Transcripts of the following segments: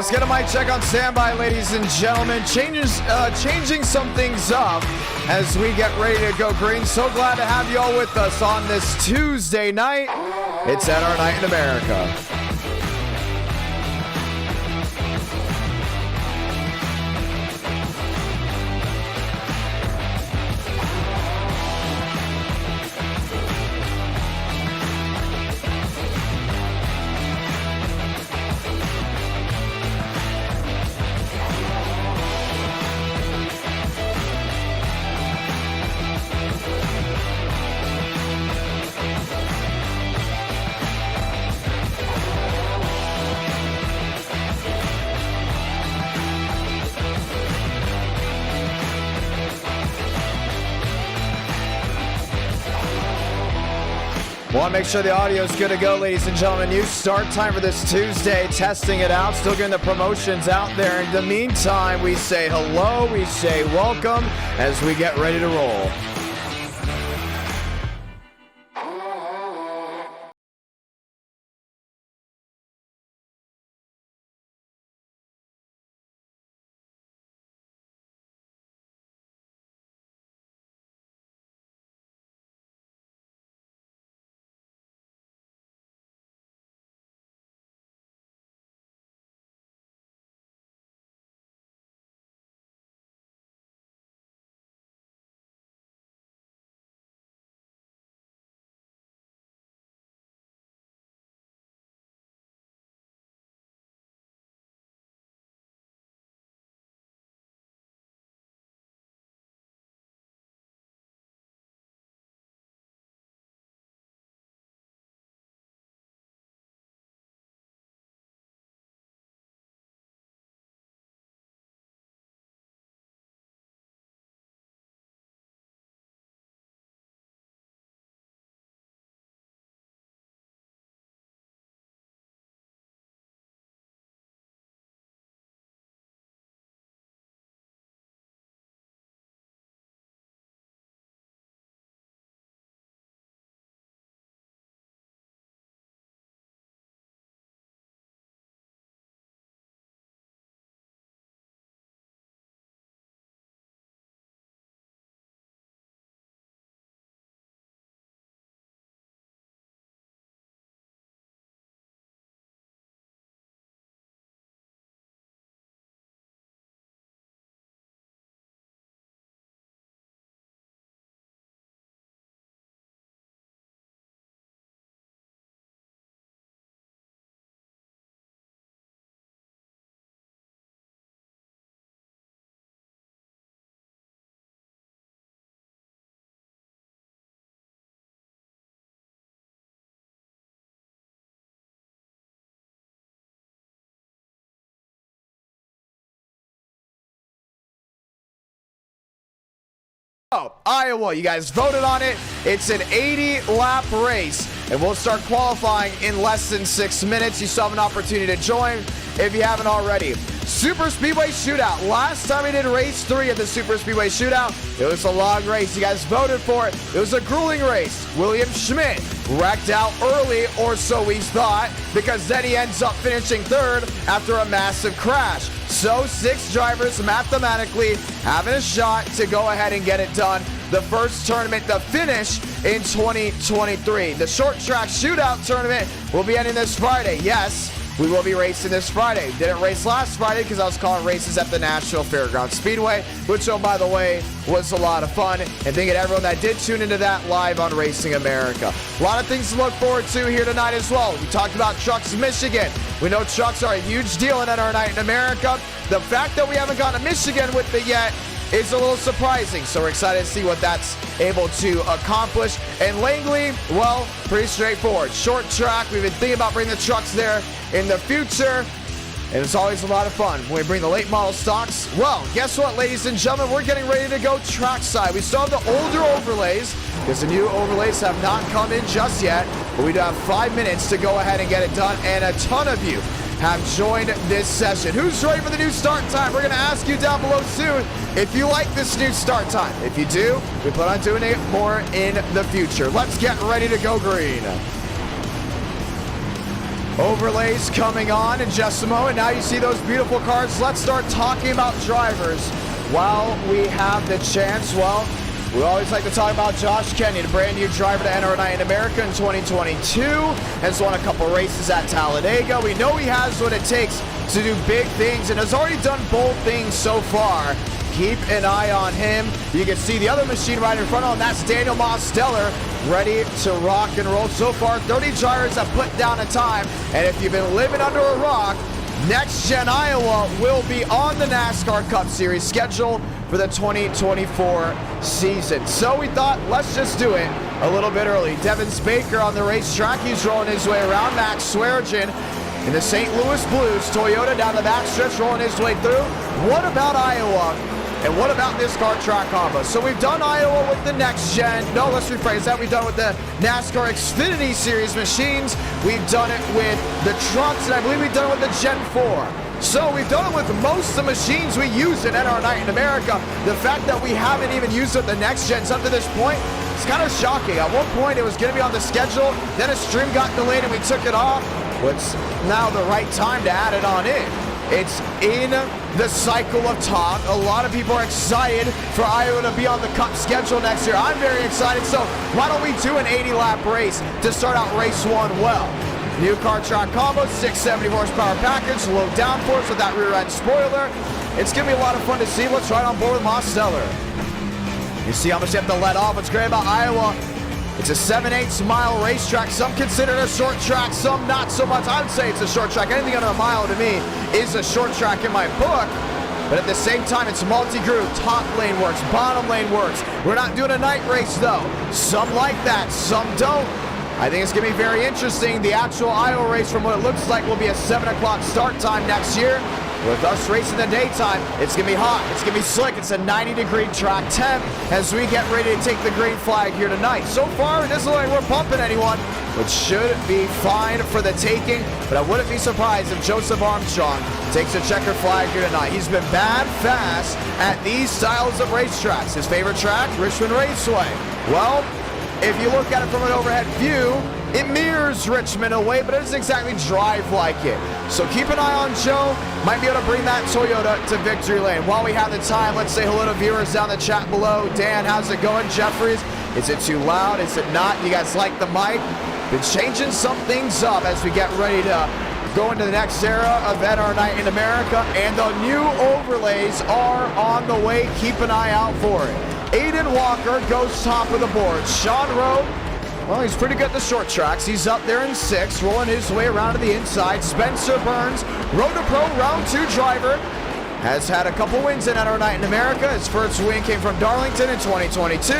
Let's get a mic check on standby, ladies and gentlemen. Changing some things up as we get ready to go green. So glad to have you all with us on this Tuesday night. It's at our night in America. Want to make sure the audio is good to go, ladies and gentlemen. New start time for this Tuesday. Testing it out. Still getting the promotions out there. In the meantime, we say hello. We say welcome as we get ready to roll. Oh, Iowa, you guys voted on it. It's an 80-lap race, and we'll start qualifying in less than 6 minutes. You still have an opportunity to join if you haven't already. Super Speedway Shootout. Last time we did race 3 of the Super Speedway Shootout, it was a long race. You guys voted for it. It was a grueling race. William Schmidt wrecked out early, or so we thought, because then he ends up finishing 3rd after a massive crash. So 6 drivers mathematically having a shot to go ahead and get it done. The first tournament to finish in 2023. The short track shootout tournament will be ending this Friday. Yes, we will be racing this Friday. Didn't race last Friday because I was calling races at the National Fairgrounds Speedway, which, oh, by the way, was a lot of fun. And thank you to everyone that did tune into that live on Racing America. A lot of things to look forward to here tonight as well. We talked about Trucks Michigan. We know trucks are a huge deal in our night in America. The fact that we haven't gone to Michigan with it yet is a little surprising, so we're excited to see what that's able to accomplish. And Langley, well, pretty straightforward. Short track. We've been thinking about bringing the trucks there in the future, and it's always a lot of fun when we bring the late model stocks. Well, guess what, ladies and gentlemen? We're getting ready to go trackside. We still have the older overlays because the new overlays have not come in just yet, but we do have 5 minutes to go ahead and get it done, and a ton of you have joined this session. Who's ready for the new start time? We're going to ask you down below soon if you like this new start time. If you do, we plan on doing it more in the future. Let's get ready to go green. Overlays coming on in just a moment. Now you see those beautiful cars. Let's start talking about drivers while we have the chance. Well, we always like to talk about Josh Kenyon, a brand new driver to NASCAR Night in America in 2022. Has won a couple races at Talladega. We know he has what it takes to do big things and has already done bold things so far. Keep an eye on him. You can see the other machine right in front of him. That's Daniel Mosteller, ready to rock and roll. So far, 30 drivers have put down a time. And if you've been living under a rock, Next Gen Iowa will be on the NASCAR Cup Series schedule for the 2024 season. So we thought, let's just do it a little bit early. Devin Baker on the racetrack. He's rolling his way around. Max Swearengin in the St. Louis Blues. Toyota down the backstretch, rolling his way through. What about Iowa? And what about this car track combo? So we've done Iowa with the next gen. No, let's rephrase that. We've done with the NASCAR Xfinity Series machines. We've done it with the trucks, and I believe we've done it with the Gen 4. So we've done it with most of the machines we use in NASCAR Night in America. The fact that we haven't even used it with the next gens up to this point, it's kind of shocking. At one point it was going to be on the schedule, then a stream got delayed and we took it off. What's now the right time to add it on in? It's in the cycle of talk. A lot of people are excited for Iowa to be on the Cup schedule next year. I'm very excited, so why don't we do an 80-lap race to start out race one well? New car track combo, 670 horsepower package, low downforce with that rear end spoiler. It's going to be a lot of fun to see what's right on board with Mosteller. You see how much you have to let off. What's great about Iowa, it's a 7/8 mile racetrack. Some consider it a short track, some not so much. I would say it's a short track. Anything under a mile to me is a short track in my book. But at the same time, it's multi-groove. Top lane works, bottom lane works. We're not doing a night race though. Some like that, some don't. I think it's going to be very interesting. The actual Iowa race, from what it looks like, will be a 7 o'clock start time next year. With us racing the daytime, it's going to be hot, it's going to be slick. It's a 90-degree track temp as we get ready to take the green flag here tonight. So far, it doesn't look like we're pumping anyone, which should be fine for the taking. But I wouldn't be surprised if Joseph Armstrong takes a checker flag here tonight. He's been bad fast at these styles of racetracks. His favorite track, Richmond Raceway. Well, if you look at it from an overhead view, it mirrors Richmond away, but it doesn't exactly drive like it. So keep an eye on Joe. Might be able to bring that Toyota to victory lane. While we have the time, let's say hello to viewers down the chat below. Dan, how's it going? Jeffries, is it too loud? Is it not? You guys like the mic? Been changing some things up as we get ready to go into the next era of NASCAR Night in America, and the new overlays are on the way. Keep an eye out for it. Aiden Walker goes top of the board. Sean Rowe, well, he's pretty good at the short tracks. He's up there in 6th, rolling his way around to the inside. Spencer Burns, Road to Pro Round 2 driver, has had a couple wins in NASCAR Night in America. His first win came from Darlington in 2022,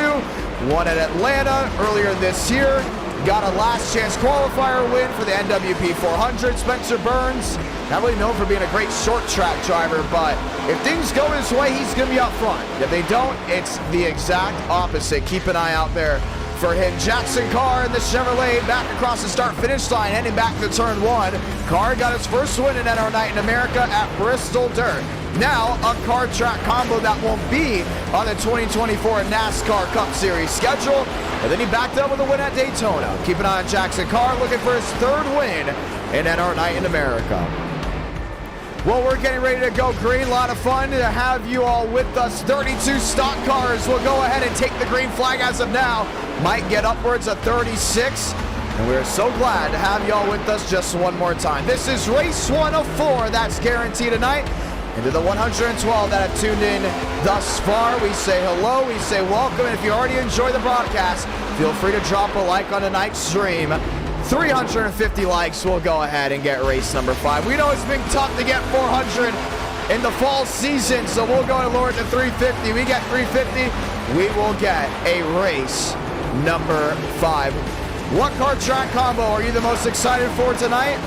won at Atlanta earlier this year. Got a last chance qualifier win for the NWP 400. Spencer Burns, not really known for being a great short track driver, but if things go his way, he's going to be up front. If they don't, it's the exact opposite. Keep an eye out there for him. Jackson Carr in the Chevrolet back across the start-finish line, heading back to turn 1. Carr got his first win in NASCAR Night in America at Bristol Dirt. Now, a car track combo that won't be on the 2024 NASCAR Cup Series schedule. And then he backed up with a win at Daytona. Keep an eye on Jackson Carr, looking for his 3rd win in NASCAR Night in America. Well, we're getting ready to go green. A lot of fun to have you all with us. 32 stock cars will go ahead and take the green flag as of now. Might get upwards of 36. And we're so glad to have you all with us just one more time. This is race 1 of 4 that's guaranteed tonight. And to the 112 that have tuned in thus far, we say hello, we say welcome. And if you already enjoy the broadcast, feel free to drop a like on tonight's stream. 350 likes, we'll go ahead and get race number 5. We know it's been tough to get 400 in the fall season, so we'll go and lower it to 350. We get 350, we will get a race number 5. What car track combo are you the most excited for tonight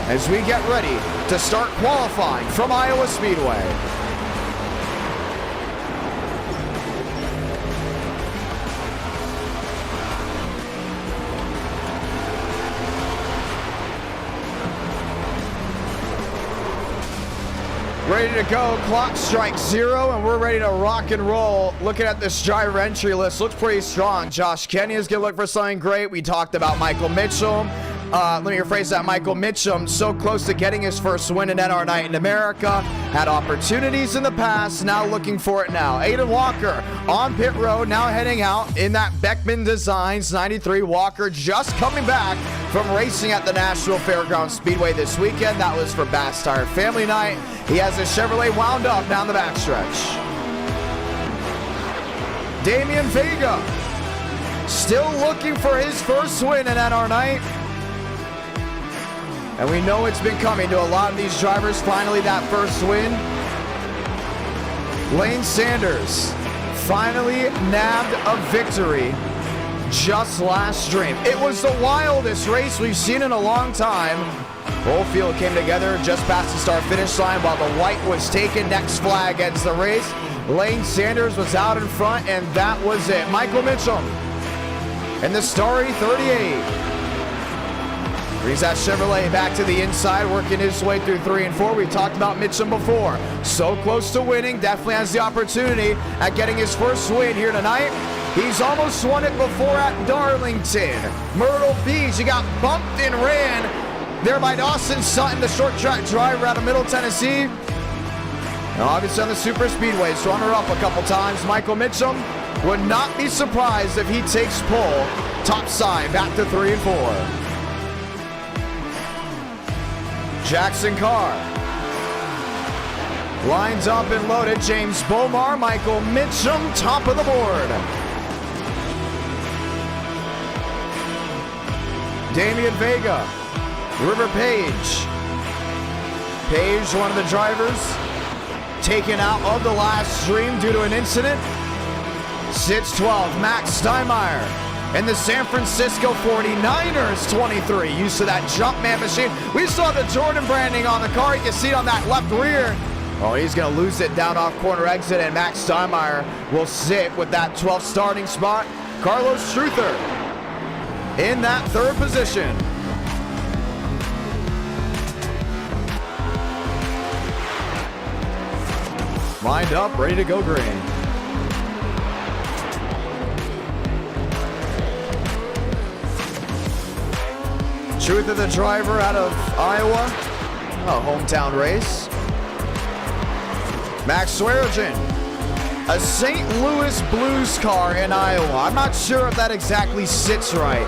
as we get ready to start qualifying from Iowa Speedway? Ready to go, clock strikes 0, and we're ready to rock and roll. Looking at this driver entry list, looks pretty strong. Josh Kenyon is going to look for something great. We talked about Michael Mitchell. let me rephrase that, Michael Mitchum, so close to getting his first win in NR Night in America. Had opportunities in the past, now looking for it now. Aiden Walker on pit road, now heading out in that Beckman Designs 93. Walker just coming back from racing at the Nashville Fairgrounds Speedway this weekend. That was for Bass Tire Family Night. He has his Chevrolet wound up down the backstretch. Damian Vega, still looking for his first win in NR Night. And we know it's been coming to a lot of these drivers, finally that first win. Lane Sanders finally nabbed a victory just last stream. It was the wildest race we've seen in a long time. Whole field came together just past the start-finish line while the white was taken. Next flag ends the race. Lane Sanders was out in front, and that was it. Michael Mitchum in the Starry 38. Brings that Chevrolet back to the inside, working his way through 3 and 4. We've talked about Mitchum before. So close to winning, definitely has the opportunity at getting his first win here tonight. He's almost won it before at Darlington. Myrtle Beach, he got bumped and ran there by Dawson Sutton, the short track driver out of Middle Tennessee. Now obviously on the super speedways, runner-up a couple times. Michael Mitchum would not be surprised if he takes pole topside back to 3 and 4. Jackson Carr lines up and loaded. James Bomar, Michael Mitchum, top of the board. Damian Vega, River Page. Page, one of the drivers, taken out of the last stream due to an incident. Sits 12, Max Steinmeier. And the San Francisco 49ers 23, used to that Jumpman machine. We saw the Jordan branding on the car. You can see it on that left rear. Oh, he's going to lose it down off corner exit, and Max Steinmeier will sit with that 12th starting spot. Carlos Struther in that 3rd position. Lined up, ready to go green. Truth of the driver out of Iowa, a hometown race. Max Swearigan, a St. Louis Blues car in Iowa. I'm not sure if that exactly sits right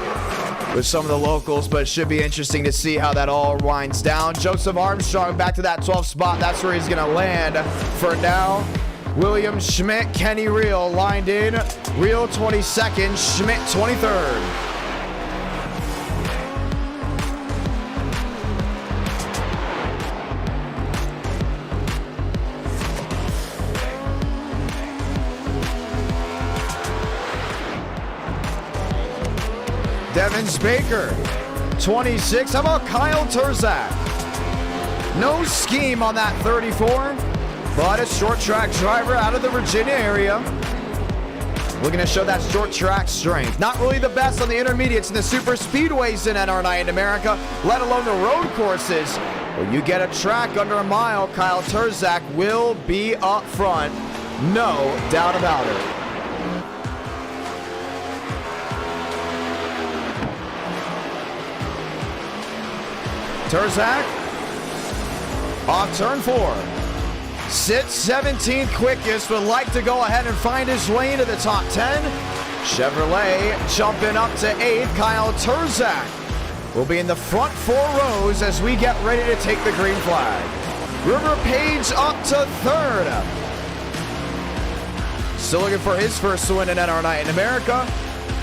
with some of the locals, but it should be interesting to see how that all winds down. Joseph Armstrong back to that 12th spot. That's where he's going to land for now. William Schmidt, Kenny Reel lined in. Reel 22nd, Schmidt 23rd. Devins Baker, 26. How about Kyle Terzak? No scheme on that 34, but a short track driver out of the Virginia area. Looking to show that short track strength. Not really the best on the intermediates and the super speedways in NR Night in America, let alone the road courses. When you get a track under a mile, Kyle Terzak will be up front. No doubt about it. Terzak off turn 4. Sits 17th quickest, would like to go ahead and find his way into the top 10. Chevrolet jumping up to 8th. Kyle Terzak will be in the front 4 rows as we get ready to take the green flag. River Page up to 3rd. Still looking for his first win in NR Night in America.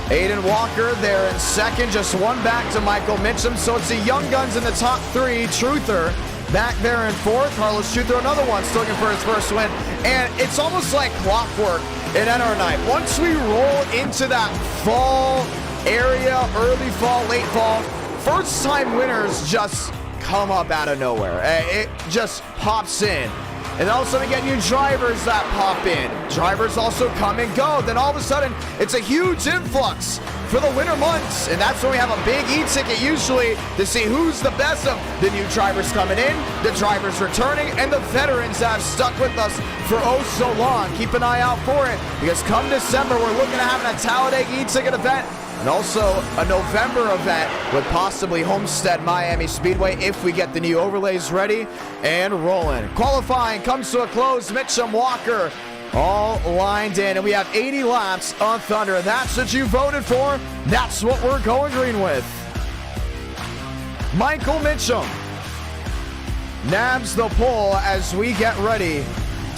Aiden Walker there in 2nd, just one back to Michael Mitchum. So it's the young guns in the top 3. Truther back there in 4th. Carlos Truther, another one, still looking for his first win. And it's almost like clockwork in NR Night. Once we roll into that fall area, early fall, late fall, first time winners just come up out of nowhere. It just pops in. And all of a sudden we get new drivers that pop in. Drivers also come and go. Then all of a sudden, it's a huge influx for the winter months. And that's when we have a big e-ticket usually to see who's the best of the new drivers coming in, the drivers returning, and the veterans that have stuck with us for oh so long. Keep an eye out for it, because come December, we're looking at having a Talladega e-ticket event And also a November event with possibly Homestead Miami Speedway if we get the new overlays ready and rolling. Qualifying comes to a close. Mitchum, Walker, all lined in. And we have 80 laps on Thunder. That's what you voted for. That's what we're going green with. Michael Mitchum nabs the pole as we get ready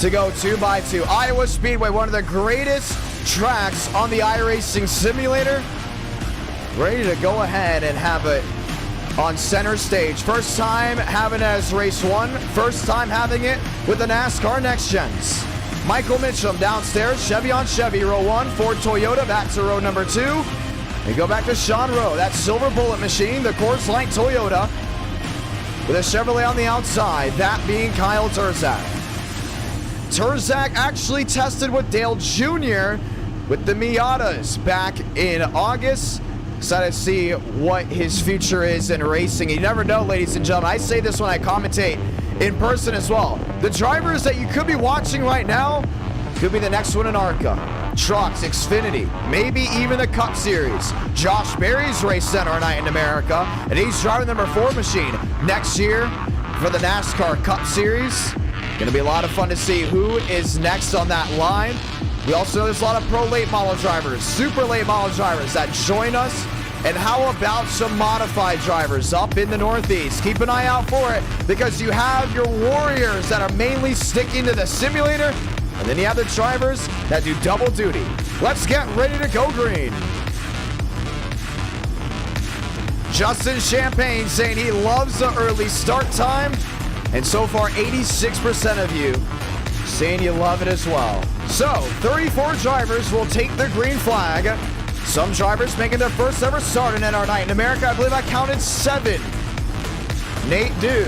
to go 2x2. Iowa Speedway, one of the greatest tracks on the iRacing simulator. Ready to go ahead and have it on center stage. First time having it as race 1. First time having it with the NASCAR Next Gens. Michael Mitchum downstairs. Chevy on Chevy, row 1. Ford Toyota back to row number 2. We go back to Sean Rowe. That silver bullet machine, the Coors Light Toyota. With a Chevrolet on the outside. That being Kyle Terzak. Terzak actually tested with Dale Jr. with the Miatas back in August. Excited to see what his future is in racing. You never know, ladies and gentlemen. I say this when I commentate in person as well. The drivers that you could be watching right now could be the next one in ARCA, Trucks, Xfinity, maybe even the Cup Series. Josh Berry's race center night in America, and he's driving the number 4 machine next year for the NASCAR Cup Series. Going to be a lot of fun to see who is next on that line. We also know there's a lot of pro late model drivers, super late model drivers that join us. And how about some modified drivers up in the Northeast? Keep an eye out for it because you have your warriors that are mainly sticking to the simulator, and then you have the drivers that do double duty. Let's get ready to go green. Justin Champagne saying he loves the early start time, and so far 86% of you saying you love it as well. So 34 drivers will take the green flag. Some drivers making their first ever start in NR Night in America. I believe I counted 7. Nate Dew,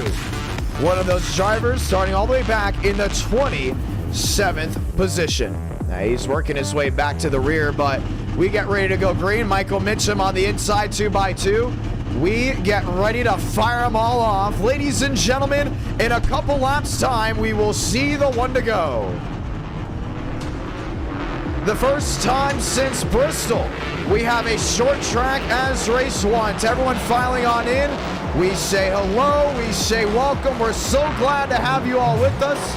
one of those drivers, starting all the way back in the 27th position. Now he's working his way back to the rear, but we get ready to go green. Michael Mitchum on the inside 2x2. We get ready to fire them all off. Ladies and gentlemen, in a couple laps time, we will see the one to go. The first time since Bristol, we have a short track as race 1. To everyone filing on in, we say hello, we say welcome. We're so glad to have you all with us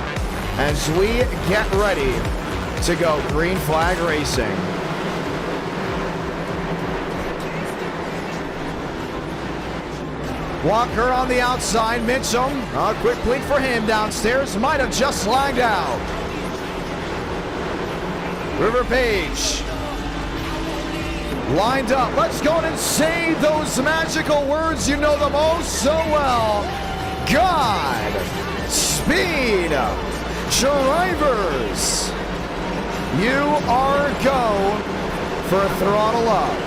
as we get ready to go green flag racing. Walker on the outside, Mitchum, a quick lead for him downstairs, might have just lagged out. River Page lined up. Let's go and say those magical words. You know them oh so well. God speed drivers. You are go for a throttle up.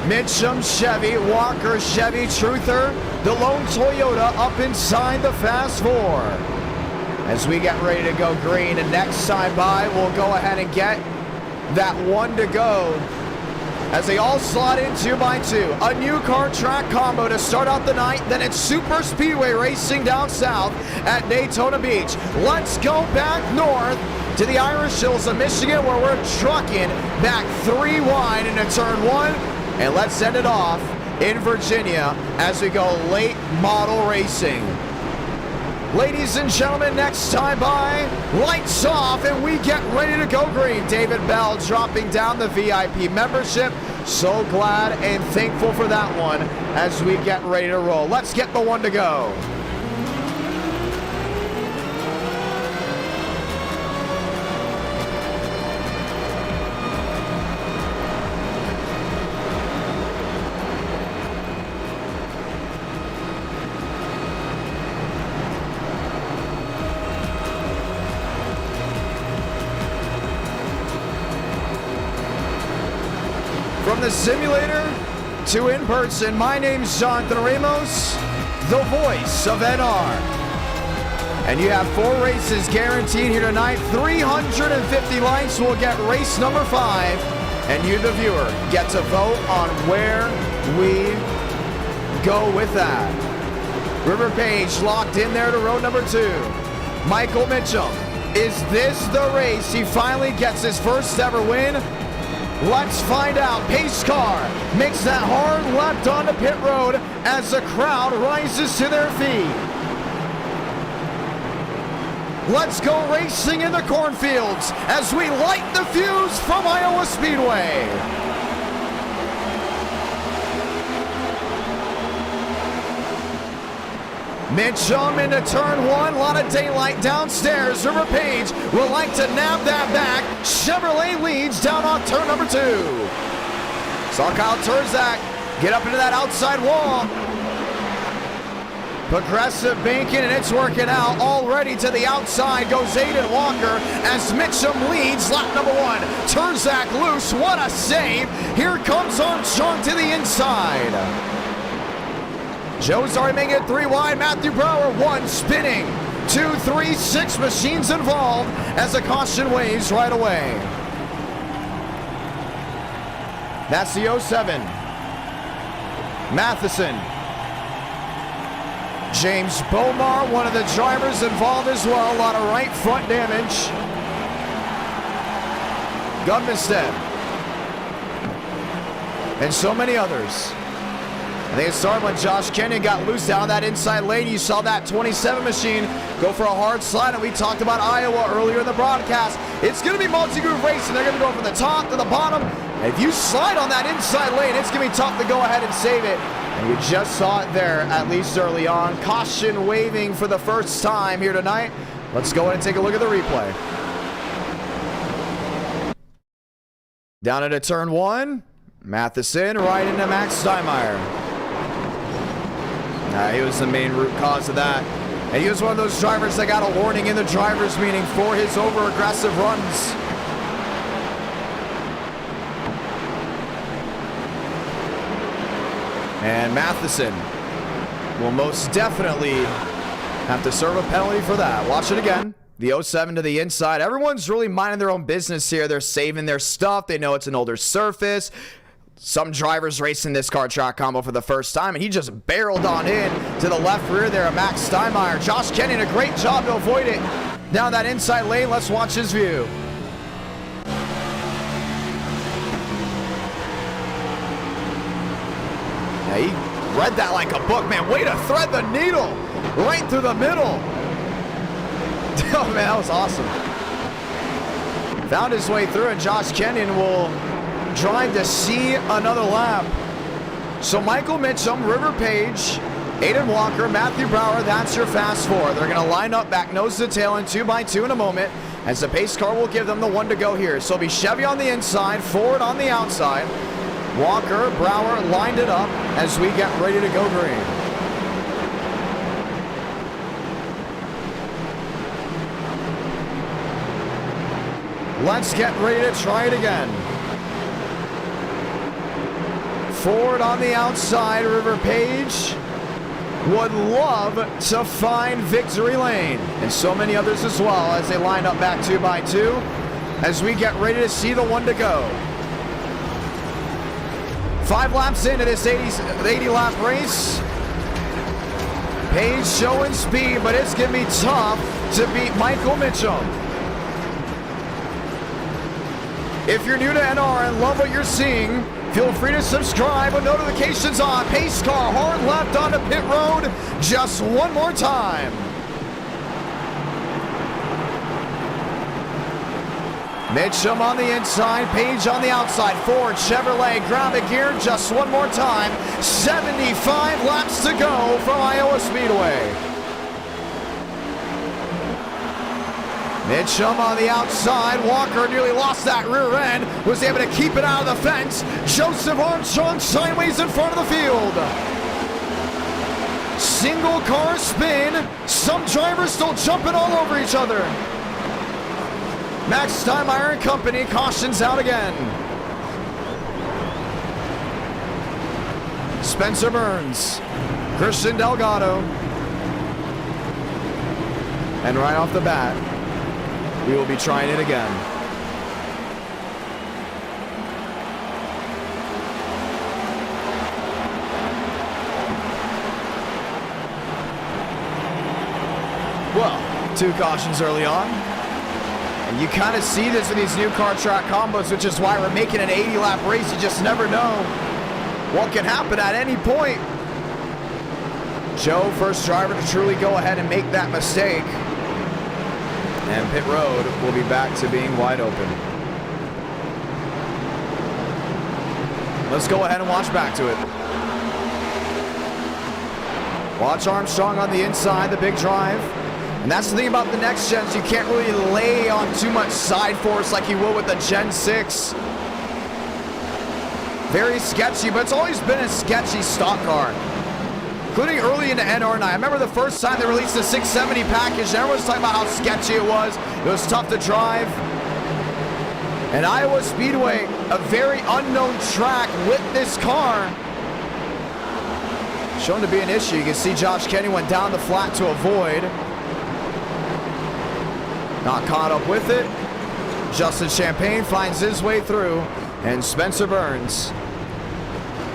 Mitchum Chevy, Walker Chevy, Truther, the lone Toyota up inside the Fast 4. As we get ready to go green, and next time by, we'll go ahead and get that one to go as they all slot in 2x2. A new car track combo to start out the night, then it's super speedway racing down south at Daytona Beach. Let's go back north to the Irish Hills of Michigan, where we're trucking back 3 wide into turn 1, and let's send it off in Virginia as we go late model racing. Ladies and gentlemen, next time by, lights off, and we get ready to go green. David Bell dropping down the VIP membership. So glad and thankful for that one as we get ready to roll. Let's get the one to go. From the simulator to in person, my name's Jonathan Ramos, the voice of NR. And you have 4 races guaranteed here tonight. 350 likes will get race number 5. And you, the viewer, get to vote on where we go with that. River Page locked in there to row number 2. Michael Mitchum Is this the race? He finally gets his first ever win. Let's find out. Pace car makes that hard left onto pit road as the crowd rises to their feet. Let's go racing in the cornfields as we light the fuse from Iowa Speedway. Mitchum into turn one, a lot of daylight downstairs. River Page would like to nab that back. Chevrolet leads down on turn number 2. Saw Kyle Turzak get up into that outside wall. Progressive banking, and it's working out. Already to the outside goes Aiden Walker as Mitchum leads lap number 1. Turzak loose, what a save. Here comes Armstrong to the inside. Joe's already making it 3 wide. Matthew Brower, 1 spinning. 2, 3, 6 machines involved as the caution waves right away. That's the 07. Matheson. James Bomar, one of the drivers involved as well. A lot of right front damage. Gudmestead. And so many others. I think it started when Josh Kenyon got loose down that inside lane. You saw that 27 machine go for a hard slide, and we talked about Iowa earlier in the broadcast. It's going to be multi-groove racing. They're going to go from the top to the bottom. And if you slide on that inside lane, it's going to be tough to go ahead and save it. And you just saw it there, at least early on. Caution waving for the first time here tonight. Let's go ahead and take a look at the replay. Down into turn 1. Matheson right into Max Steinmeier. He was the main root cause of that. And he was one of those drivers that got a warning in the driver's meeting for his over-aggressive runs. And Matheson will most definitely have to serve a penalty for that. Watch it again. The 07 to the inside. Everyone's really minding their own business here. They're saving their stuff. They know it's an older surface. Some drivers racing this car track combo for the first time, and he just barreled on in to the left rear there of Max Steinmeier. Josh Kenyon, a great job to avoid it down that inside lane. Let's watch his view. Yeah, he read that like a book, man. Way to thread the needle right through the middle. Oh, man, that was awesome. Found his way through, and Josh Kenyon will trying to see another lap. So Michael Mitchum, River Page, Aiden Walker, Matthew Brower, that's your fast 4. They're going to line up back nose to tail in 2x2 in a moment as the pace car will give them the 1 to go here. So it'll be Chevy on the inside, Ford on the outside. Walker, Brower lined it up as we get ready to go green. Let's get ready to try it again. Ford on the outside. River Page would love to find victory lane, and so many others as well as they line up back 2x2 as we get ready to see the 1 to go. 5 laps into this 80 lap race. Page showing speed, but it's going to be tough to beat Michael Mitchum. If you're new to NR and love what you're seeing, feel free to subscribe with notifications on. Pace car hard left onto pit road. Just one more time. Mitchum on the inside, Page on the outside. Ford, Chevrolet, grab a gear just one more time. 75 laps to go from Iowa Speedway. Mitchum on the outside. Walker nearly lost that rear end. Was able to keep it out of the fence. Joseph Armstrong sideways in front of the field. Single car spin. Some drivers still jumping all over each other. Max Steinmeier and company cautions out again. Spencer Burns. Christian Delgado. And right off the bat, we will be trying it again. Well, 2 cautions early on. And you kind of see this in these new car track combos, which is why we're making an 80-lap race. You just never know what can happen at any point. Joe, first driver to truly go ahead and make that mistake. And pit road will be back to being wide open. Let's go ahead and watch back to it. Watch Armstrong on the inside, the big drive. And that's the thing about the next gens. You can't really lay on too much side force like you will with the Gen 6. Very sketchy, but it's always been a sketchy stock car. Including early into NR9. I remember the first time they released the 670 package, and everyone was talking about how sketchy it was. It was tough to drive. And Iowa Speedway, a very unknown track with this car, shown to be an issue. You can see Josh Kenny went down the flat to avoid. Not caught up with it. Justin Champagne finds his way through, and Spencer Burns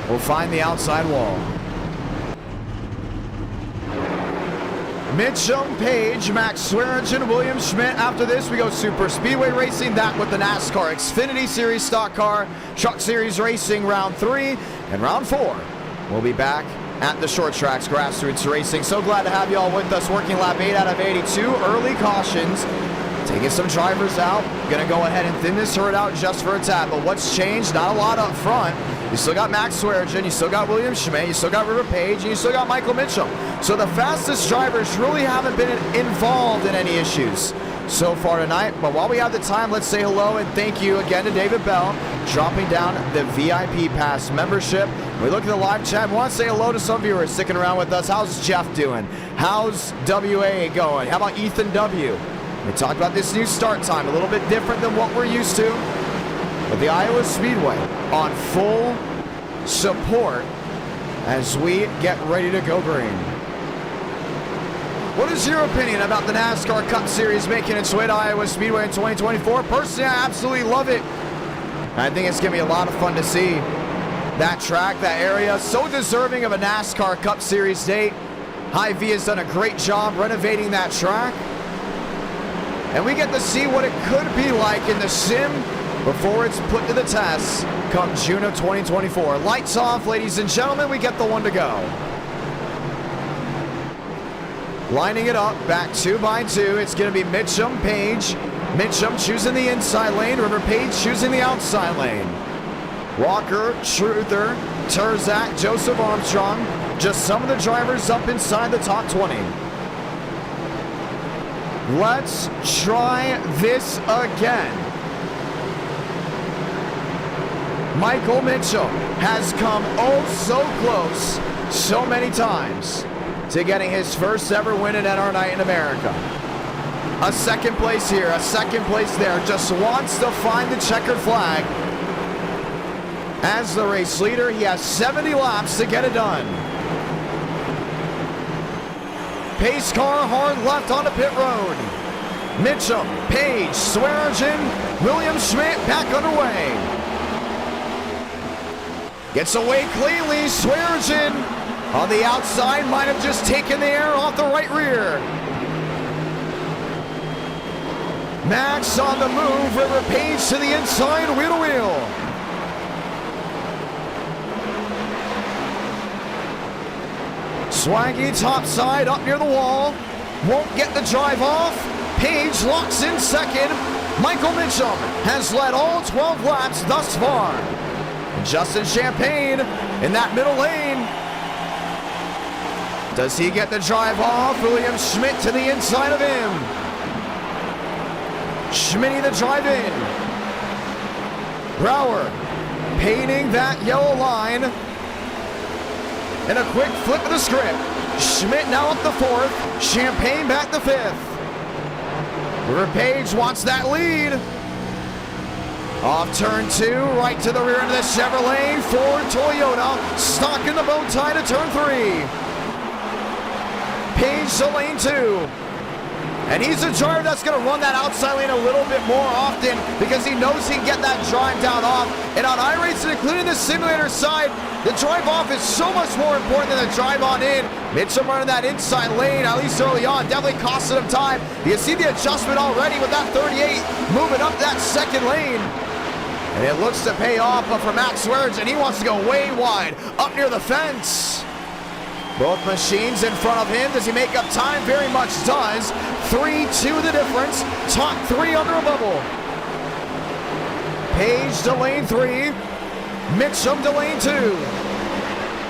will find the outside wall. Mitchum, Page, Max Swearingen, William Schmidt. After this, we go Super Speedway Racing. That with the NASCAR Xfinity Series stock car. Truck Series Racing round 3. And round 4, we'll be back at the short tracks, grassroots racing. So glad to have you all with us. Working lap 8 out of 82. Early cautions. Taking some drivers out. Gonna go ahead and thin this herd out just for a tad. But what's changed? Not a lot up front. You still got Max Swearingen, you still got William Schmidt, you still got River Page, and you still got Michael Mitchell. So the fastest drivers really haven't been involved in any issues so far tonight. But while we have the time, let's say hello and thank you again to David Bell, dropping down the VIP Pass membership. We look at the live chat. We want to say hello to some viewers sticking around with us. How's Jeff doing? How's WA going? How about Ethan W? We talked about this new start time, a little bit different than what we're used to. But the Iowa Speedway on full support as we get ready to go green. What is your opinion about the NASCAR Cup Series making its way to Iowa Speedway in 2024? Personally, I absolutely love it. I think it's going to be a lot of fun to see that track, that area. So deserving of a NASCAR Cup Series date. Hy-Vee has done a great job renovating that track. And we get to see what it could be like in the sim before it's put to the test come June of 2024. Lights off, ladies and gentlemen, we get the one to go. Lining it up, back 2 by 2. It's going to be Mitchum, Page. Mitchum choosing the inside lane. River Page choosing the outside lane. Walker, Truther, Terzak, Joseph Armstrong. Just some of the drivers up inside the top 20. Let's try this again. Michael Mitchell has come oh so close so many times to getting his first ever win at NR Night in America. A second place here, a second place there. Just wants to find the checkered flag. As the race leader, he has 70 laps to get it done. Pace car hard left onto pit road. Mitchum, Page, Swearingen, William Schmidt back underway. Gets away cleanly. Swearingen on the outside might have just taken the air off the right rear. Max on the move. River Page to the inside, wheel to wheel. Swaggy topside up near the wall. Won't get the drive off. Page locks in second. Michael Mitchum has led all 12 laps thus far. Justin Champagne in that middle lane. Does he get the drive off? William Schmidt to the inside of him. Schmitty the drive in. Brower painting that yellow line. And a quick flip of the script. Schmidt now up the 4th. Champagne back the 5th. River Page wants that lead. Off turn 2, right to the rear end of the Chevrolet. Ford Toyota, stock in the bow tie to turn 3. Page to lane 2. And he's a driver that's going to run that outside lane a little bit more often because he knows he can get that drive down off. And on iRacing, including the simulator side, the drive off is so much more important than the drive on in. Mitchum running that inside lane, at least early on, definitely costed him time. You can see the adjustment already with that 38 moving up that second lane. And it looks to pay off, but for Max Werge, and he wants to go way wide, up near the fence. Both machines in front of him. Does he make up time? Very much does. 3-2 the difference. Top 3 under a bubble. Page to lane 3. Mitchum to lane 2.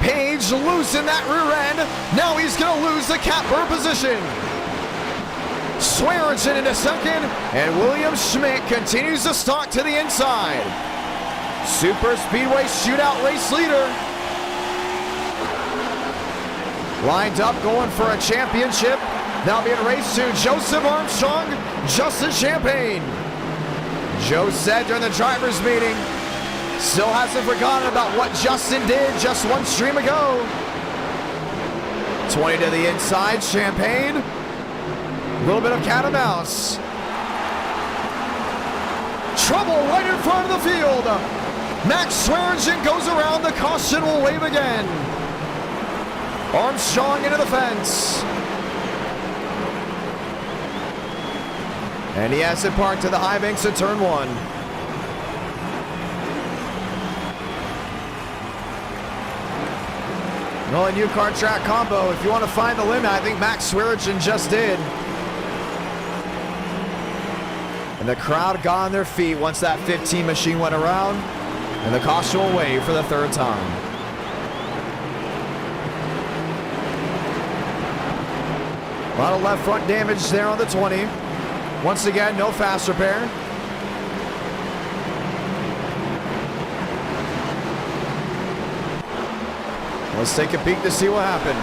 Page losing that rear end. Now he's going to lose the catbird position. Swearingen into second, and William Schmidt continues to stalk to the inside. Super Speedway Shootout race leader. Lined up, going for a championship. Now being raced to Joseph Armstrong, Justin Champagne. Joe said during the drivers' meeting, still hasn't forgotten about what Justin did just one stream ago. 20 to the inside, Champagne. A little bit of cat and mouse. Trouble right in front of the field. Max Swearingen goes around, the caution will wave again. Armstrong into the fence. And he has it parked to the high banks of turn 1. Well, a new car track combo. If you want to find the limit, I think Max Swearingen just did. And the crowd got on their feet once that 15 machine went around. And the caution will wave for the 3rd time. A lot of left front damage there on the 20. Once again, no fast repair. Let's take a peek to see what happened.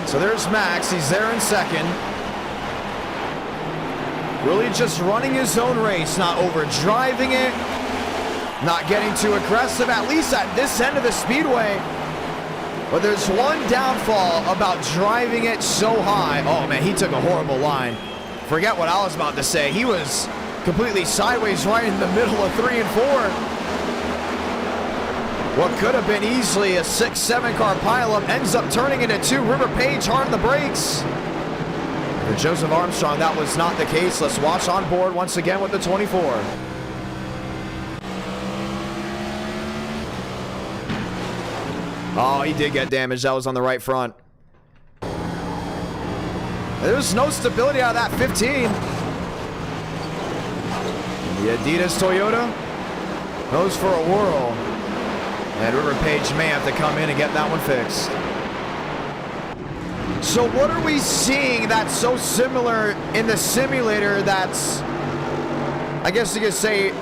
So there's Max. He's there in second. Really just running his own race, not overdriving it, not getting too aggressive, at least at this end of the speedway. But there's one downfall about driving it so high. Oh man, he took a horrible line. Forget what I was about to say. He was completely sideways right in the middle of 3 and 4. What could have been easily a 6-7 car pileup ends up turning into 2. River Page hard on the brakes. For Joseph Armstrong, that was not the case. Let's watch on board once again with the 24. Oh, he did get damaged. That was on the right front. There's no stability out of that 15. The Adidas Toyota goes for a whirl. And River Page may have to come in and get that one fixed. So what are we seeing that's so similar in the simulator that's, I guess you could say,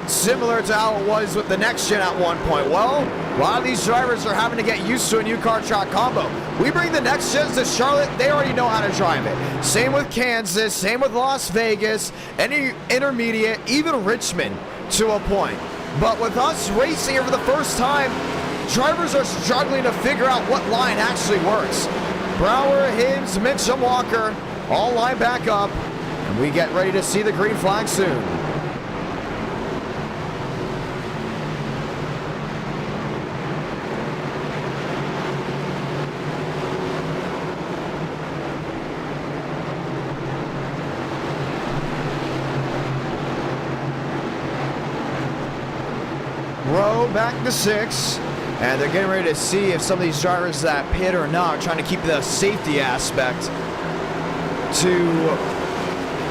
similar to how it was with the next gen at one point? Well, a lot of these drivers are having to get used to a new car track combo. We bring the next gens to Charlotte, they already know how to drive it. Same with Kansas, same with Las Vegas, any intermediate, even Richmond to a point. But with us racing here for the first time, drivers are struggling to figure out what line actually works. Brower, Hibbs, Mitchum, Walker all line back up, and we get ready to see the green flag soon. Row back to 6, and they're getting ready to see if some of these drivers that pit or not, trying to keep the safety aspect to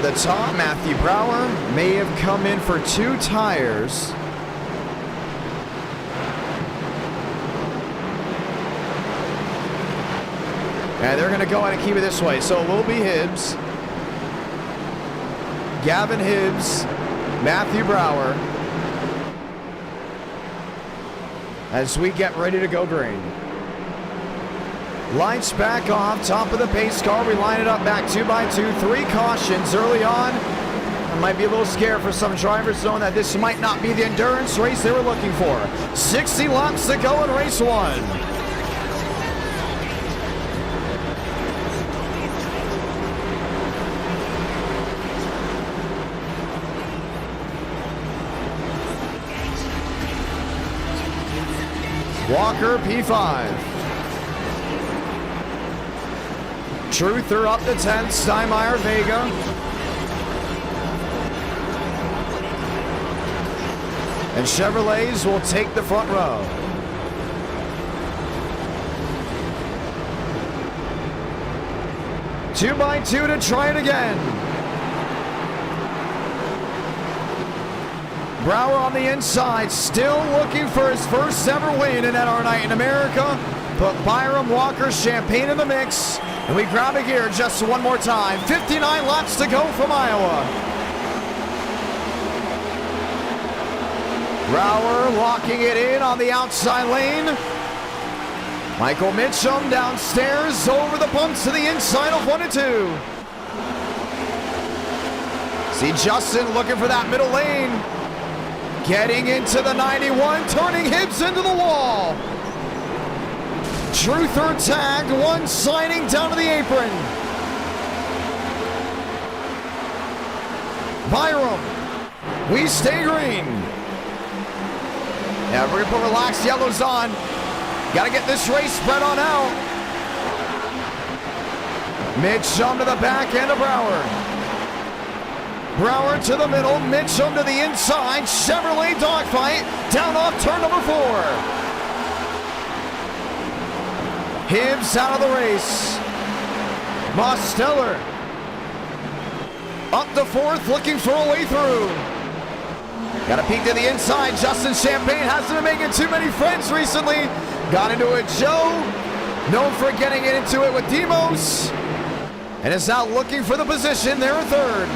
the top. Matthew Brower may have come in for 2 tires. And they're going to go ahead and keep it this way. So it will be Hibbs, Gavin Hibbs, Matthew Brower, as we get ready to go green. Lights back off, top of the pace car. We line it up back 2 by 2. 3 cautions early on. It might be a little scary for some drivers knowing that this might not be the endurance race they were looking for. 60 laps to go in race 1. Walker, P5. Truther up to 10th, Steinmeier, Vega. And Chevrolets will take the front row. Two by two to try it again. Brower on the inside, still looking for his first ever win in NR Night in America. Put Byram, Walker, Champagne in the mix. And we grab it here just one more time. 59 laps to go from Iowa. Brower locking it in on the outside lane. Michael Mitchum downstairs over the bumps to the inside of 1 and 2. See Justin looking for that middle lane. Getting into the 91, turning Hibbs into the wall. Truther tagged, one sliding down to the apron. Byram, we stay green. Yeah, we're gonna put relaxed yellows on. Gotta get this race spread on out. Mitchum to the back end of Brower. Brower to the middle, Mitchum to the inside. Chevrolet dogfight down off turn number 4. Hibbs out of the race. Mosteller up to 4th, looking for a way through. Got a peek to the inside. Justin Champagne hasn't been making too many friends recently. Got into it, Joe. Known for getting into it with Demos. And is now looking for the position there in 3rd.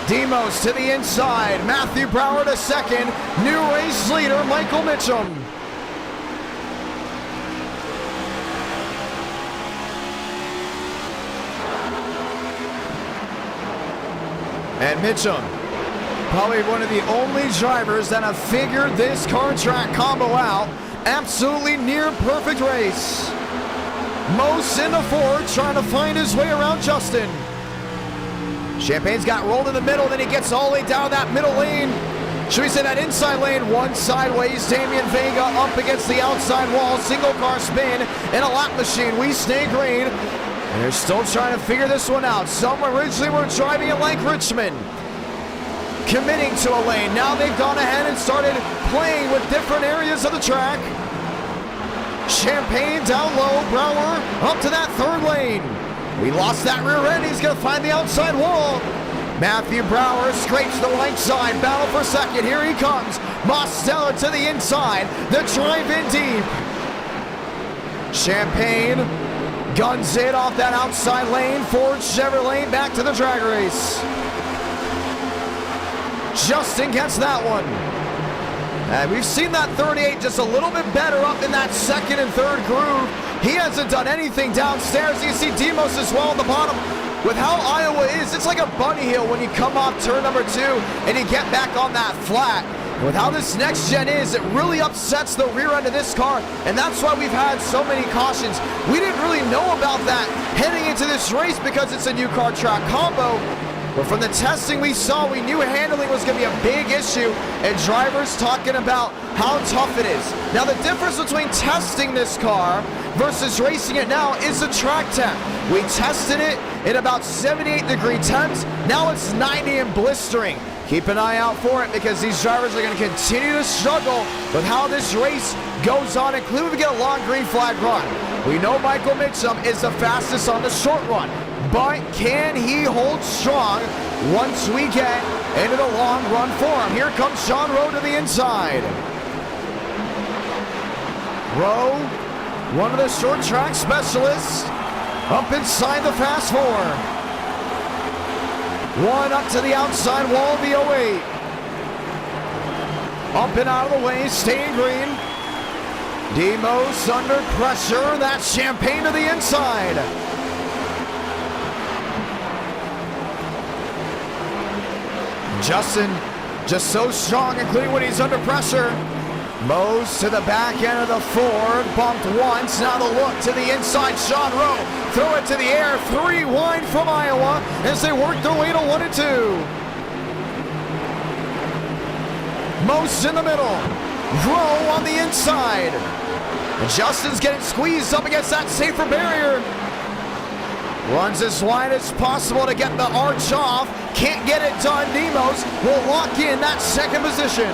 Demos to the inside. Matthew Brower to 2nd. New race leader, Michael Mitchum. And Mitchum, probably one of the only drivers that have figured this car track combo out. Absolutely near perfect race. Most in the 4, trying to find his way around Justin. Champagne's got rolled in the middle, then he gets all the way down that middle lane. Should we say that inside lane? One sideways, Damian Vega up against the outside wall. Single car spin and a lap machine. We stay green. And they're still trying to figure this one out. Some originally were driving it like Richmond, committing to a lane. Now they've gone ahead and started playing with different areas of the track. Champagne down low, Brower up to that 3rd lane. We lost that rear end, he's gonna find the outside wall. Matthew Brower scrapes the right side, battle for 2nd, here he comes. Mosteller to the inside, the drive in deep. Champagne guns it off that outside lane. Ford Chevrolet back to the drag race. Justin gets that one. And we've seen that 38 just a little bit better up in that 2nd and 3rd groove. He hasn't done anything downstairs. You see Demos as well on the bottom. With how Iowa is, it's like a bunny hill when you come off turn number 2 and you get back on that flat. And with how this next gen is, it really upsets the rear end of this car, and that's why we've had so many cautions. We didn't really know about that heading into this race because it's a new car track combo. But from the testing we saw, we knew handling was going to be a big issue, and drivers talking about how tough it is. Now, the difference between testing this car versus racing it now is the track temp. We tested it in about 78-degree temps. Now it's 90 and blistering. Keep an eye out for it because these drivers are going to continue to struggle with how this race goes on, including if we get a long green flag run. We know Michael Mitchum is the fastest on the short run, but can he hold strong once we get into the long run form? Here comes Sean Rowe to the inside. Rowe, one of the short track specialists, up inside the fast 4. One up to the outside wall, the 08. Up and out of the way, staying green. Demos under pressure, that's Champagne to the inside. Justin just so strong, including when he's under pressure. Mose to the back end of the Ford, bumped once, now the look to the inside, Sean Rowe, throw it to the air, 3 wide from Iowa as they work their way to 1 and 2. Mose in the middle, Rowe on the inside. And Justin's getting squeezed up against that safer barrier. Runs as wide as possible to get the arch off. Can't get it done. Nemos will lock in that second position.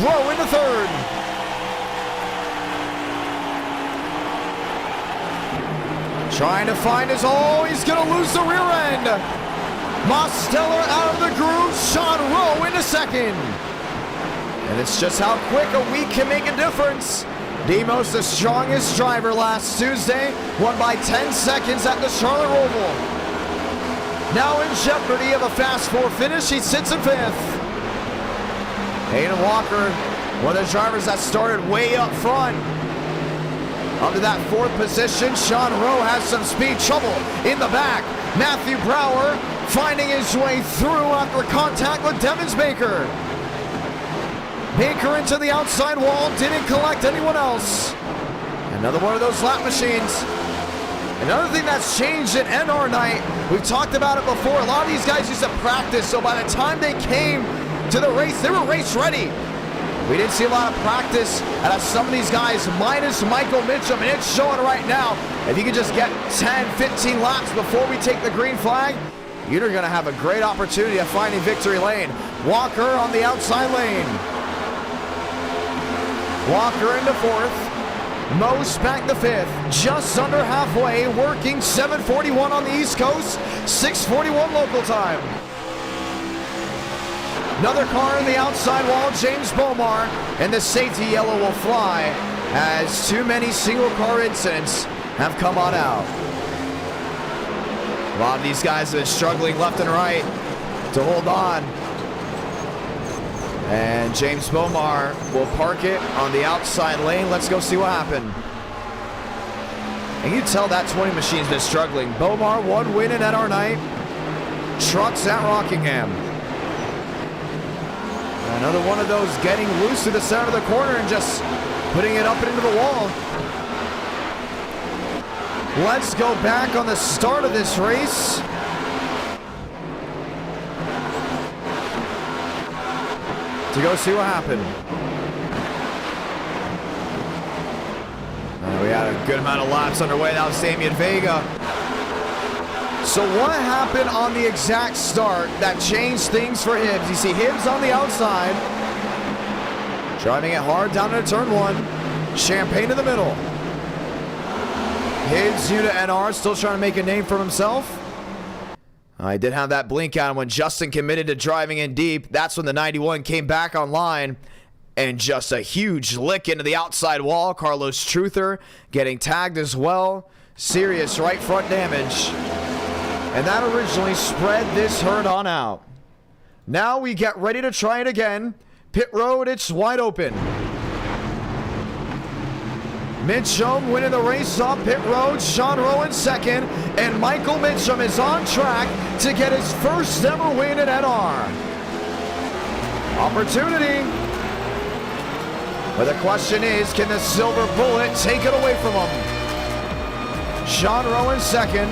Rowe into third. Trying to find his, oh, he's going to lose the rear end. Mosteller out of the groove. Sean Rowe into second. And it's just how quick a week can make a difference. Demos, the strongest driver last Tuesday, won by 10 seconds at the Charlotte Roval. Now in jeopardy of a fast four finish, he sits in fifth. Hayden Walker, one of the drivers that started way up front. Up to that fourth position, Sean Rowe has some speed trouble in the back. Matthew Brower finding his way through after contact with Devins Baker. Baker into the outside wall, didn't collect anyone else. Another one of those lap machines. Another thing that's changed at NR night, we've talked about it before, a lot of these guys used to practice, so by the time they came to the race, they were race ready. We didn't see a lot of practice out of some of these guys, minus Michael Mitchum, and it's showing right now. If you could just get 10, 15 laps before we take the green flag, you're going to have a great opportunity of finding victory lane. Walker on the outside lane. Walker into fourth. Mose back to fifth. Just under halfway, working 7:41 on the East Coast, 6:41 local time. Another car in the outside wall, James Bomar, and the safety yellow will fly as too many single car incidents have come on out. A lot of these guys have been struggling left and right to hold on. And James Bomar will park it on the outside lane. Let's go see what happened. And you tell that 20 machine's been struggling. Bomar, one win in NR night. Trucks at Rockingham. Another one of those getting loose to the center of the corner and just putting it up and into the wall. Let's go back on the start of this race. To go see what happened. We had a good amount of laps underway. That was Damian Vega. So what happened on the exact start that changed things for Hibbs? You see Hibbs on the outside, driving it hard down into turn one. Champagne in the middle. Hibbs, new to NR, still trying to make a name for himself. I did have that blink on when Justin committed to driving in deep. That's when the 91 came back online. And just a huge lick into the outside wall. Carlos Truther getting tagged as well. Serious right front damage. And that originally spread this herd on out. Now we get ready to try it again. Pit road, it's wide open. Mitchum winning the race off pit road. Sean Rowe in second. And Michael Mitchum is on track to get his first ever win at NR. Opportunity. But the question is, can the silver bullet take it away from him? Sean Rowe in second.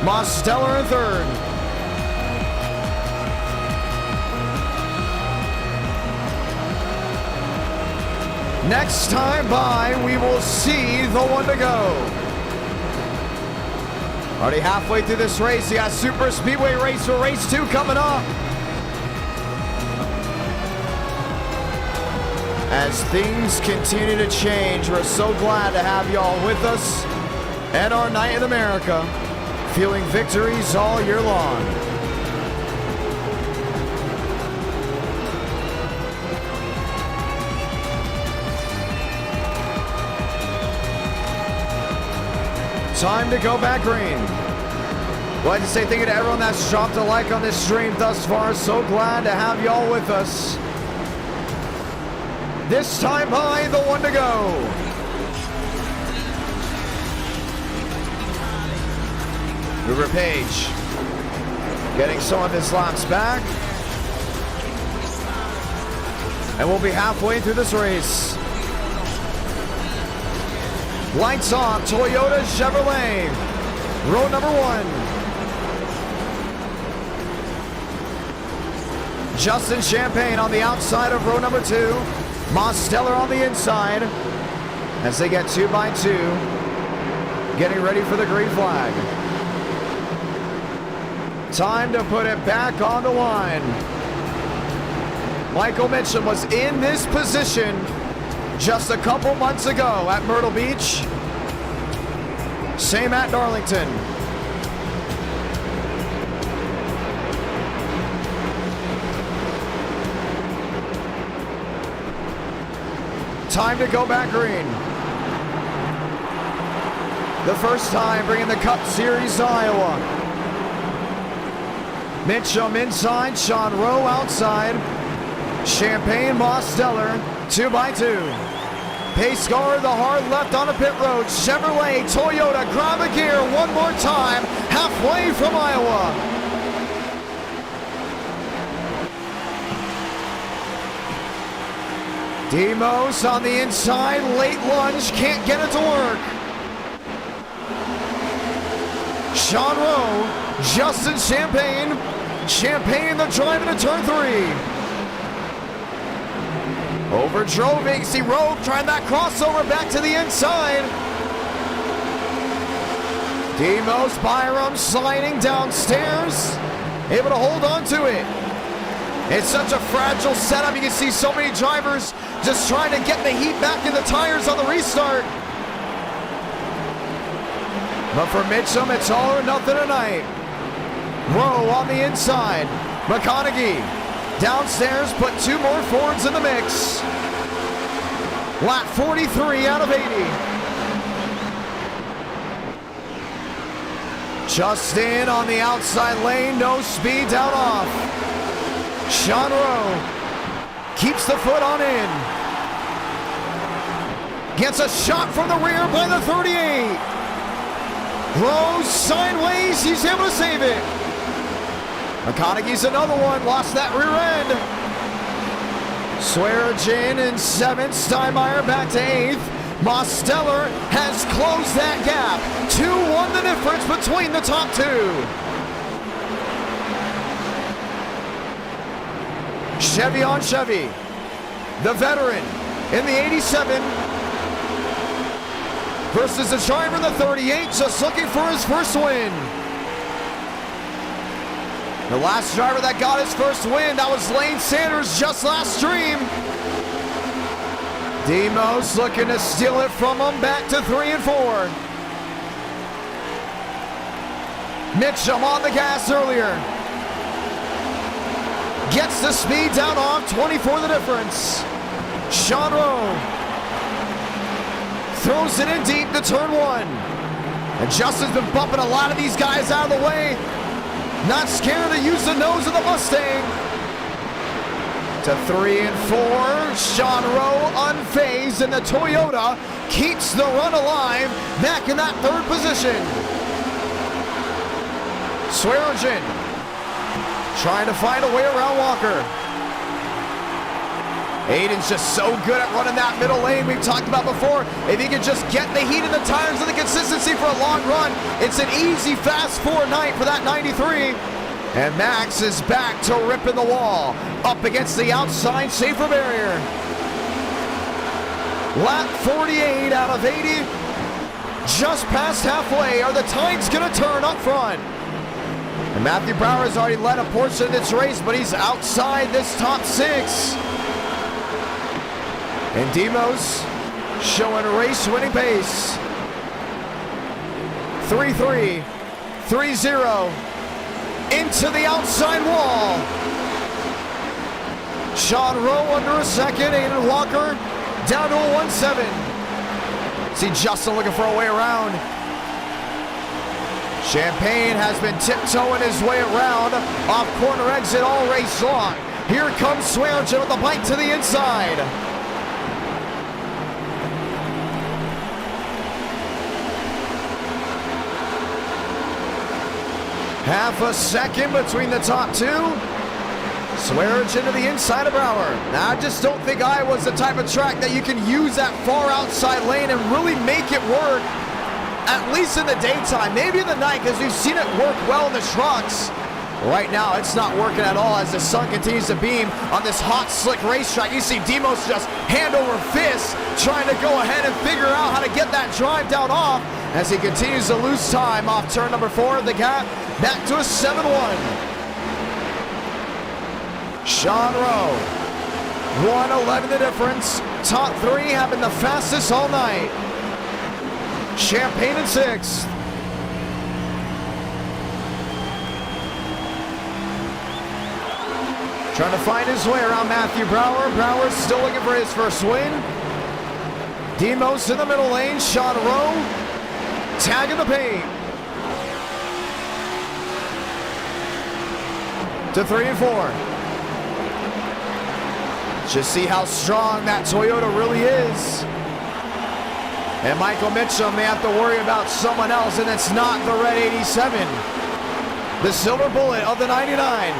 Mosteller in third. Next time by, we will see the one to go. Already halfway through this race, you got Super Speedway race for race 2 coming up. As things continue to change, we're so glad to have y'all with us. NR Night in America, feeling victories all year long. Time to go back green. I'd like to say thank you to everyone that's dropped a like on this stream thus far. So glad to have y'all with us. This time by, the one to go. River Page getting some of his laps back. And we'll be halfway through this race. Lights off, Toyota Chevrolet. Row number 1. Justin Champagne on the outside of row number 2. Mosteller on the inside as they get 2 by 2. Getting ready for the green flag. Time to put it back on the line. Michael Mitchum was in this position just a couple months ago at Myrtle Beach. Same at Darlington. Time to go back green. The first time bringing the Cup Series to Iowa. Mitchum inside, Sean Rowe outside. Champagne, Mosteller, 2 by 2. Pace car, the hard left on a pit road. Chevrolet, Toyota, grab a gear one more time, halfway from Iowa. Demos on the inside, late lunge, can't get it to work. Sean Rowe, Justin Champagne. Champagne, the drive into turn 3. Overdrove AC Rowe, trying that crossover back to the inside. Demos, Byram sliding downstairs, able to hold on to it. It's such a fragile setup. You can see so many drivers just trying to get the heat back in the tires on the restart. But for Mitchum, it's all or nothing tonight. Rowe on the inside. McConaughey downstairs, put 2 more Fords in the mix. Lap 43 out of 80. Justin on the outside lane, no speed down off. Sean Rowe keeps the foot on in. Gets a shot from the rear by the 38. Rowe sideways, he's able to save it. McConaughey's another one, lost that rear end. Swearigan in 7th, Steinmeier back to 8th. Mosteller has closed that gap. 2-1 the difference between the top 2. Chevy on Chevy. The veteran in the 87 versus the driver in the 38, just looking for his first win. The last driver that got his first win, that was Lane Sanders just last stream. Demos looking to steal it from him, back to 3 and 4. Mitchum on the gas earlier. Gets the speed down off, 24 the difference. Sean Rowe throws it in deep to turn 1. And Justin's been bumping a lot of these guys out of the way. Not scared to use the nose of the Mustang. To 3 and 4, Sean Rowe unfazed, and the Toyota keeps the run alive, back in that 3rd position. Swearigan trying to find a way around Walker. Aiden's just so good at running that middle lane we've talked about before. If he can just get the heat in the tires and the consistency for a long run, it's an easy, fast 4 night for that 93. And Max is back to ripping the wall. Up against the outside safer barrier. Lap 48 out of 80. Just past halfway. Are the tides going to turn up front? And Matthew Brower has already led a portion of this race, but he's outside this top 6. And Demos showing race-winning pace. 3-3, 3-0, into the outside wall. Sean Rowe under a second, Aiden Walker down to a 1-7. See Justin looking for a way around. Champagne has been tiptoeing his way around, off corner exit all race long. Here comes Swearigan with the bite to the inside. Half a second between the top 2. Swearigan to the inside of Brower. Now, I just don't think Iowa's the type of track that you can use that far outside lane and really make it work, at least in the daytime. Maybe in the night, because we've seen it work well in the trucks. Right now, it's not working at all as the sun continues to beam on this hot, slick racetrack. You see Demos just hand over fist, trying to go ahead and figure out how to get that drive down off as he continues to lose time off turn number 4 of the gap, back to a 7-1. Sean Rowe, 1:11 the difference. Top 3 have been the fastest all night. Champagne in 6th. Trying to find his way around Matthew Brower. Brower's still looking for his first win. Demos in the middle lane. Sean Rowe tagging the paint. To 3 and 4. Just see how strong that Toyota really is. And Michael Mitchum may have to worry about someone else, and it's not the red 87. The silver bullet of the 99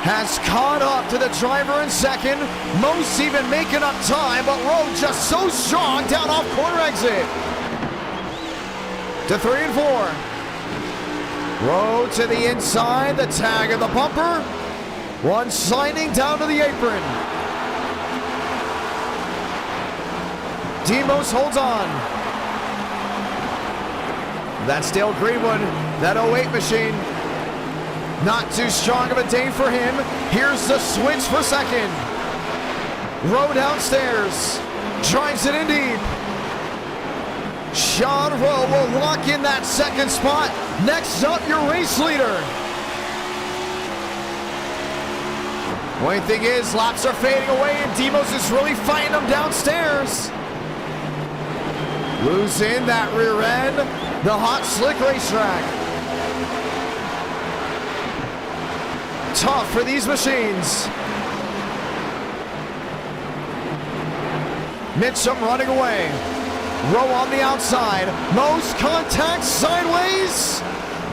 has caught up to the driver in second. Most even making up time, but Rowe just so strong down off corner exit. To 3 and 4. Rowe to the inside, the tag of the bumper. One sliding down to the apron. Demos holds on. That's Dale Greenwood, that 08 machine. Not too strong of a day for him. Here's the switch for second. Rowe downstairs. Drives it in deep. Sean Rowe will lock in that second spot. Next up, your race leader. Only thing is, laps are fading away and Demos is really fighting them downstairs. Losing that rear end. The hot, slick racetrack. Tough for these machines. Mitchum running away. Rowe on the outside. Most contact sideways.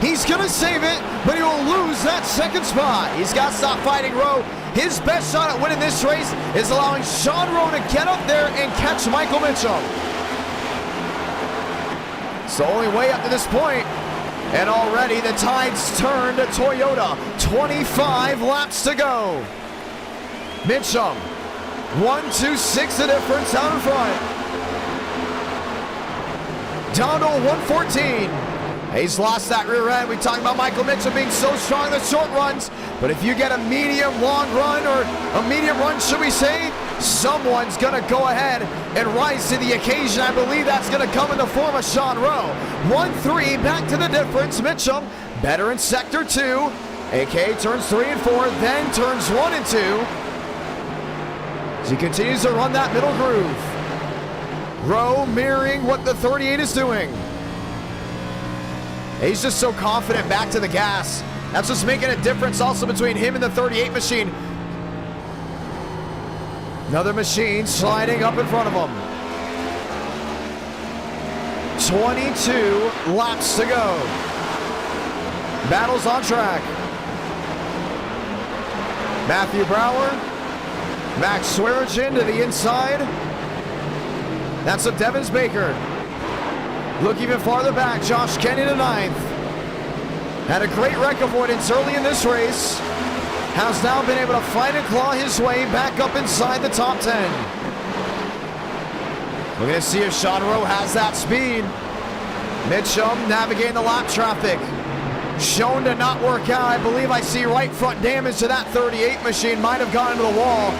He's gonna save it, but he will lose that second spot. He's got to stop fighting Rowe. His best shot at winning this race is allowing Sean Rowe to get up there and catch Michael Mitchum. It's the only way up to this point. And already the tides turn to Toyota. 25 laps to go. Mitchum, 1-2-6 the difference out in front. Down to 114. He's lost that rear end. We talked about Michael Mitchum being so strong in the short runs. But if you get a medium long run, or a medium run, should we say, someone's going to go ahead and rise to the occasion. I believe that's going to come in the form of Sean Rowe. 1-3, back to the difference. Mitchum, better in sector 2. AK turns 3 and 4, then turns 1 and 2. As he continues to run that middle groove. Rowe mirroring what the 38 is doing. He's just so confident back to the gas. That's what's making a difference also between him and the 38 machine. Another machine sliding up in front of him. 22 laps to go. Battle's on track. Matthew Brower. Max Swearigan to the inside. That's a Devins Baker. Look even farther back, Josh Kenny to 9th. Had a great wreck avoidance early in this race. Has now been able to fight and claw his way back up inside the top 10. We're going to see if Sean Rowe has that speed. Mitchum navigating the lap traffic. Shown to not work out. I believe I see right front damage to that 38 machine. Might have gone into the wall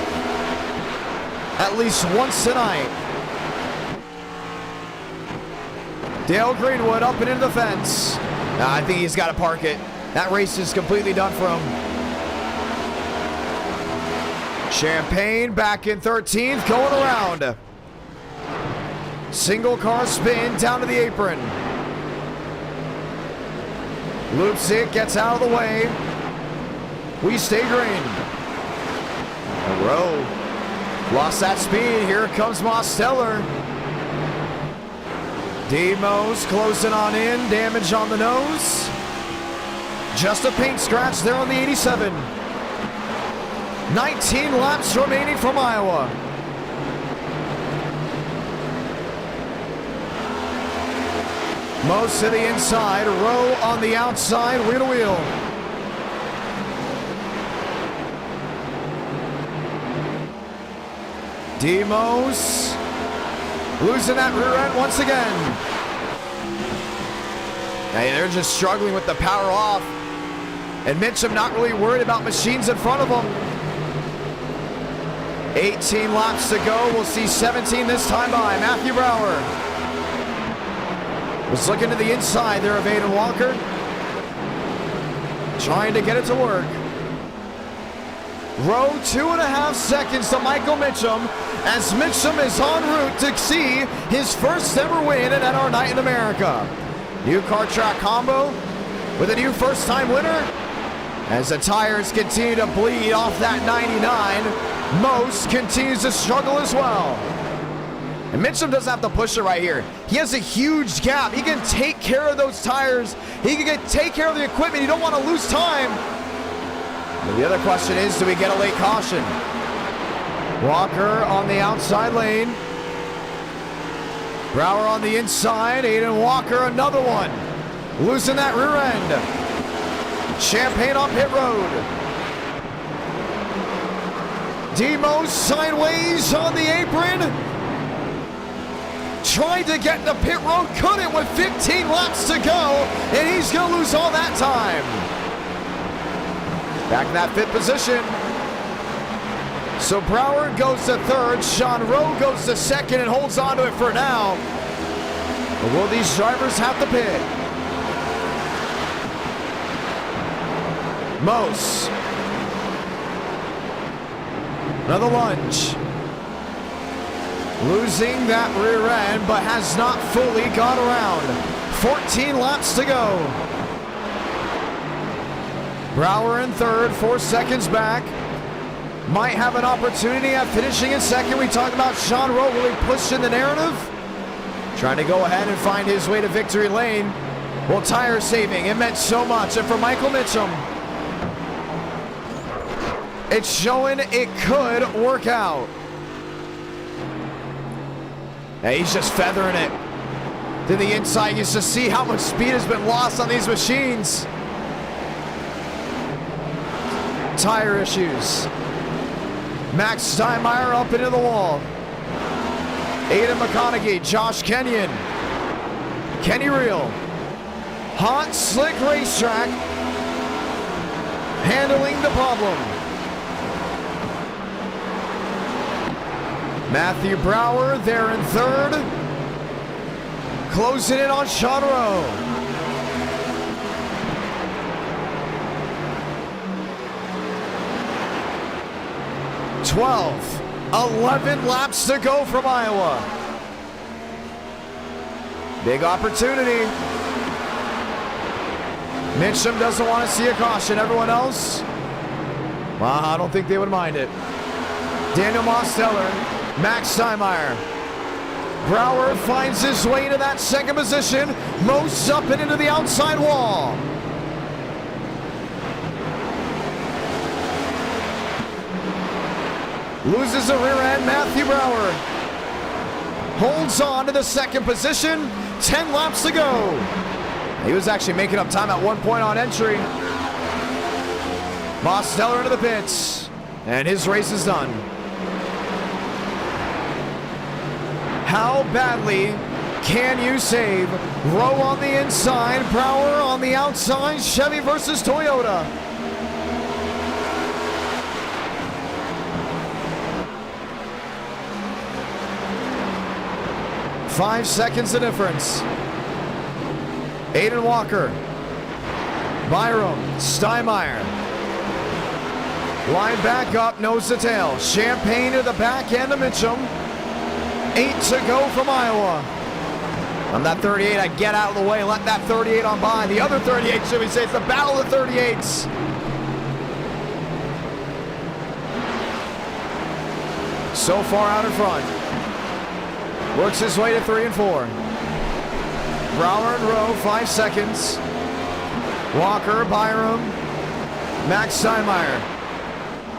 at least once tonight. Dale Greenwood up and into the fence. I think he's got to park it. That race is completely done for him. Champagne back in 13th, going around. Single car spin down to the apron. Loops it, gets out of the way. We stay green. Rowe lost that speed. Here comes Mosteller. Demos closing on in, damage on the nose. Just a paint scratch there on the 87. 19 laps remaining from Iowa. Most to the inside, Rowe on the outside, wheel to wheel. Demos losing that rear end once again. Hey, they're just struggling with the power off. And Mitchum not really worried about machines in front of him. 18 laps to go. We'll see 17 this time by Matthew Brower. Was looking to the inside there of Aiden Walker. Trying to get it to work. Rowe 2.5 seconds to Michael Mitchum as Mitchum is en route to see his first ever win at NR Night in America. New car track combo with a new first time winner as the tires continue to bleed off that 99. Most continues to struggle as well. And Mitchum doesn't have to push it right here. He has a huge gap. He can take care of those tires. He can take care of the equipment. You don't want to lose time. But the other question is, do we get a late caution? Walker on the outside lane. Brower on the inside. Aiden Walker, another one. Losing that rear end. Champagne on pit road. Demos sideways on the apron. Tried to get the pit road, couldn't with 15 laps to go, and he's going to lose all that time. Back in that 5th position. So Brower goes to 3rd, Sean Rowe goes to 2nd and holds on to it for now. But will these drivers have to pit? Mose. Another lunge. Losing that rear end, but has not fully gone around. 14 laps to go. Brower in 3rd, 4 seconds back. Might have an opportunity at finishing in 2nd. We talked about Sean Rowe really pushing the narrative. Trying to go ahead and find his way to victory lane. Well, tire saving, it meant so much. And for Michael Mitchum, it's showing it could work out. And he's just feathering it to the inside. You just see how much speed has been lost on these machines. Tire issues. Max Steinmeier up into the wall. Aiden McConaughey, Josh Kenyon. Kenny Reel. Hot, slick racetrack. Handling the problem. Matthew Brower there in 3rd. Closing in on Sean Rowe. Twelve, 11 laps to go from Iowa. Big opportunity. Mitchum doesn't want to see a caution. Everyone else, well, I don't think they would mind it. Daniel Mosteller. Max Steinmeier. Brower finds his way to that 2nd position. Most up and into the outside wall. Loses the rear end, Matthew Brower. Holds on to the 2nd position. 10 laps to go. He was actually making up time at one point on entry. Mosteller into the pits. And his race is done. How badly can you save? Rowe on the inside, Brower on the outside, Chevy versus Toyota. Five seconds the difference. Aiden Walker, Byram, Steinmeier. Line back up, nose to tail. Champagne to the back end of Mitchum. 8 to go from Iowa. On that 38, I get out of the way, let that 38 on by. The other 38, should we say, it's the battle of the 38s. So far out in front. Works his way to 3 and 4. Brower and Rowe, 5 seconds. Walker, Byram, Max Steinmeier.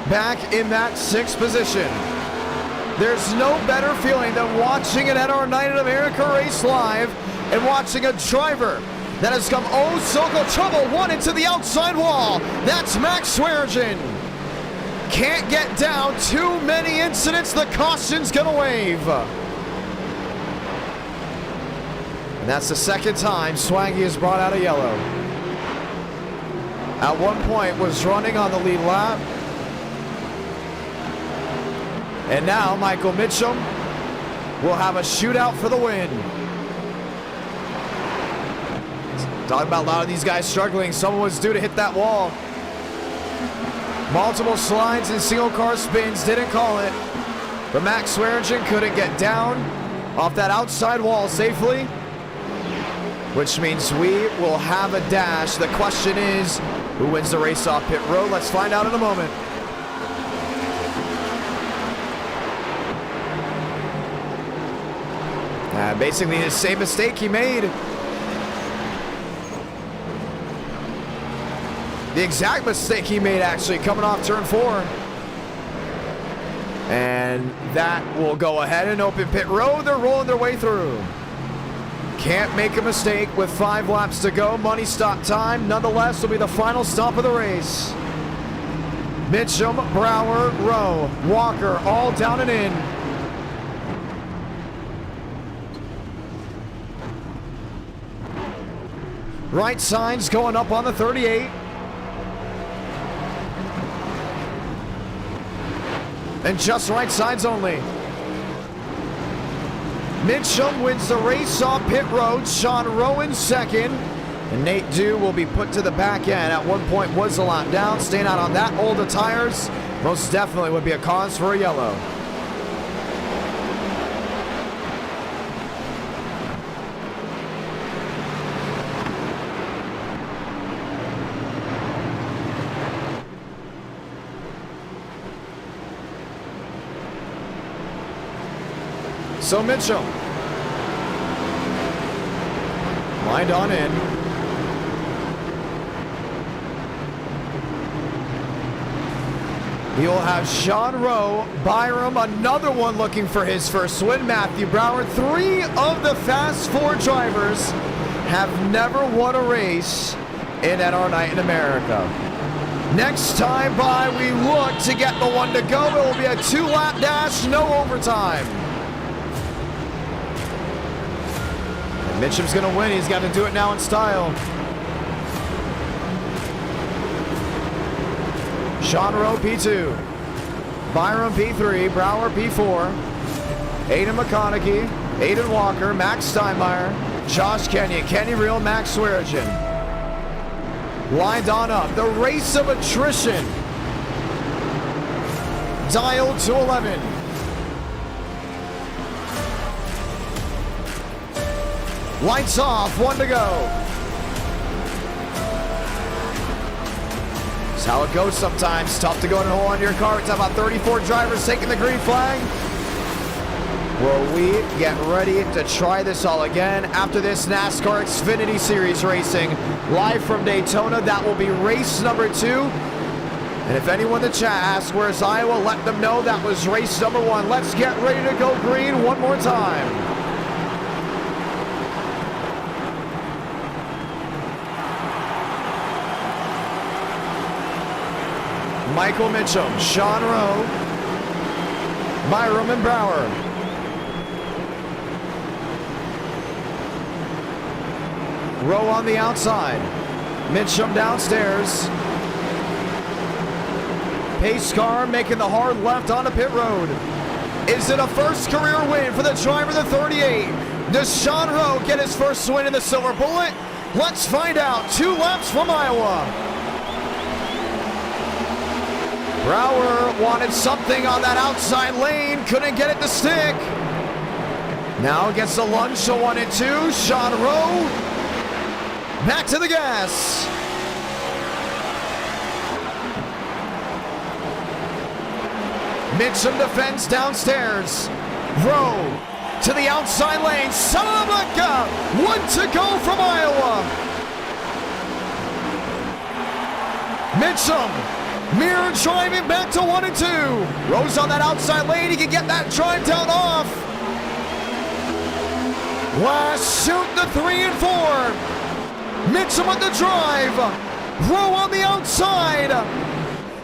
Back in that 6th position. There's no better feeling than watching an NR Night in America race live and watching a driver that has come oh so trouble one into the outside wall. That's Max Swearinger. Can't get down. Too many incidents. The caution's gonna wave. And that's the second time Swaggy has brought out a yellow. At one point was running on the lead lap. And now Michael Mitchum will have a shootout for the win. Talking about a lot of these guys struggling. Someone was due to hit that wall. Multiple slides and single car spins, didn't call it. But Max Swearingen couldn't get down off that outside wall safely, which means we will have a dash. The question is, who wins the race off pit road? Let's find out in a moment. Basically the same mistake he made. The exact mistake he made, actually, coming off turn 4. And that will go ahead and open pit road. They're rolling their way through. Can't make a mistake with 5 laps to go. Money stop time. Nonetheless, will be the final stop of the race. Mitchum, Brower, Rowe, Walker, all down and in. Right signs going up on the 38. And just right sides only. Mitchum wins the race off pit road. Sean Rowan second. And Nate Dew will be put to the back end. At one point was a lap down. Staying out on that old of tires most definitely would be a cause for a yellow. So Mitchum, lined on in. He'll have Sean Rowe, Byram, another one looking for his first win. Matthew Brower, 3 of the Fast 4 drivers have never won a race in NR Night in America. Next time by, we look to get the one to go. It will be a 2-lap dash, no overtime. Mitchum's gonna win. He's got to do it now in style. Sean Rowe P2, Byram P3, Brower P4, Aiden McConaughey, Aiden Walker, Max Steinmeier, Josh Kenyon, Kenny Real, Max Swearingen. Lined on up. The race of attrition. Dialed to 11. Lights off, 1 to go. That's how it goes sometimes. Tough to go in a hole on your car. It's about 34 drivers taking the green flag. Will we get ready to try this all again after this NASCAR Xfinity Series racing live from Daytona? That will be race number 2. And if anyone in the chat asks where's Iowa, let them know that was race number 1. Let's get ready to go green one more time. Michael Mitchum, Sean Rowe, Byram and Brower. Rowe on the outside. Mitchum downstairs. Pace car making the hard left onto pit road. Is it a first career win for the driver of the 38? Does Sean Rowe get his first win in the Silver Bullet? Let's find out. 2 laps from Iowa. Brower wanted something on that outside lane, couldn't get it to stick. Now gets the lunge to 1 and 2. Sean Rowe back to the gas. Mitchum defends downstairs. Rowe to the outside lane. Son of a gun. 1 to go from Iowa. Mitchum. Mirror driving back to 1 and 2. Rowe's on that outside lane. He can get that drive down off. Last shoot the 3 and 4. Mitchum on the drive. Rowe on the outside.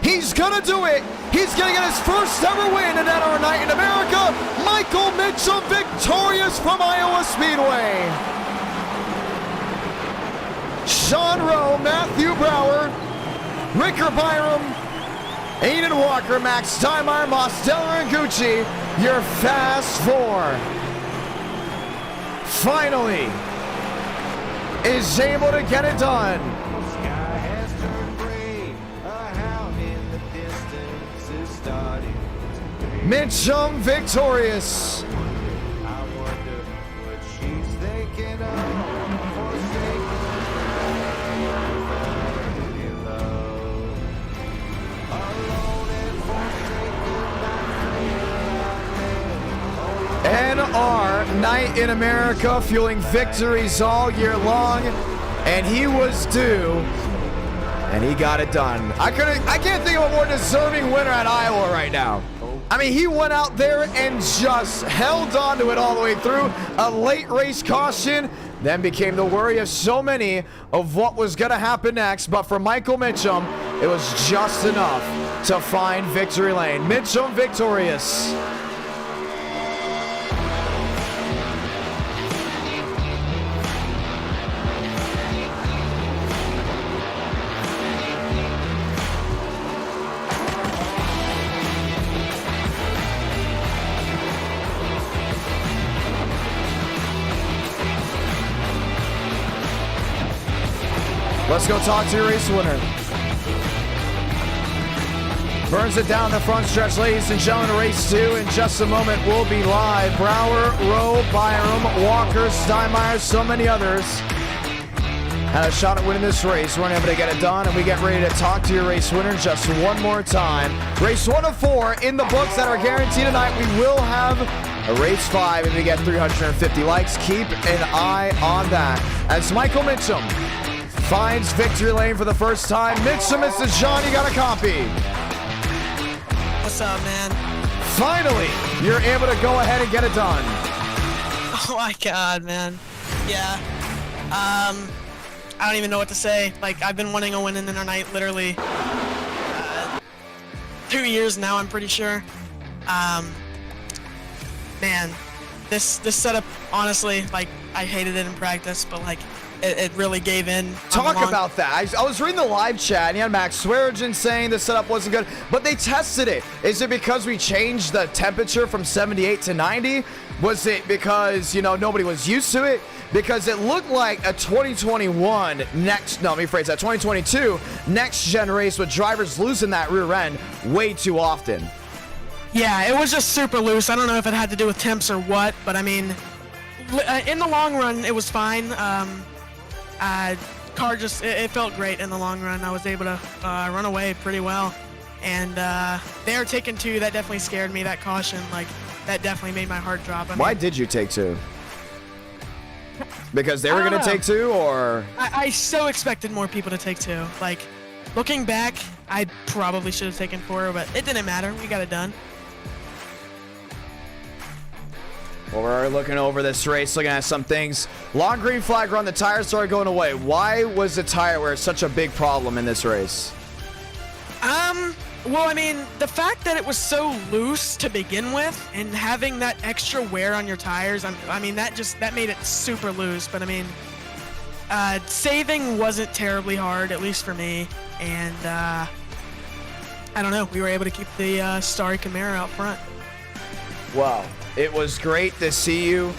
He's gonna do it. He's gonna get his first ever win in our night in America. Michael Mitchell victorious from Iowa Speedway. Sean Rowe, Matthew Brower, Ricker Byram, Aiden Walker, Max Steinmeier, Mosteller, and Gucci, your Fast Four. Finally is able to get it done. Mitchum victorious. I wonder what she's thinking of. NR Night in America, fueling victories all year long, and he was due, and he got it done. I can't think of a more deserving winner at Iowa right now. I mean, he went out there and just held on to it all the way through. A late race caution, then became the worry of so many of what was going to happen next. But for Michael Mitchum, it was just enough to find victory lane. Mitchum victorious. Let's go talk to your race winner. Burns it down the front stretch, ladies and gentlemen. Race 2 in just a moment will be live. Brower, Rowe, Byram, Walker, Steinmeier, so many others had a shot at winning this race. We're able to get it done, and we get ready to talk to your race winner just one more time. Race 1 of 4 in the books that are guaranteed tonight. We will have a race 5 if we get 350 likes. Keep an eye on that. As Michael Mitchum finds victory lane for the first time. Mitchum, Mr. John, you got a copy. What's up, man? Finally, you're able to go ahead and get it done. Oh my god, man. Yeah. I don't even know what to say. Like, I've been wanting a win in the night literally 2 years now, I'm pretty sure. Man, this setup, honestly, like, I hated it in practice, but like, it really gave in. Talk about that. I was reading the live chat, and you had Max Swearigan saying the setup wasn't good, but they tested it. Is it because we changed the temperature from 78 to 90? Was it because, you know, nobody was used to it? Because it looked like a 2022 next gen race with drivers losing that rear end way too often. Yeah, it was just super loose. I don't know if it had to do with temps or what, but I mean, in the long run, it was fine. Car just, it felt great in the long run. I was able to run away pretty well. And they are taking 2. That definitely scared me, that caution. Like, that definitely made my heart drop. Why did you take 2? Because they were going to take 2, or? I so expected more people to take 2. Like, looking back, I probably should have taken 4, but it didn't matter. We got it done. Well, we're looking over this race, looking at some things. Long green flag run, the tires started going away. Why was the tire wear such a big problem in this race? Well, I mean, the fact that it was so loose to begin with and having that extra wear on your tires, I mean, that made it super loose. But I mean, saving wasn't terribly hard, at least for me. And I don't know, we were able to keep the Starry Camaro out front. Wow. It was great to see you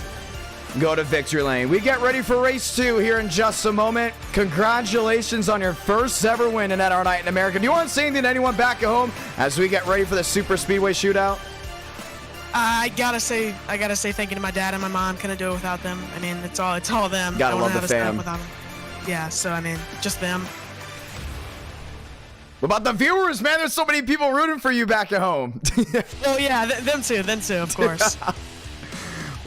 go to victory lane. We get ready for race 2 here in just a moment. Congratulations on your first ever win in NR Night in America. Do you want to say anything to anyone back at home as we get ready for the Super Speedway shootout? I gotta say thank you to my dad and my mom. Couldn't do it without them. I mean, it's all them. Gotta love the fam. Without them. Yeah, so I mean, just them. What about the viewers, man? There's so many people rooting for you back at home. Oh yeah, them too, of course.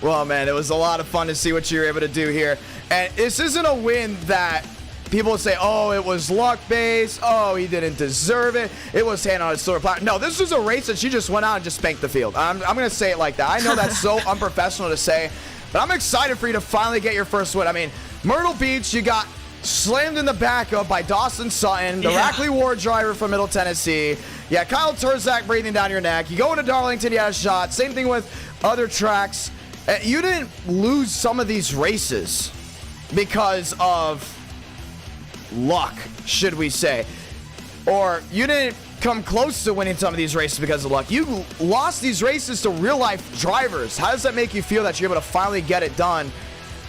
Well, man, it was a lot of fun to see what you were able to do here. And this isn't a win that people would say, oh, it was luck-based. Oh, he didn't deserve it. It was hand on a silver platter. No, this was a race that she just went out and just spanked the field. I'm going to say it like that. I know that's so unprofessional to say, but I'm excited for you to finally get your first win. I mean, Myrtle Beach, you got slammed in the back of by Dawson Sutton, the Yeah. Rackley Ward driver from Middle Tennessee. Yeah, Kyle Turzak breathing down your neck. You go into Darlington, you had a shot. Same thing with other tracks. You didn't lose some of these races because of luck, should we say. Or you didn't come close to winning some of these races because of luck. You lost these races to real-life drivers. How does that make you feel that you're able to finally get it done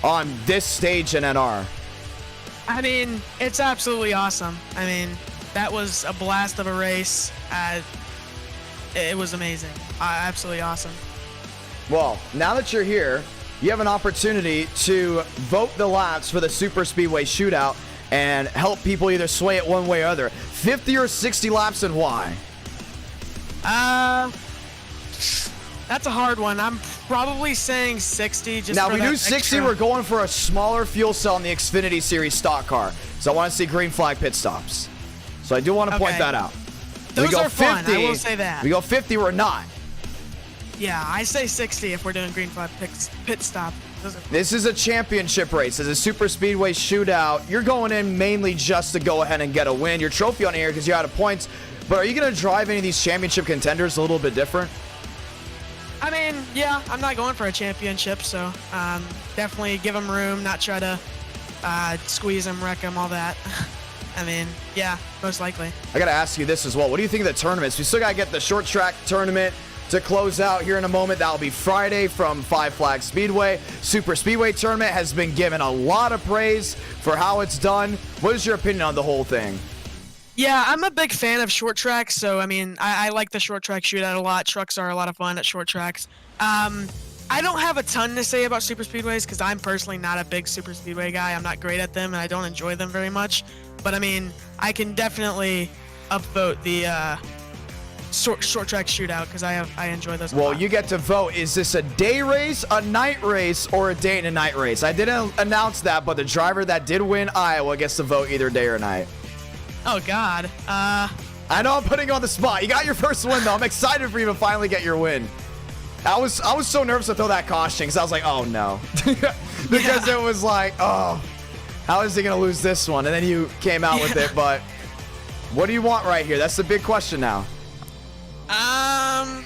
on this stage in NR? I mean, it's absolutely awesome. I mean, that was a blast of a race. It was amazing. Absolutely awesome. Well, now that you're here, you have an opportunity to vote the laps for the Super Speedway Shootout and help people either sway it one way or other. 50 or 60 laps, and why? That's a hard one. I'm probably saying 60. Just Now, for if we that do 60, extra. we're going for a smaller fuel cell in the Xfinity Series stock car. So I want to see green flag pit stops. So I do want to point Okay. that out. Those are fun. I will say that. We go 50, we're not. Yeah, I say 60 if we're doing green flag pit stop. This is a championship race. As a Super Speedway Shootout, you're going in mainly just to go ahead and get a win. Your trophy on here because you're out of points. But are you going to drive any of these championship contenders a little bit different? I mean, yeah, I'm not going for a championship, so definitely give them room, not try to squeeze them, wreck them, all that. I mean, yeah, most likely. I got to ask you this as well. What do you think of the tournaments? We still got to get the short track tournament to close out here in a moment. That'll be Friday from Five Flag Speedway. Super Speedway tournament has been given a lot of praise for how it's done. What is your opinion on the whole thing? Yeah, I'm a big fan of short tracks, so I mean, I like the short track shootout a lot. Trucks are a lot of fun at short tracks. I don't have a ton to say about super speedways because I'm personally not a big super speedway guy. I'm not great at them, and I don't enjoy them very much. But I mean, I can definitely upvote the short track shootout because I enjoy those a Well, lot. you get to vote. Is this a day race, a night race, or a day and a night race? I didn't announce that, but the driver that did win Iowa gets to vote either day or night. Oh God. I know I'm putting you on the spot. You got your first win, though. I'm excited for you to finally get your win. I was so nervous to throw that caution because I was like, oh no. Because it was like, oh, how is he going to lose this one? And then you came out with it, but what do you want right here? That's the big question now. I'll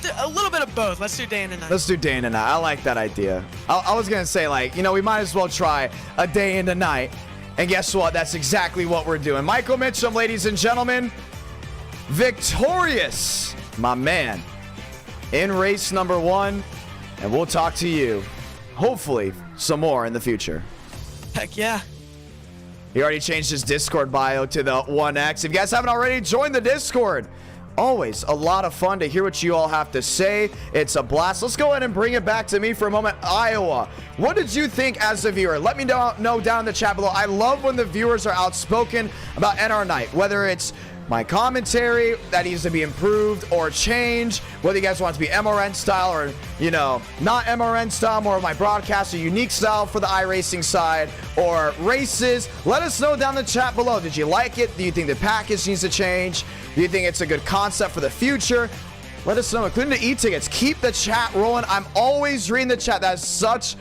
do a little bit of both. Let's do day and a night. Let's do day and a night. I like that idea. I was going to say, like, you know, we might as well try a day and a night. And guess what? That's exactly what we're doing. Michael Mitchum, ladies and gentlemen, victorious, my man, in race number 1. And we'll talk to you, hopefully, some more in the future. Heck yeah. He already changed his Discord bio to the 1X. If you guys haven't already, join the Discord. Always a lot of fun to hear what you all have to say. It's a blast. Let's go ahead and bring it back to me for a moment. Iowa, what did you think as a viewer? Let me know down in the chat below. I love when the viewers are outspoken about NR Night, whether it's my commentary that needs to be improved or changed, whether you guys want it to be MRN style or, you know, not MRN style, more of my broadcast or unique style for the iRacing side, or races. Let us know down in the chat below. Did you like it? Do you think the package needs to change? Do you think it's a good concept for the future? Let us know, including the e-tickets. Keep the chat rolling. I'm always reading the chat. That is such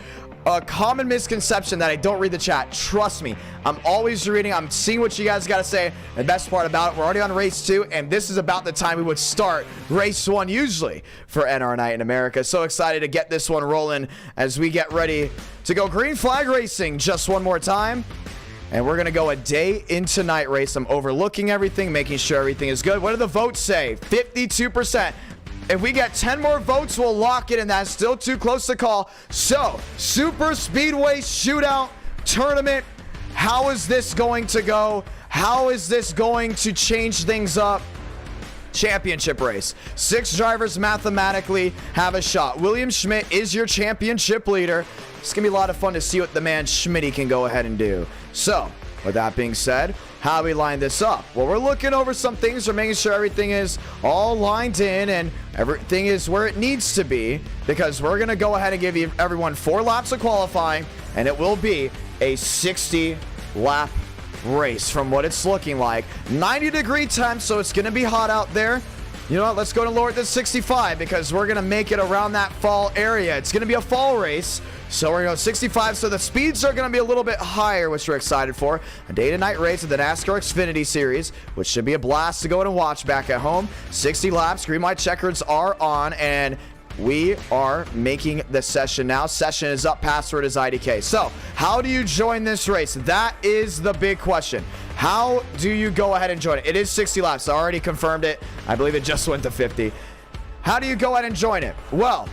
a common misconception that I don't read the chat. Trust me, I'm always reading. I'm seeing what you guys got to say. The best part about it, we're already on race 2, and this is about the time we would start race 1 usually for NR Night in America. So excited to get this one rolling as we get ready to go green flag racing just one more time. And we're going to go a day into night race. I'm overlooking everything, making sure everything is good. What do the votes say? 52%. If we get 10 more votes, we'll lock it, and that's still too close to call. So, Super Speedway Shootout Tournament. How is this going to go? How is this going to change things up? Championship race. 6 drivers mathematically have a shot. William Schmidt is your championship leader. It's going to be a lot of fun to see what the man Schmitty can go ahead and do. So, with that being said, how do we line this up? Well, we're looking over some things. We're making sure everything is all lined in and everything is where it needs to be, because we're going to go ahead and give everyone 4 laps of qualifying, and it will be a 60-lap race from what it's looking like. 90-degree temps, so it's going to be hot out there. You know what? Let's go to lower it to 65 because we're going to make it around that fall area. It's going to be a fall race. So we're going to go 65, so the speeds are going to be a little bit higher, which we're excited for. A day-to-night race of the NASCAR Xfinity Series, which should be a blast to go and watch back at home. 60 laps, green light checkers are on, and we are making the session now. Session is up, password is IDK. So how do you join this race? That is the big question. How do you go ahead and join it? It is 60 laps, I already confirmed it. I believe it just went to 50. How do you go ahead and join it? Well,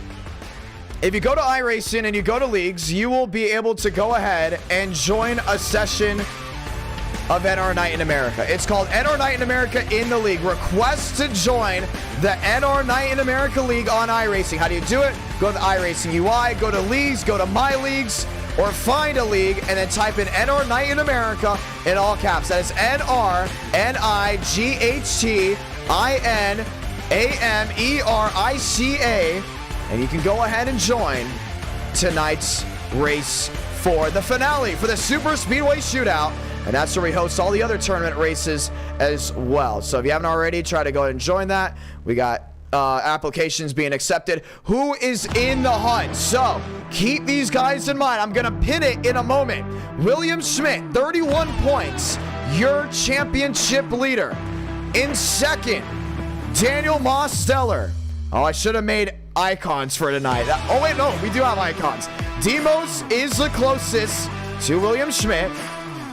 if you go to iRacing and you go to leagues, you will be able to go ahead and join a session of NR Night in America. It's called NR Night in America in the league. Request to join the NR Night in America League on iRacing. How do you do it? Go to the iRacing UI, go to leagues, go to my leagues, or find a league and then type in NR Night in America in all caps. That is NRNIGHTINAMERICA. And you can go ahead and join tonight's race for the finale, for the Super Speedway Shootout. And that's where we host all the other tournament races as well. So if you haven't already, try to go ahead and join that. We got applications being accepted. Who is in the hunt? So keep these guys in mind. I'm going to pin it in a moment. William Schmidt, 31 points, your championship leader. In second, Daniel Mosteller. Oh, I should have made icons for tonight. Oh, wait, no, we do have icons. Demos is the closest to William Schmidt.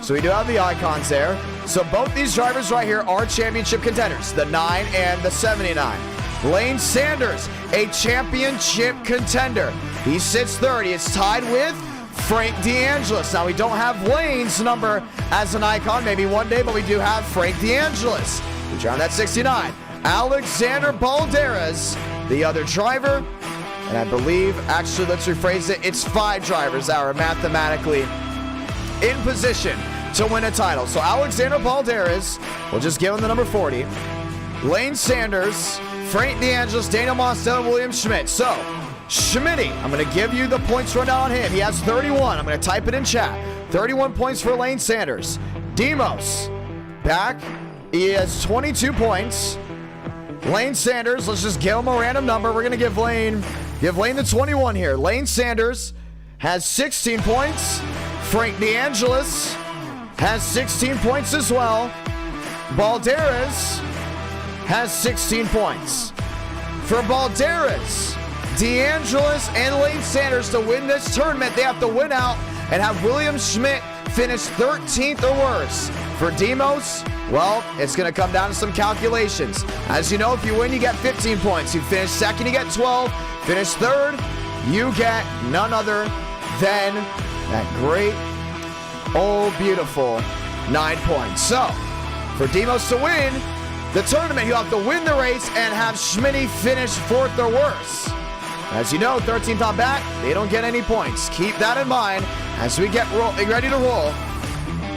So we do have the icons there. So both these drivers right here are championship contenders, the 9 and the 79. Lane Sanders, a championship contender. He sits third. He is tied with Frank DeAngelis. Now, we don't have Lane's number as an icon, maybe one day, but we do have Frank DeAngelis. We draw that 69. Alexander Balderas, the other driver. And I believe, actually, let's rephrase it. It's 5 drivers that are mathematically in position to win a title. So Alexander Balderas, we'll just give him the number 40. Lane Sanders, Frank DeAngelis, Daniel Mosteller, William Schmidt. So, Schmitty, I'm going to give you the points rundown on him. He has 31. I'm going to type it in chat. 31 points for Lane Sanders. Demos, back. He has 22 points. Lane Sanders, let's just give him a random number. We're going to give Lane the 21 here. Lane Sanders has 16 points. Frank DeAngelis has 16 points as well. Balderas has 16 points. For Balderas, DeAngelis, and Lane Sanders to win this tournament, they have to win out and have William Schmidt finish 13th or worse. For Demos, well, it's going to come down to some calculations. As you know, if you win, you get 15 points. You finish second, you get 12. Finish third, you get none other than that great, old, beautiful 9 points. So, for Demos to win the tournament, you have to win the race and have Schmitty finish 4th or worse. As you know, 13th on back, they don't get any points. Keep that in mind as we get ready to roll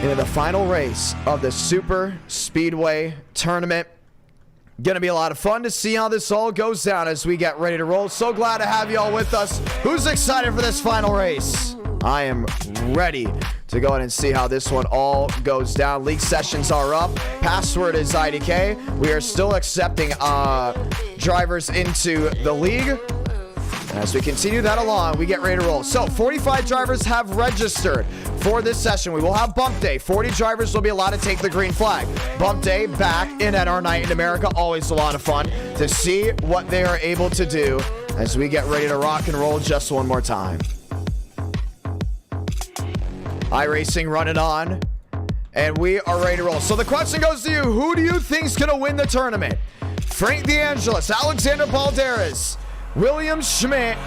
into the final race of the Super Speedway Tournament. Gonna be a lot of fun to see how this all goes down as we get ready to roll. So glad to have you all with us. Who's excited for this final race? I am ready to go ahead and see how this one all goes down. League sessions are up. Password is IDK. We are still accepting drivers into the league. And as we continue that along, we get ready to roll. So 45 drivers have registered for this session. We will have Bump Day. 40 drivers will be allowed to take the green flag. Bump Day back in NR Night in America. Always a lot of fun to see what they are able to do as we get ready to rock and roll just one more time. iRacing running on, and we are ready to roll. So the question goes to you. Who do you think is going to win the tournament? Frank DeAngelis, Alexander Balderas, William Schmidt,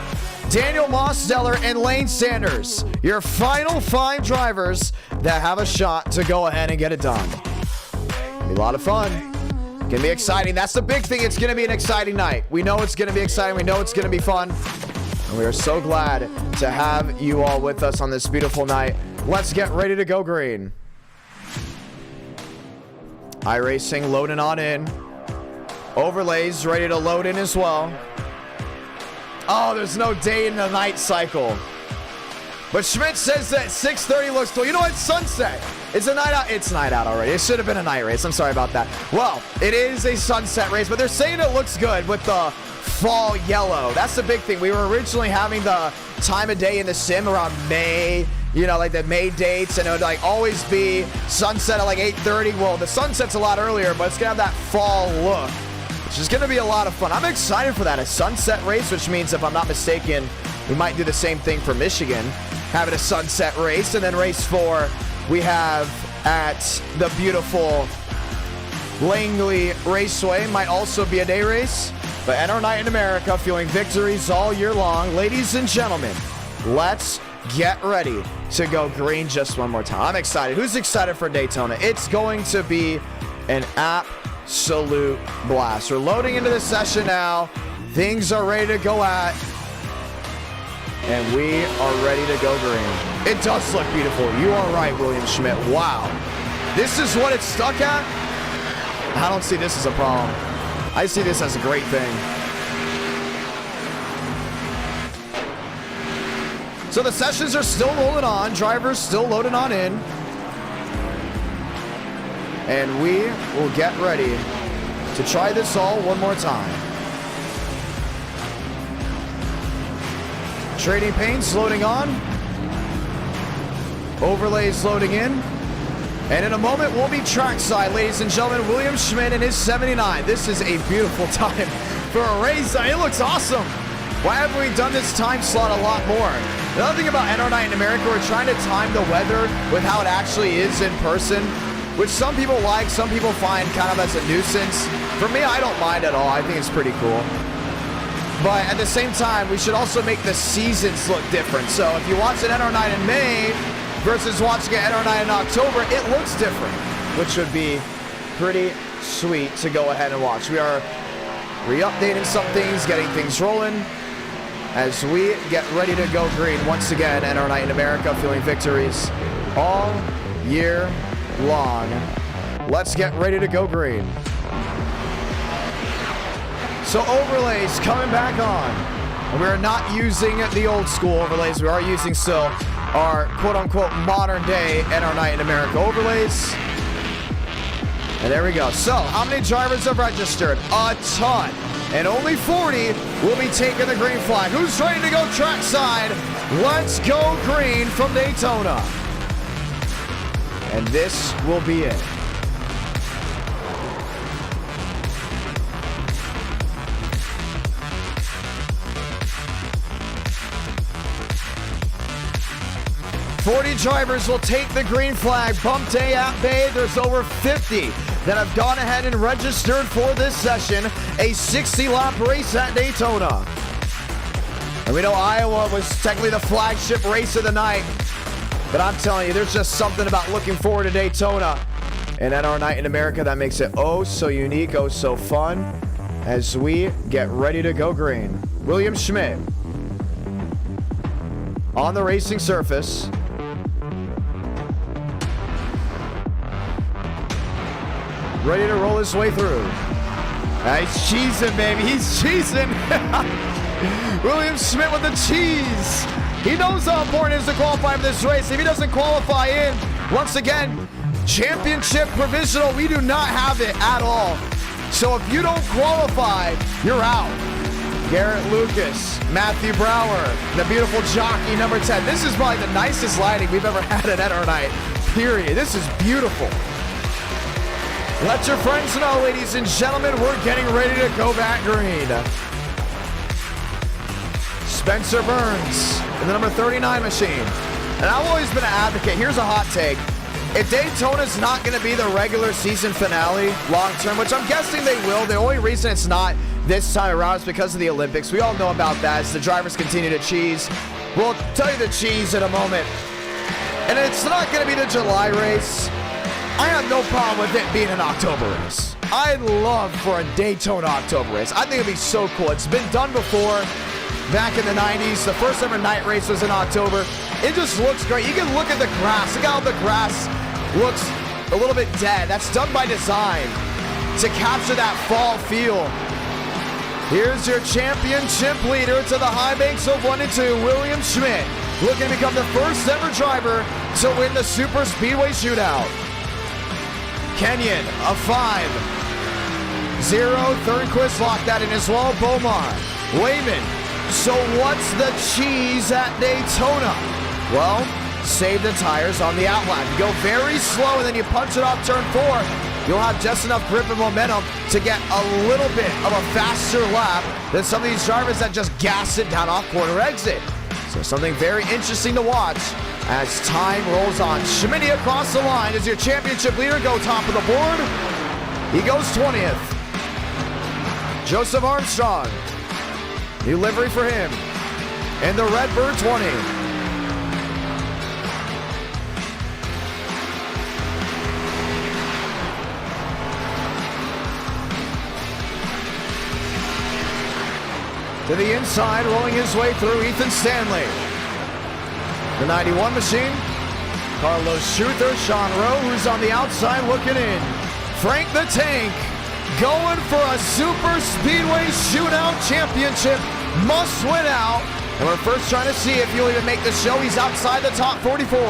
Daniel Mosteller, and Lane Sanders. Your final 5 drivers that have a shot to go ahead and get it done. It'll be a lot of fun. Gonna be exciting. That's the big thing. It's gonna be an exciting night. We know it's gonna be exciting. We know it's gonna be fun. And we are so glad to have you all with us on this beautiful night. Let's get ready to go green. iRacing loading on in. Overlays ready to load in as well. Oh, there's no day in the night cycle. But Schmidt says that 6:30 looks cool. You know what? Sunset. It's a night out. It's night out already. It should have been a night race. I'm sorry about that. Well, it is a sunset race, but they're saying it looks good with the fall yellow. That's the big thing. We were originally having the time of day in the sim around May, you know, like the May dates, and it would like always be sunset at like 8:30. Well, the sunset's a lot earlier, but it's gonna have that fall look, which is gonna be a lot of fun. I'm excited for that. A sunset race, which means, if I'm not mistaken, we might do the same thing for Michigan, having a sunset race. And then race 4 we have at the beautiful Langley Raceway, might also be a day race. But NR Night in America, fueling victories all year long. Ladies and gentlemen, let's get ready to go green just one more time. I'm excited. Who's excited for Daytona? It's going to be an absolute blast. We're loading into the session now. Things are ready to go at, and we are ready to go green. It does look beautiful. You are right, William Schmidt. Wow. This is what it's stuck at? I don't see this as a problem. I see this as a great thing. So the sessions are still rolling on. Drivers still loading on in. And we will get ready to try this all one more time. Trading paints loading on. Overlays loading in. And in a moment, we'll be trackside, ladies and gentlemen. William Schmidt in his 79. This is a beautiful time for a race. It looks awesome. Why haven't we done this time slot a lot more? Another thing about NR Night in America, we're trying to time the weather with how it actually is in person, which some people like, some people find kind of as a nuisance. For me, I don't mind at all. I think it's pretty cool. But at the same time, we should also make the seasons look different. So if you watch an NR Night in May versus watching an NR Night in October, it looks different, which would be pretty sweet to go ahead and watch. We are re-updating some things, getting things rolling as we get ready to go green. Once again, NR Night in America, fueling victories all year long. Let's get ready to go green. So overlays coming back on. We're not using the old school overlays. We are using still our quote-unquote modern-day NR Night in America overlays. And there we go. So, how many drivers have registered? A ton. And only 40 will be taking the green flag. Who's ready to go trackside? Let's go green from Daytona. And this will be it. .40 drivers will take the green flag. Bump day at Bay. There's over 50 that have gone ahead and registered for this session. A 60-lap race at Daytona. And we know Iowa was technically the flagship race of the night. But I'm telling you, there's just something about looking forward to Daytona and NR Night in America that makes it oh so unique, oh so fun as we get ready to go green. William Schmidt on the racing surface. Ready to roll his way through. He's cheesing, baby. He's cheesing. William Schmidt with the cheese. He knows how important it is to qualify for this race. If he doesn't qualify in, once again, championship provisional, we do not have it at all. So if you don't qualify, you're out. Garrett Lucas, Matthew Brower, the beautiful jockey number 10. This is probably the nicest lighting we've ever had at NR Night, period. This is beautiful. Let your friends know, ladies and gentlemen, we're getting ready to go back green. Spencer Burns in the number 39 machine. And I've always been an advocate. Here's a hot take. If Daytona's not going to be the regular season finale long term, which I'm guessing they will, the only reason it's not this time around is because of the Olympics. We all know about that as the drivers continue to cheese. We'll tell you the cheese in a moment. And it's not going to be the July race. I have no problem with it being an October race. I'd love for a Daytona October race. I think it'd be so cool. It's been done before back in the 90s. The first ever night race was in October. It just looks great. You can look at the grass. Look how the grass looks a little bit dead. That's done by design to capture that fall feel. Here's your championship leader to the high banks of 1 and 2, William Schmidt. looking to become the first ever driver to win the Super Speedway Shootout. Kenyon, a 5. 0, Thornquist locked that in as well. Bomar, Wayman. So what's the cheese at Daytona? Well, save the tires on the outlap. You go very slow and then you punch it off turn 4. You'll have just enough grip and momentum to get a little bit of a faster lap than some of these drivers that just gas it down off corner exit. So something very interesting to watch as time rolls on. Schmitty across the line as your championship leader, go top of the board. He goes 20th. Joseph Armstrong, new livery for him, and the Redbird 20. To the inside, rolling his way through, Ethan Stanley. The 91 machine, Carlos Schuther, Sean Rowe, who's on the outside looking in. Frank the Tank, going for a Super Speedway Shootout Championship. Must win out. And we're first trying to see if he'll even make the show. He's outside the top 44.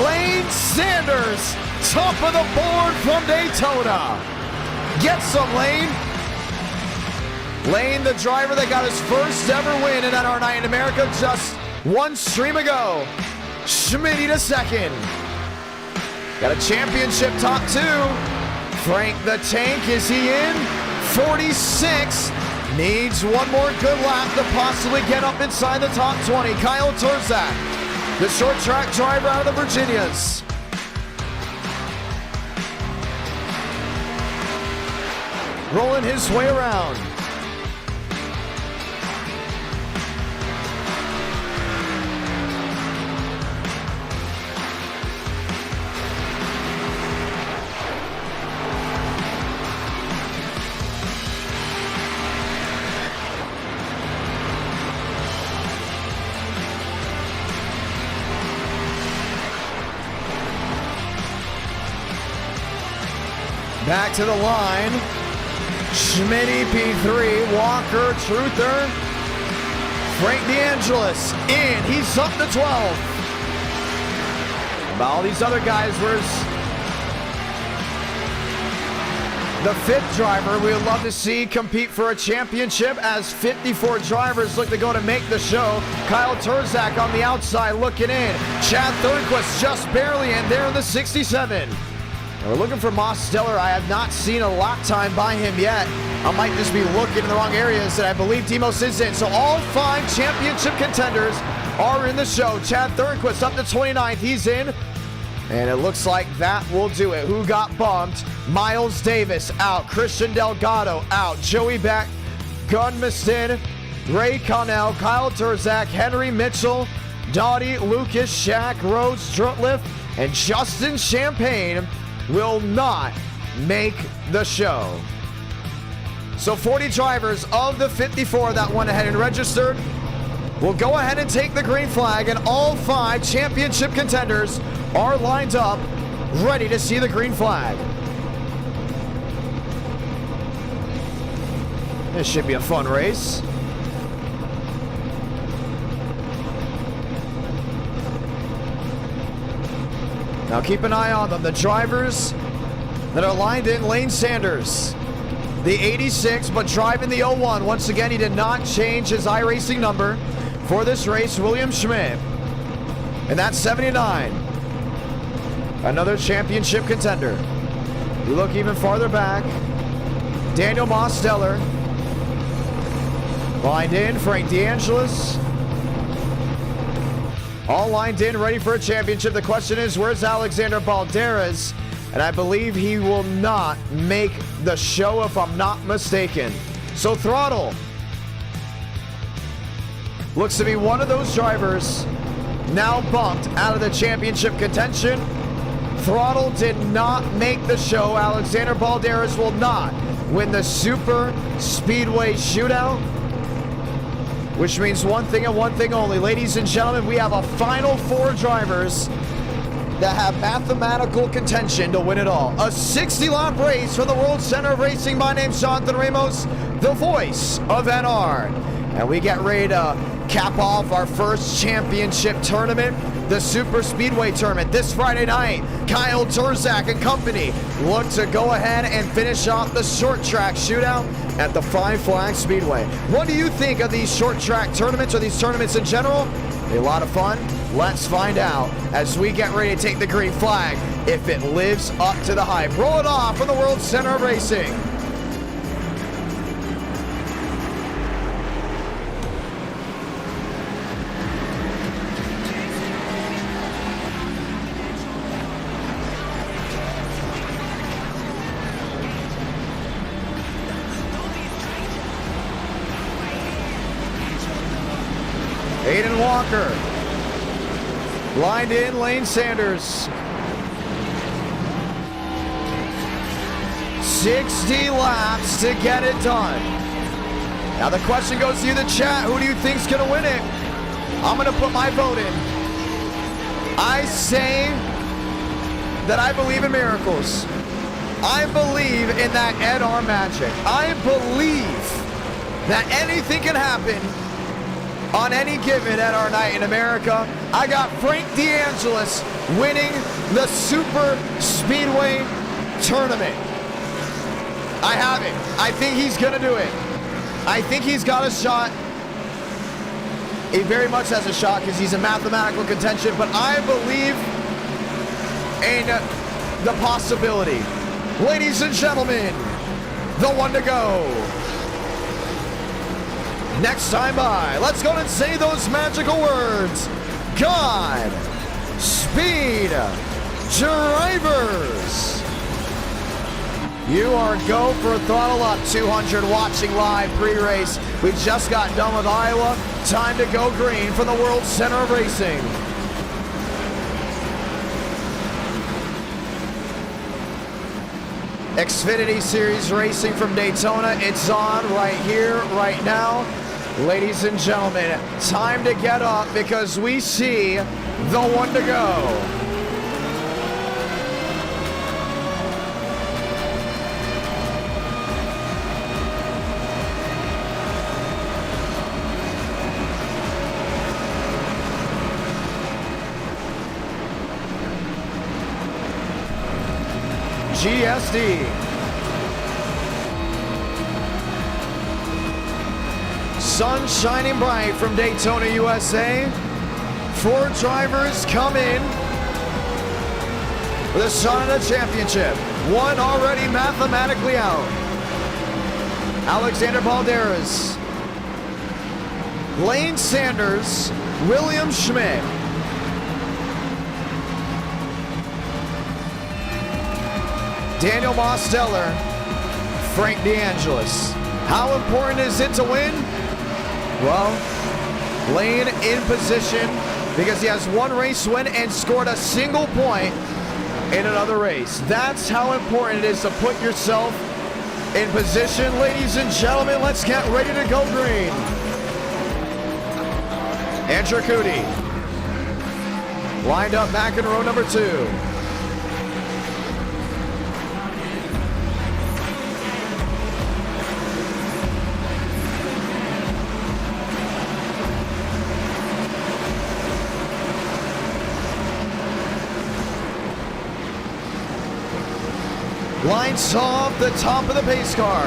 Lane Sanders, top of the board from Daytona. Get some, Lane. Lane, the driver that got his first ever win in NR Night in America just one stream ago. Schmitty to second. Got a championship top 2. Frank the Tank, is he in? 46. Needs one more good lap to possibly get up inside the top 20. Kyle Turzak, the short track driver out of the Virginias. Rolling his way around. Back to the line. Schmitty P3, Walker, Truther, Frank DeAngelis in. He's up to 12th. All these other guys, where's the 5th driver we would love to see compete for a championship as 54 drivers look to go to make the show. Kyle Turzak on the outside looking in. Chad Thornquist just barely in there in the 67. We're looking for Moss Stellar. I have not seen a lap time by him yet. I might just be looking in the wrong areas, and I believe Demos is in. So all 5 championship contenders are in the show. Chad Thornquist up to 29th. He's in. And it looks like that will do it. Who got bumped? Miles Davis out. Christian Delgado out. Joey Beck, Gunmiston, Ray Connell, Kyle Turzak, Henry Mitchell, Dottie, Lucas, Shaq, Rhodes, Drutliff, and Justin Champagne will not make the show. So 40 drivers of the 54 that went ahead and registered will go ahead and take the green flag, and all 5 championship contenders are lined up, ready to see the green flag. This should be a fun race. Now keep an eye on them. The drivers that are lined in, Lane Sanders, the 86, but driving the 01. Once again, he did not change his iRacing number for this race. William Schmidt, and that's 79. Another championship contender. You look even farther back. Daniel Mosteller, lined in. Frank DeAngelis, all lined in, ready for a championship. The question is, where's Alexander Balderas? And I believe he will not make the show, if I'm not mistaken. So Throttle looks to be one of those drivers now bumped out of the championship contention. Throttle did not make the show. Alexander Balderas will not win the Super Speedway Shootout, which means one thing and one thing only. Ladies and gentlemen, we have a final 4 drivers that have mathematical contention to win it all. A 60-lap race from the World Center of Racing. My name's Jonathan Ramos, the voice of NR. And we get ready to cap off our first championship tournament, the Super Speedway Tournament, this Friday night. Kyle Turzak and company look to go ahead and finish off the short track shootout at the Five Flags Speedway. What do you think of these short track tournaments, or these tournaments in general? A lot of fun? Let's find out as we get ready to take the green flag, if it lives up to the hype. Roll it off from the World Center of Racing. Aiden Walker, lined in, Lane Sanders. 60 laps to get it done. Now the question goes to you, the chat, who do you think's gonna win it? I'm gonna put my vote in. I say that I believe in miracles. I believe in that NR magic. I believe that anything can happen on any given NR night in America. I got Frank DeAngelis winning the Super Speedway Tournament. I have it. I think he's gonna do it. I think he's got a shot. He very much has a shot because he's in mathematical contention, but I believe in the possibility. Ladies and gentlemen, the one to go. Next time by, let's go and say those magical words. God, speed, drivers. You are go for throttle up 200 watching live pre-race. We just got done with Iowa. Time to go green for the World Center of Racing. Xfinity Series racing from Daytona. It's on right here, right now. Ladies and gentlemen, time to get up because we see the one to go. GSD. Sun shining bright from Daytona, USA. 4 drivers come in with a shot at a championship. 1 already mathematically out. Alexander Balderas, Lane Sanders, William Schmidt. Daniel Mosteller, Frank DeAngelis. How important is it to win? Well, Lane in position because he has 1 race win and scored a single point in another race. That's how important it is to put yourself in position. Ladies and gentlemen, let's get ready to go green. Andrew Cootie lined up back in row number 2. Lights off the top of the pace car.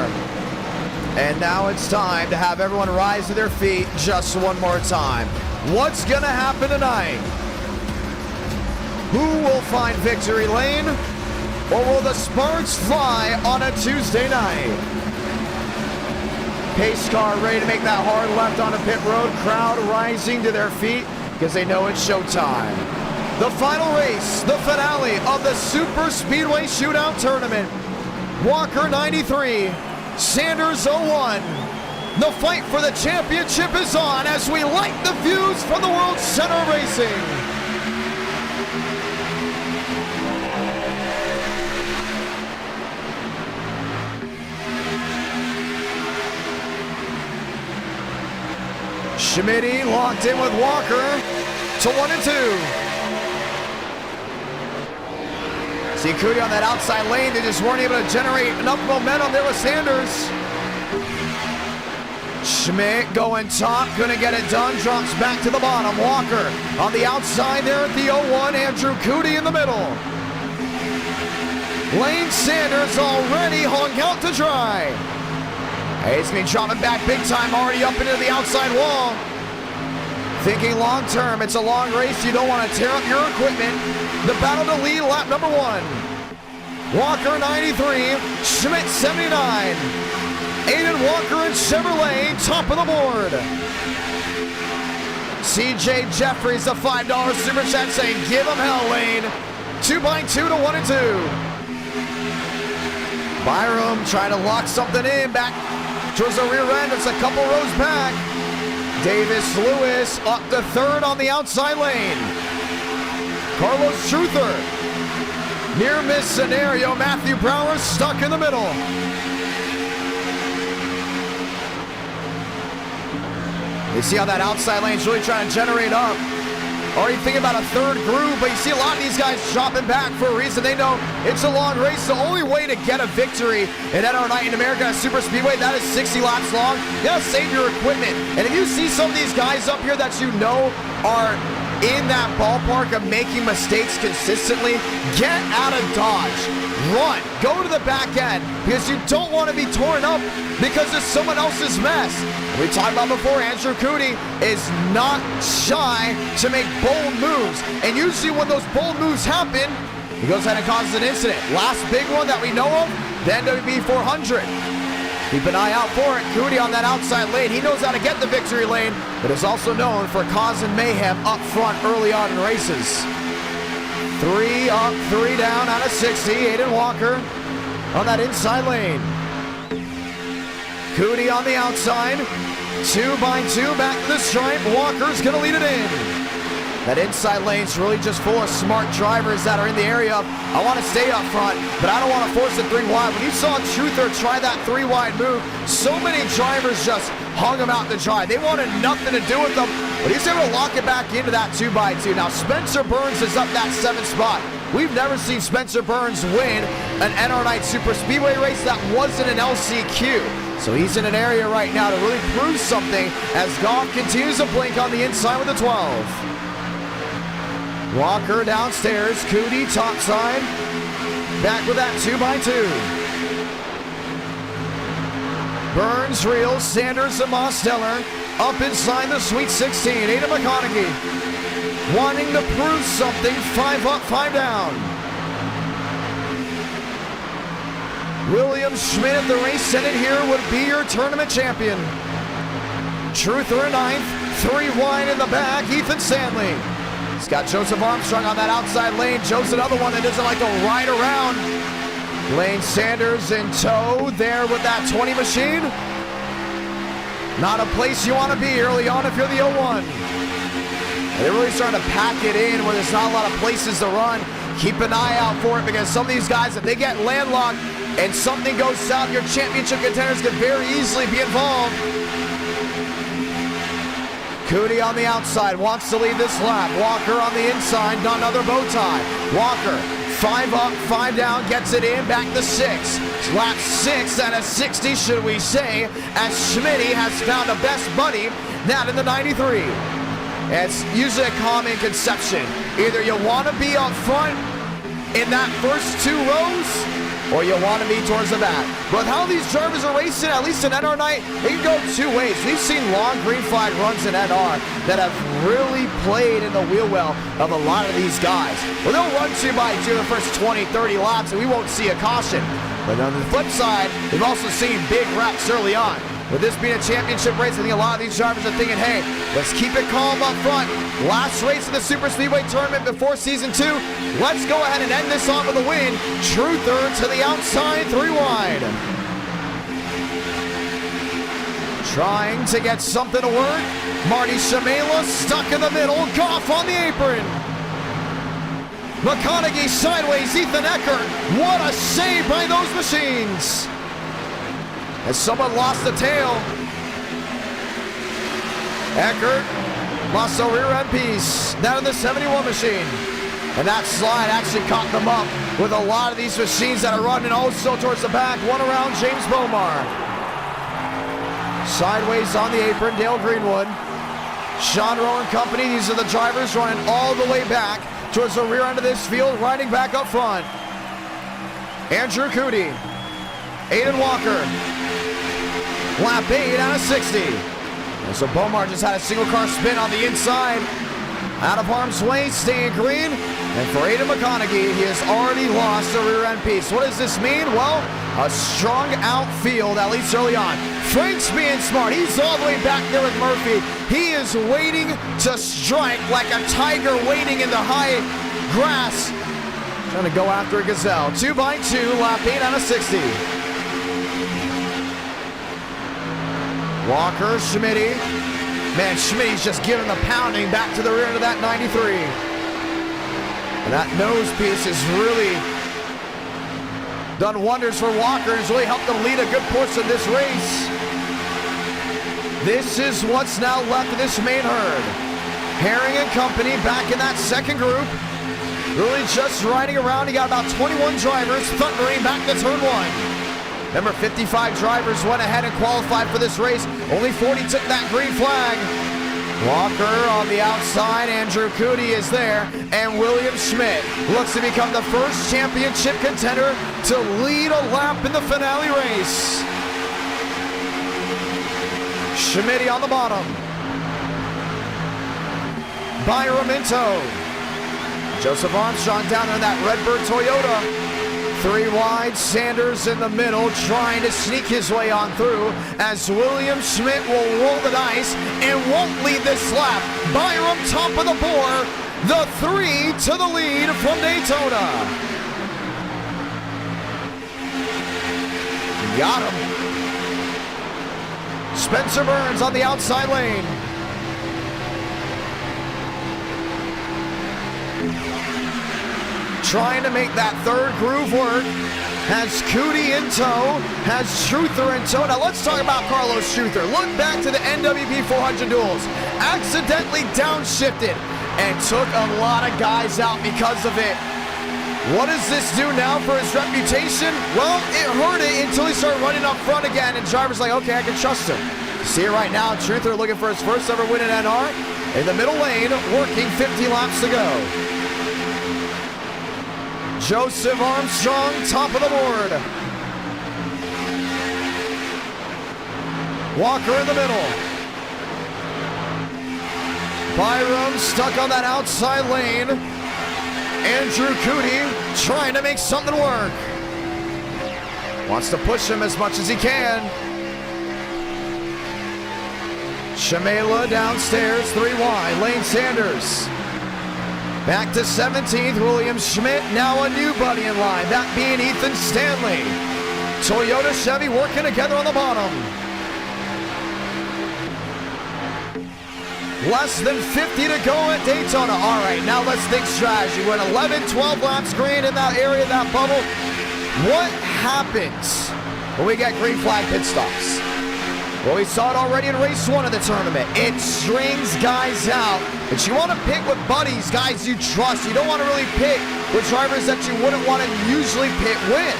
And now it's time to have everyone rise to their feet just one more time. What's gonna happen tonight? Who will find victory lane? Or will the sparks fly on a Tuesday night? Pace car ready to make that hard left onto pit road. Crowd rising to their feet because they know it's showtime. The final race, the finale of the Super Speedway Shootout Tournament. Walker 93, Sanders 01. The fight for the championship is on as we light the fuse from the World Center of Racing. Schmidt locked in with Walker to 1 and 2. See Cootie on that outside lane. They just weren't able to generate enough momentum. There was Sanders. Schmidt going top, gonna get it done, drops back to the bottom. Walker on the outside there at the 0-1, Andrew Cootie in the middle. Lane Sanders already hung out to dry. He's been dropping back big time, already up into the outside wall. Thinking long term, it's a long race, you don't want to tear up your equipment. The battle to lead, lap number 1. Walker 93, Schmidt 79. Aiden Walker and Chevrolet, top of the board. CJ Jeffries, a $5 super chat saying, give him hell, Lane. 2x2 to 1 and 2. Byram trying to lock something in, back towards the rear end. It's a couple rows back. Davis Lewis up to third on the outside lane. Carlos Truther. Near miss scenario. Matthew Brower stuck in the middle. You see how that outside lane's really trying to generate up. Already thinking about a third group, but you see a lot of these guys dropping back for a reason. They know it's a long race. The only way to get a victory in NR Night in America at Super Speedway, that is 60 laps long. You gotta save your equipment. And if you see some of these guys up here that you know are in that ballpark of making mistakes consistently, get out of Dodge. Run. Go to the back end because you don't want to be torn up because it's someone else's mess. We talked about before, Andrew Cootie is not shy to make bold moves. And usually when those bold moves happen, he goes ahead and causes an incident. Last big one that we know of, the NWB 400. Keep an eye out for it. Cootie on that outside lane. He knows how to get the victory lane, but is also known for causing mayhem up front early on in races. 3 up, 3 down out of 60. Aiden Walker on that inside lane. Cootie on the outside. 2x2 back to the stripe. Walker's going to lead it in. That inside lane's really just full of smart drivers that are in the area of, I want to stay up front, but I don't want to force it 3 wide. When you saw Truther try that 3 wide move, so many drivers just hung him out to dry. They wanted nothing to do with them, but he's able to lock it back into that 2x2. Now Spencer Burns is up that 7th spot. We've never seen Spencer Burns win an NR Night Super Speedway race that wasn't an LCQ. So he's in an area right now to really prove something as Goff continues to blink on the inside with the 12. Walker downstairs, Cootie topside, back with that 2x2. Burns reels, Sanders and Mosteller up inside the Sweet 16. Aiden McConaughey wanting to prove something, 5 up, 5 down. William Schmidt, the race Senate here, would be your tournament champion. Truther in 9th, 3 wide in the back, Ethan Stanley. He's got Joseph Armstrong on that outside lane. Joe's another one that doesn't like to ride around. Lane Sanders in tow there with that 20 machine. Not a place you want to be early on if you're the 01. They're really starting to pack it in where there's not a lot of places to run. Keep an eye out for it because some of these guys, if they get landlocked and something goes south, your championship contenders could very easily be involved. Cootie on the outside, wants to lead this lap. Walker on the inside, not another bow tie. Walker, 5 up, 5 down, gets it in, back to 6. Lap 6 out of 60, should we say, as Schmitty has found a best buddy, that in the 93. It's usually a common conception. Either you want to be up front in that first 2 rows, or you want to be towards the back. But how these drivers are racing, at least in NR Night, they can go 2 ways. We've seen long green flag runs in NR that have really played in the wheel well of a lot of these guys. Well, they'll run 2x2 the first 20, 30 laps, and we won't see a caution. But on the flip side, we've also seen big wrecks early on. With this being a championship race, I think a lot of these drivers are thinking, hey, let's keep it calm up front. Last race of the Super Speedway tournament before Season 2. Let's go ahead and end this off with a win. Truther to the outside, 3 wide. Trying to get something to work. Marty Shamela stuck in the middle. Goff on the apron. McConaughey sideways, Ethan Eckert. What a save by those machines. As someone lost the tail. Eckert lost the rear end piece down in the 71 machine. And that slide actually caught them up with a lot of these machines that are running also towards the back. One around James Bomar. Sideways on the apron, Dale Greenwood. Sean Rowe and company, these are the drivers running all the way back towards the rear end of this field, riding back up front. Andrew Cootie, Aiden Walker, lap 8 out of 60. And so Bomar just had a single car spin on the inside. Out of harm's way, staying green. And for Aiden McConaughey, he has already lost the rear end piece. What does this mean? Well, a strong outfield, at least early on. Frank's being smart. He's all the way back there with Murphy. He is waiting to strike like a tiger waiting in the high grass. Trying to go after a gazelle. 2x2, lap 8 out of 60. Walker, Schmitty. Man, Schmitty's just giving the pounding back to the rear end of that 93. And that nose piece has really done wonders for Walker. Has really helped him lead a good portion of this race. This is what's now left of this main herd. Herring and company back in that second group. Really just riding around. He got about 21 drivers thundering back to turn 1. Remember, 55 drivers went ahead and qualified for this race. Only 40 took that green flag. Walker on the outside. Andrew Cootie is there. And William Schmidt looks to become the first championship contender to lead a lap in the finale race. Schmidt on the bottom. Byram in tow. Joseph Armstrong down there in that Redbird Toyota. 3 wide, Sanders in the middle, trying to sneak his way on through as William Schmidt will roll the dice and won't lead this lap. Byram top of the board, the 3 to the lead from Daytona. Got him. Spencer Burns on the outside lane. Trying to make that third groove work. Has Cootie in tow. Has Truther in tow. Now let's talk about Carlos Truther. Look back to the NWP 400 duels. Accidentally downshifted and took a lot of guys out because of it. What does this do now for his reputation? Well, it hurt it until he started running up front again, and drivers like, okay, I can trust him. See it right now, Truther looking for his first ever win in NR. In the middle lane, working 50 laps to go. Joseph Armstrong, top of the board. Walker in the middle. Byram stuck on that outside lane. Andrew Cootie trying to make something work. Wants to push him as much as he can. Shamela downstairs, 3 wide. Lane Sanders. Back to 17th, William Schmidt, now a new buddy in line, that being Ethan Stanley. Toyota Chevy working together on the bottom. Less than 50 to go at Daytona. All right, now let's think strategy. We're at 11, 12 laps green in that area, that bubble. What happens when we get green flag pit stops? Well, we saw it already in race 1 of the tournament. It strings guys out. But you want to pick with buddies, guys you trust. You don't want to really pick with drivers that you wouldn't want to usually pit with.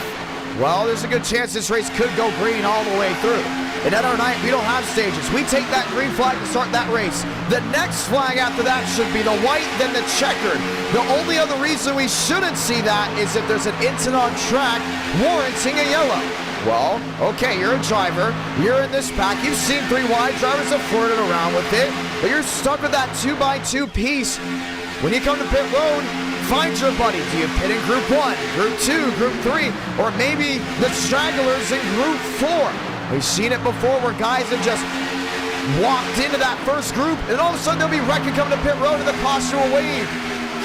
Well, there's a good chance this race could go green all the way through. And at our night, we don't have stages. We take that green flag to start that race. The next flag after that should be the white, then the checkered. The only other reason we shouldn't see that is if there's an incident on track warranting a yellow. Well, okay, you're a driver, you're in this pack, you've seen 3 wide, drivers have flirted around with it, but you're stuck with that 2x2 piece. When you come to pit road, find your buddy. Do you pit in group 1, group 2, group 3, or maybe the stragglers in group 4? We've seen it before where guys have just walked into that first group, and all of a sudden they'll be wrecking coming to pit road and the caution will wave.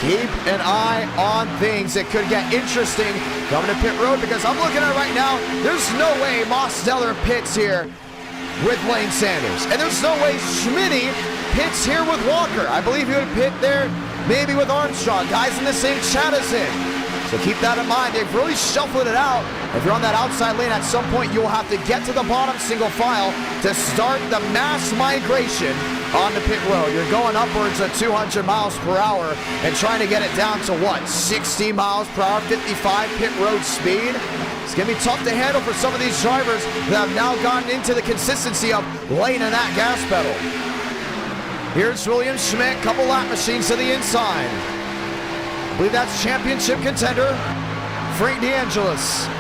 Keep an eye on things. It could get interesting coming to pit road because I'm looking at it right now. There's no way Mosteller pits here with Lane Sanders. And there's no way Schmitty pits here with Walker. I believe he would pit there maybe with Armstrong. Guys in the same chat as him. So keep that in mind. They've really shuffled it out. If you're on that outside lane, at some point you'll have to get to the bottom single file to start the mass migration on the pit road. You're going upwards of 200 miles per hour and trying to get it down to what, 60 miles per hour, 55 pit road speed? It's going to be tough to handle for some of these drivers that have now gotten into the consistency of laying in that gas pedal. Here's William Schmidt, couple lap machines to the inside. I believe that's championship contender, Frank DeAngelis.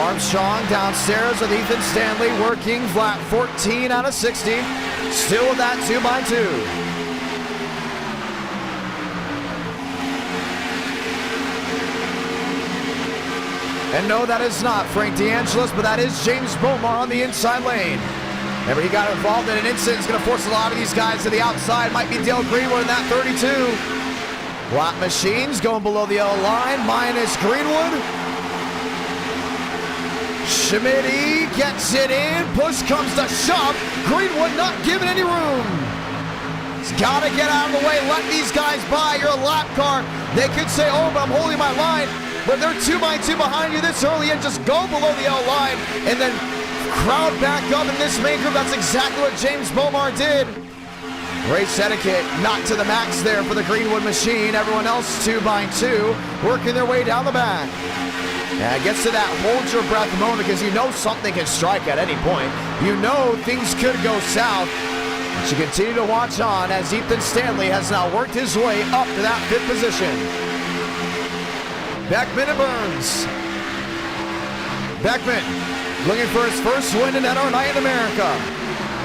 Armstrong downstairs with Ethan Stanley working lap 14 out of 60. Still with that 2x2. And no, that is not Frank DeAngelis, but that is James Bomar on the inside lane. Remember, he got involved in an incident. It's going to force a lot of these guys to the outside. Might be Dale Greenwood in that 32. Lap machines going below the yellow line, minus Greenwood. Schmidt gets it in. Push comes to shove. Greenwood not giving any room. He's got to get out of the way. Let these guys by. You're a lap car. They could say, oh, but I'm holding my line. But they're 2x2 behind you this early and just go below the yellow line and then crowd back up in this main group. That's exactly what James Bomar did. Race etiquette not to the max there for the Greenwood machine. Everyone else 2x2 working their way down the back. Yeah, it gets to that hold your breath moment because you know something can strike at any point. You know things could go south. But you continue to watch on as Ethan Stanley has now worked his way up to that 5th position. Beckman and Burns. Beckman looking for his first win in NR Night in America.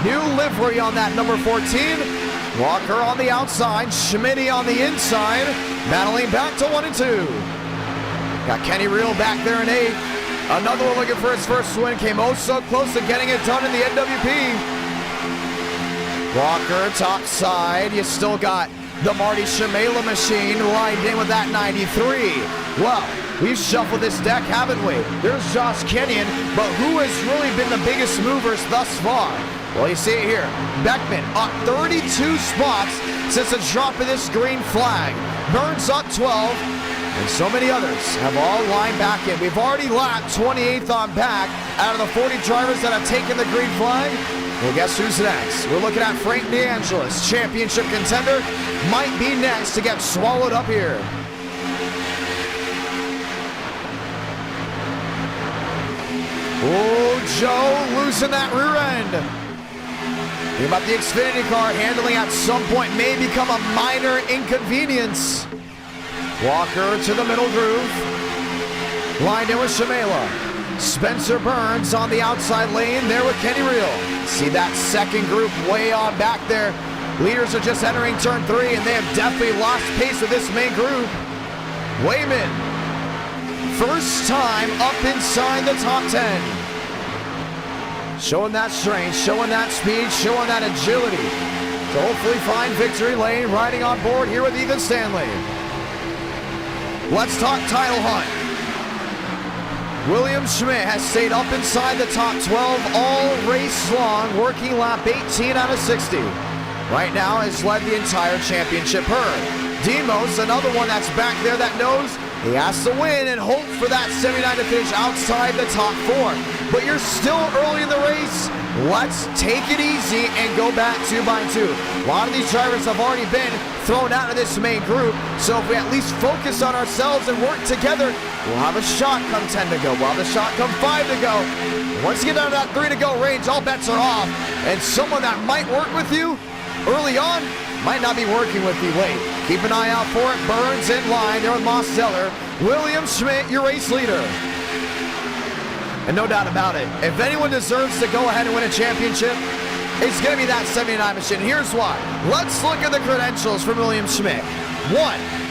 New livery on that number 14. Walker on the outside, Schmidt on the inside, battling back to 1 and 2. Got Kenny Reel back there in 8. Another one looking for his first win. Came oh so close to getting it done in the NWP. Walker top side. You still got the Marty Shamela machine lined in with that 93. Well, we've shuffled this deck, haven't we? There's Josh Kenyon, but who has really been the biggest movers thus far? Well, you see it here. Beckman up 32 spots since the drop of this green flag. Burns up 12, and so many others have all lined back in. We've already lapped 28th on back out of the 40 drivers that have taken the green flag. Well, guess who's next? We're looking at Frank DeAngelis, championship contender, might be next to get swallowed up here. Oh, Joe losing that rear end. Think about the Xfinity car handling at some point may become a minor inconvenience. Walker to the middle groove. Lined in with Shamela. Spencer Burns on the outside lane there with Kenny Reel. See that second group way on back there. Leaders are just entering turn 3 and they have definitely lost pace with this main group. Wayman, first time up inside the top 10. Showing that strength, showing that speed, showing that agility to hopefully find victory lane, riding on board here with Ethan Stanley. Let's talk title hunt. William Schmidt has stayed up inside the top 12 all race long, working lap 18 out of 60. Right now has led the entire championship herd. Demos, another one that's back there that knows he has to win and hope for that 79 to finish outside the top 4. But you're still early in the race. Let's take it easy and go back 2x2. A lot of these drivers have already been thrown out of this main group. So if we at least focus on ourselves and work together, we'll have a shot come 10 to go. We'll have a shot come 5 to go. Once you get down to that 3 to go range, all bets are off. And someone that might work with you early on might not be working with you late. Keep an eye out for it. Burns in line there with Moss Zeller. William Schmidt, your race leader. And no doubt about it, if anyone deserves to go ahead and win a championship, it's going to be that 79 machine. Here's why. Let's look at the credentials for William Schmidt. 1,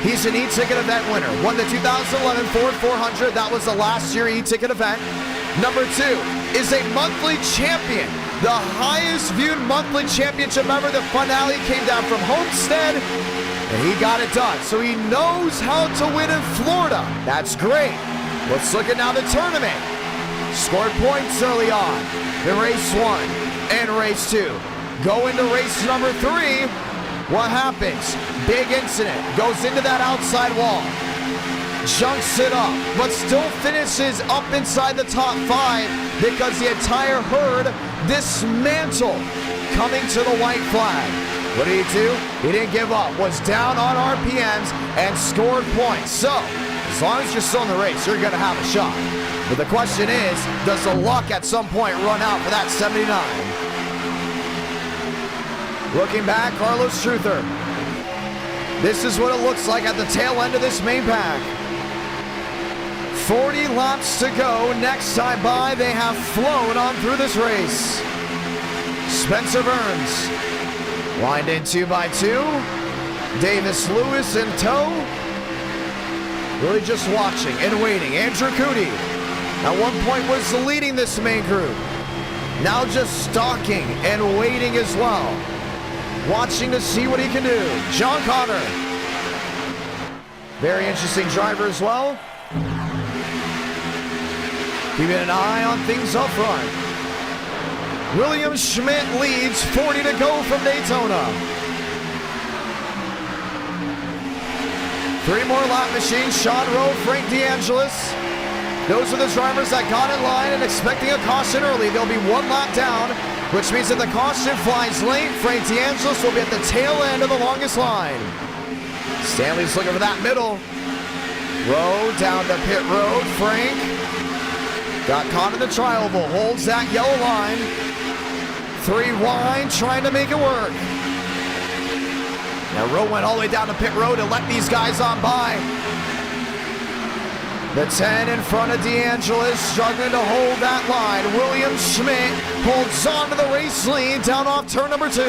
he's an eTicket event winner. Won the 2011 Ford 400. That was the last year eTicket event. Number 2 is a monthly champion. The highest viewed monthly championship ever. The finale came down from Homestead, and he got it done. So he knows how to win in Florida. That's great. Let's look at now the tournament. Scored points early on in race 1 and race 2. Go into race number 3. What happens? Big incident. Goes into that outside wall. Junks it up, but still finishes up inside the top 5 because the entire herd dismantled coming to the white flag. What did he do? He didn't give up. Was down on RPMs and scored points. So As long as you're still in the race, you're going to have a shot. But the question is, does the luck at some point run out for that 79? Looking back, Carlos Truther. This is what it looks like at the tail end of this main pack. 40 laps to go. Next time by, they have flown on through this race. Spencer Burns. Lined in 2x2. Davis Lewis in tow. Really just watching and waiting. Andrew Cooney at one point was leading this main group. Now just stalking and waiting as well. Watching to see what he can do. John Connor. Very interesting driver as well. Keeping an eye on things up front. William Schmidt leads, 40 to go from Daytona. 3 more lap machines, Sean Rowe, Frank DeAngelis. Those are the drivers that got in line and expecting a caution early. They'll be 1 lap down, which means if the caution flies late, Frank DeAngelis will be at the tail end of the longest line. Stanley's looking for that middle. Rowe down the pit road, Frank. Got caught in the tri-oval, holds that yellow line. 3 wide, trying to make it work. Now Rowe went all the way down to pit road to let these guys on by. The 10 in front of DeAngelis, struggling to hold that line. William Schmidt holds on to the race lead down off turn number 2.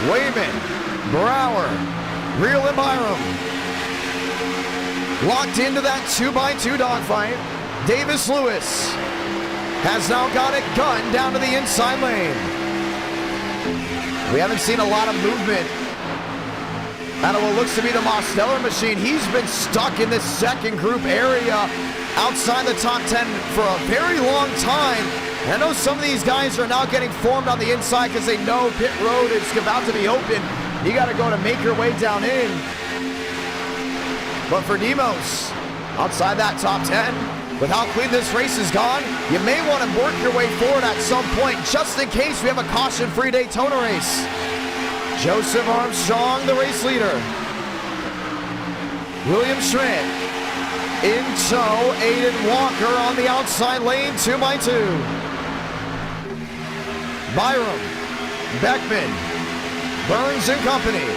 Wayman, Brower, Real and Byram. Locked into that 2x2 dogfight. Davis Lewis has now got it gunned down to the inside lane. We haven't seen a lot of movement out of what looks to be the Mosteller machine. He's been stuck in this second group area outside the top 10 for a very long time. And I know some of these guys are now getting formed on the inside because they know pit road is about to be open. You got to go to make your way down in. But for Demos, outside that top 10, with how clean this race is gone, you may want to work your way forward at some point just in case we have a caution-free Daytona race. Joseph Armstrong, the race leader. William Schmidt in tow. Aiden Walker on the outside lane, 2x2. Byram, Beckman, Burns and company.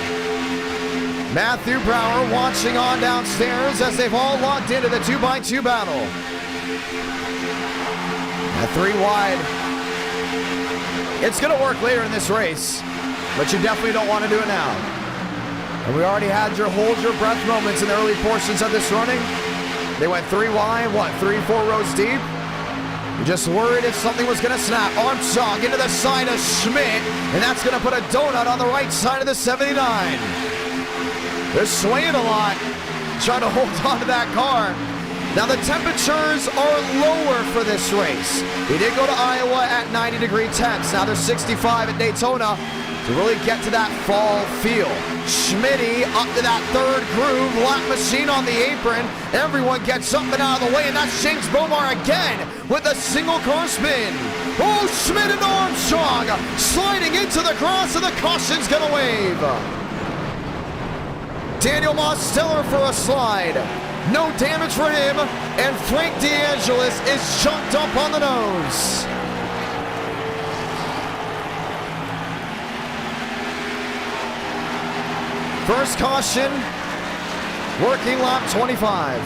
Matthew Brower watching on downstairs as they've all locked into the 2x2 battle. At 3 wide. It's going to work later in this race, but you definitely don't want to do it now. And we already had your hold your breath moments in the early portions of this running. They went 3 wide, 3-4 rows deep. You're just worried if something was going to snap. Armstrong into the side of Schmidt, and that's going to put a donut on the right side of the 79. They're swaying a lot, trying to hold on to that car. Now the temperatures are lower for this race. We did go to Iowa at 90-degree temps. Now they're 65 at Daytona to really get to that fall feel. Schmitty up to that 3rd groove, lap machine on the apron. Everyone gets something out of the way, and that's James Bomar again with a single car spin. Oh, Schmidt and Armstrong sliding into the grass, and the caution's gonna wave. Daniel Mosteller for a slide. No damage for him, and Frank DeAngelis is chunked up on the nose. First caution, working lap 25.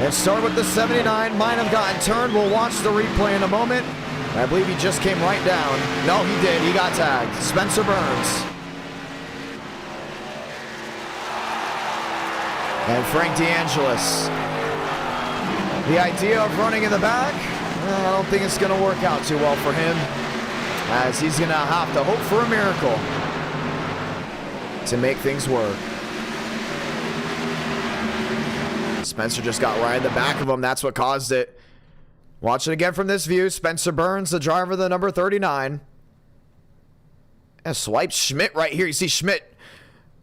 And start with the 79, might have gotten turned. We'll watch the replay in a moment. I believe he just came right down. No, he did, he got tagged. Spencer Burns. And Frank DeAngelis. The idea of running in the back, I don't think it's going to work out too well for him, as he's going to have to hope for a miracle to make things work. Spencer just got right in the back of him. That's what caused it. Watch it again from this view. Spencer Burns, the driver of the number 39. And swipes Schmidt right here. You see Schmidt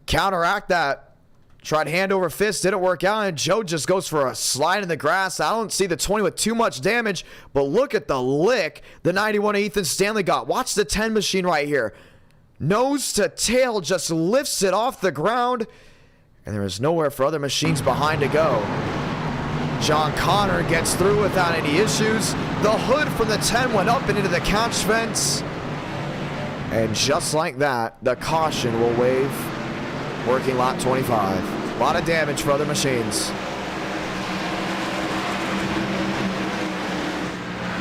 counteract that. Tried hand over fist, didn't work out, and Joe just goes for a slide in the grass. I don't see the 20 with too much damage, but look at the lick the 91 Ethan Stanley got. Watch the 10 machine right here. Nose to tail, just lifts it off the ground. And there is nowhere for other machines behind to go. John Connor gets through without any issues. The hood from the 10 went up and into the catch fence. And just like that, the caution will wave. Working lap 25. A lot of damage for other machines.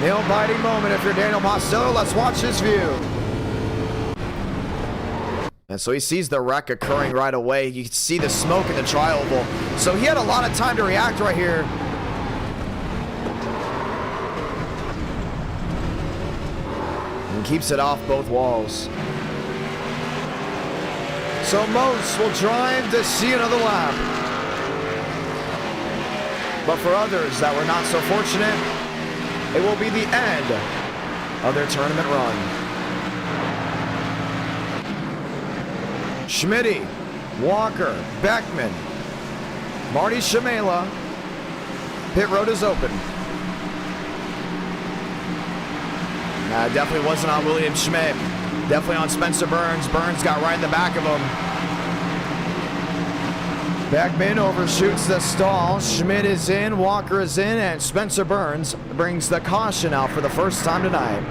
Nail-biting moment if you're Daniel Mostello. Let's watch this view. And so he sees the wreck occurring right away. You can see the smoke in the tri-oval. So he had a lot of time to react right here. And keeps it off both walls. So most will drive to see another lap. But for others that were not so fortunate, it will be the end of their tournament run. Schmitty, Walker, Beckman, Marty Shamela. Pit road is open. Definitely wasn't on William Schmidt. Definitely on Spencer Burns. Burns got right in the back of him. Beckman overshoots the stall. Schmidt is in, Walker is in, and Spencer Burns brings the caution out for the first time tonight.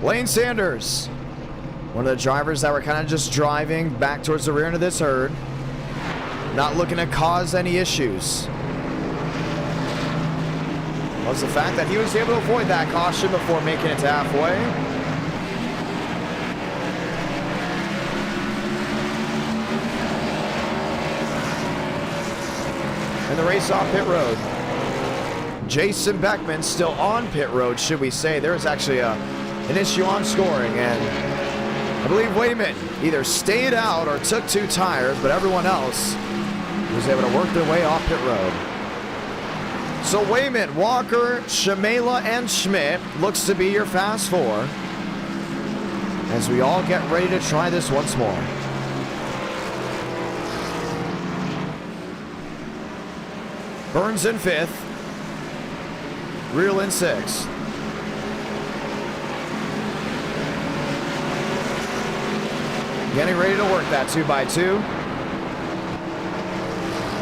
Lane Sanders, one of the drivers that were kind of just driving back towards the rear end of this herd. Not looking to cause any issues. Was the fact that he was able to avoid that caution before making it to halfway. And the race off pit road. Jason Beckman still on pit road, should we say. There's actually an issue on scoring, and I believe Wayman either stayed out or took 2 tires, but everyone else was able to work their way off pit road. So Wayman, Walker, Shamela, and Schmidt looks to be your fast 4 as we all get ready to try this once more. Burns in 5th. Real in 6th. Getting ready to work that 2x2.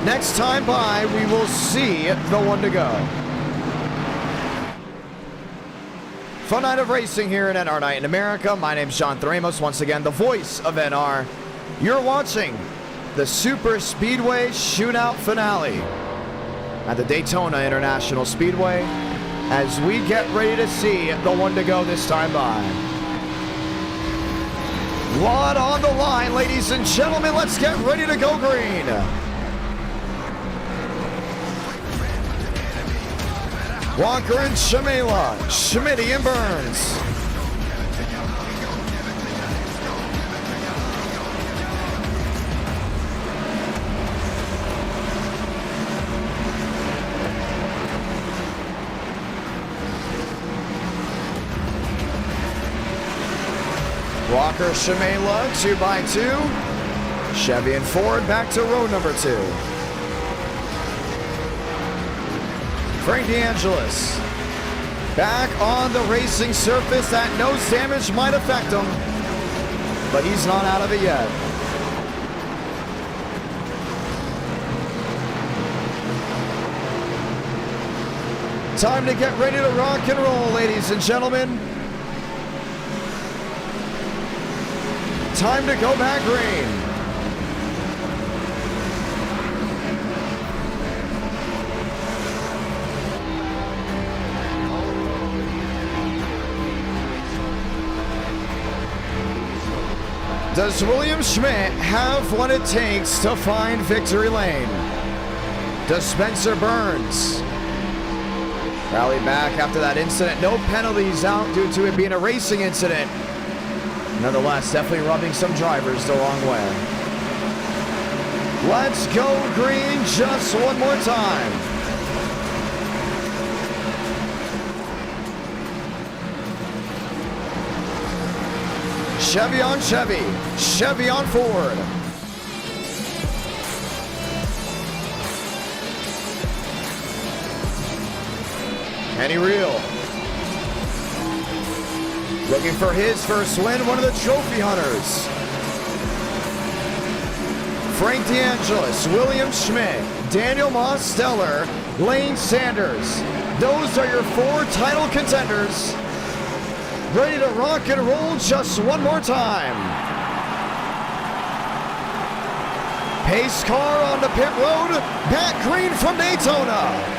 Next time by, we will see the 1 to go. Fun night of racing here at NR Night in America. My name's Jonathan Ramos, once again, the voice of NR. You're watching the Super Speedway Shootout Finale at the Daytona International Speedway as we get ready to see the 1 to go this time by. Lot on the line, ladies and gentlemen. Let's get ready to go green. Walker and Shamela, Schmitty and Burns. Walker, Shamela, 2x2. Chevy and Ford back to row number 2. Frank DeAngelis back on the racing surface. That nose damage might affect him, but he's not out of it yet. Time to get ready to rock and roll, ladies and gentlemen. Time to go back green. Does William Schmidt have what it takes to find victory lane? Does Spencer Burns rally back after that incident? No penalties out due to it being a racing incident. Nonetheless, definitely rubbing some drivers the wrong way. Let's go green just one more time. Chevy on Chevy, Chevy on Ford. Kenny Reel. Looking for his first win, one of the trophy hunters. Frank DeAngelis, William Schmidt, Daniel Mosteller, Lane Sanders. Those are your 4 title contenders. Ready to rock and roll just one more time. Pace car on the pit road, Pat Green from Daytona.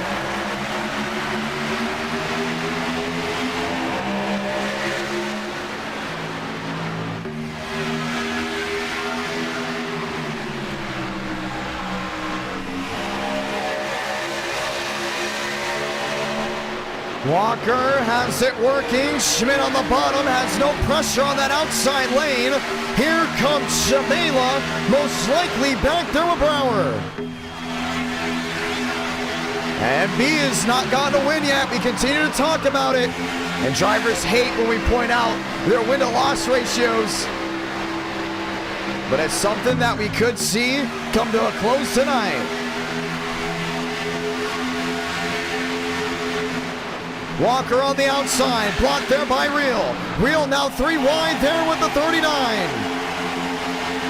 Walker has it working. Schmidt on the bottom has no pressure on that outside lane. Here comes Shabela, most likely back there with Brower. And B has not gotten a win yet. We continue to talk about it. And drivers hate when we point out their win-to-loss ratios. But it's something that we could see come to a close tonight. Walker on the outside, blocked there by Real. Real now 3 wide there with the 39.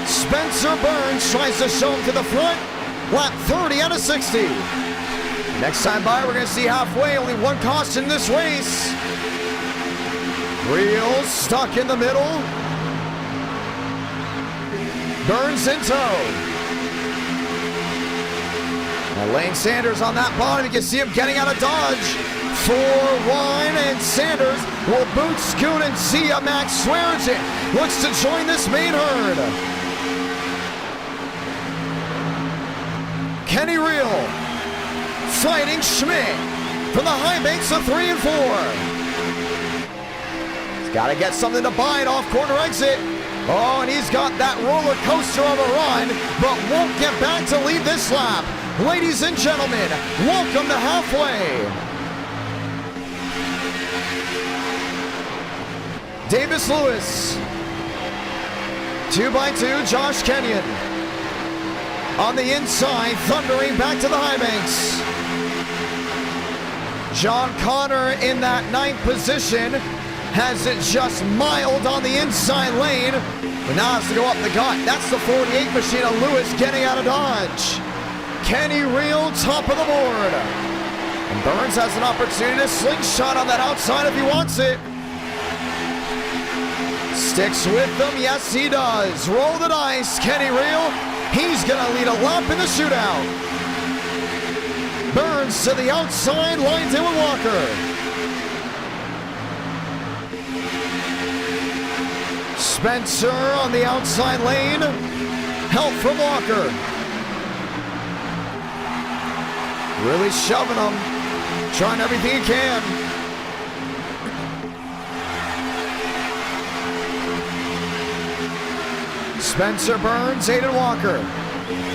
Spencer Burns tries to show him to the front. Lap 30 out of 60. Next time by, we're going to see halfway. Only 1 caution in this race. Real stuck in the middle. Burns in tow. Now Lane Sanders on that bottom. You can see him getting out of Dodge. 4 wide, and Sanders will boot, scoot, and see a Max Swearengin looks to join this main herd. Kenny Real fighting Schmidt from the high banks of 3 and 4. He's got to get something to bite off corner exit. Oh, and he's got that roller coaster of a run, but won't get back to lead this lap. Ladies and gentlemen, welcome to halfway. Davis Lewis, 2x2, Josh Kenyon. On the inside, thundering back to the high banks. John Connor in that 9th position has it just mild on the inside lane, but now has to go up the gut. That's the 48 machine of Lewis getting out of Dodge. Kenny Real, top of the board. And Burns has an opportunity to slingshot on that outside if he wants it. Sticks with them, yes he does. Roll the dice, Kenny Real. He's gonna lead a lap in the shootout. Burns to the outside, lines in with Walker. Spencer on the outside lane. Help from Walker. Really shoving him. Trying everything he can. Spencer Burns, Aiden Walker.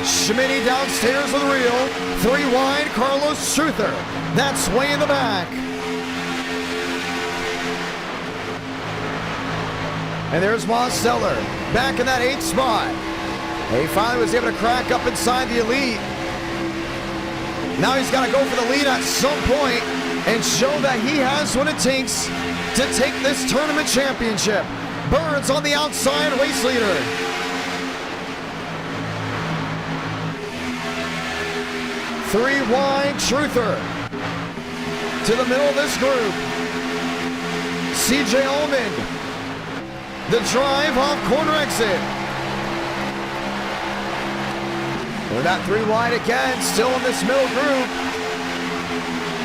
Schmitty downstairs with Real. 3 wide, Carlos Truther. That's way in the back. And there's Mosteller, back in that 8th spot. He finally was able to crack up inside the elite. Now he's got to go for the lead at some point and show that he has what it takes to take this tournament championship. Burns on the outside, race leader. Three wide, Truther to the middle of this group. CJ Ullman, the drive off corner exit. We're that 3 wide again, still in this middle group.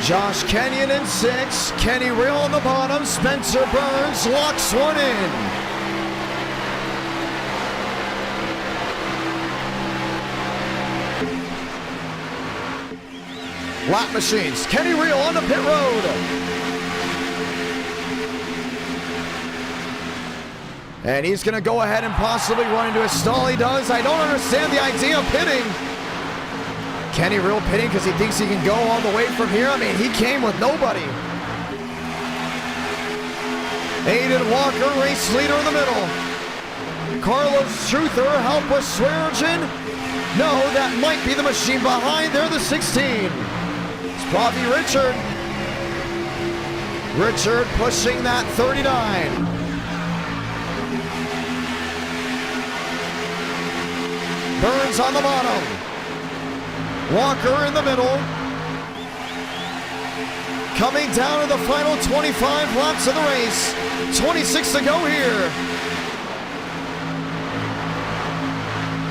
Josh Kenyon in 6, Kenny Real on the bottom, Spencer Burns locks one in. Lap machines, Kenny Real on the pit road. And he's gonna go ahead and possibly run into a stall. He does. I don't understand the idea of pitting. Kenny Real pitting because he thinks he can go all the way from here. I mean, he came with nobody. Aiden Walker, race leader in the middle. Carlos Truther, help with Swearengin. No, that might be the machine behind there, the 16. It's probably Richard. Richard pushing that 39. Burns on the bottom. Walker in the middle. Coming down to the final 25 laps of the race. 26 to go here.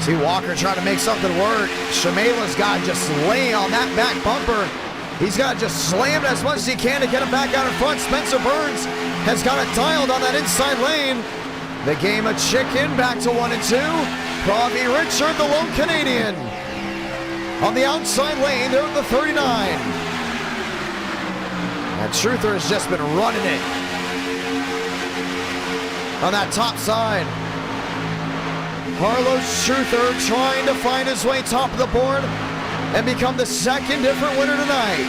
See Walker trying to make something work. Shamela's got just laying on that back bumper. He's got to just slam it as much as he can to get him back out in front. Spencer Burns has got it dialed on that inside lane. The game of chicken back to 1 and 2. Pravi Richard, the lone Canadian. On the outside lane, they're at the 39. And Truther has just been running it on that top side. Carlos Truther trying to find his way top of the board and become the second different winner tonight.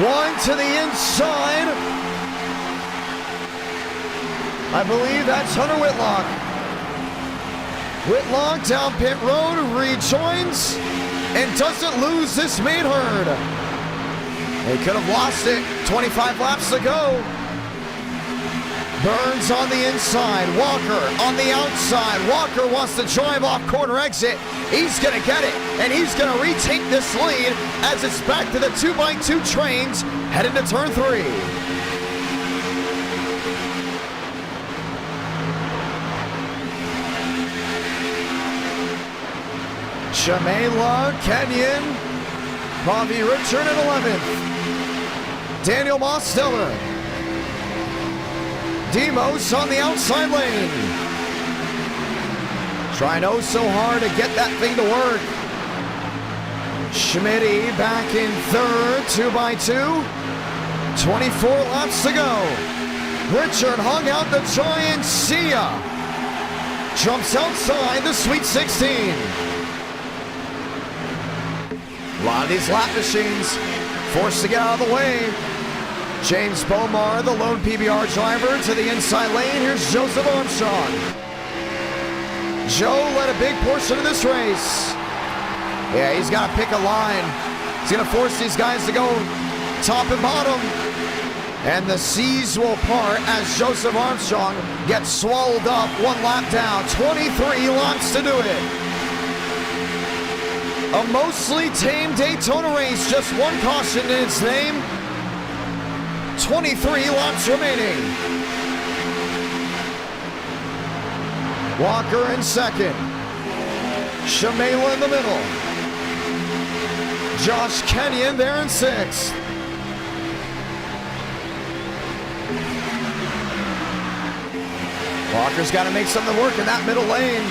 One to the inside. I believe that's Hunter Whitlock. Whitlock down pit road, rejoins, and doesn't lose this main herd. They could have lost it 25 laps to go. Burns on the inside, Walker on the outside. Walker wants to drive off corner exit. He's gonna get it, and he's gonna retake this lead as it's back to the 2x2 trains heading to turn 3. Shamela, Kenyon, Pravi Richard at 11th. Daniel Mosteller. Demos on the outside lane. Trying oh so hard to get that thing to work. Schmitty back in third, 2x2. 24 laps to go. Richard hung out the giant Sia. Jumps outside the Sweet 16. A lot of these lap machines forced to get out of the way. James Bomar, the lone PBR driver, to the inside lane. Here's Joseph Armstrong. Joe led a big portion of this race. Yeah, he's got to pick a line. He's going to force these guys to go top and bottom. And the seas will part as Joseph Armstrong gets swallowed up 1 lap down. 23 laps to do it. A mostly tame Daytona race, just 1 caution in its name. 23 laps remaining. Walker in second. Shamela in the middle. Josh Kenyon there in 6th. Walker's got to make something work in that middle lane.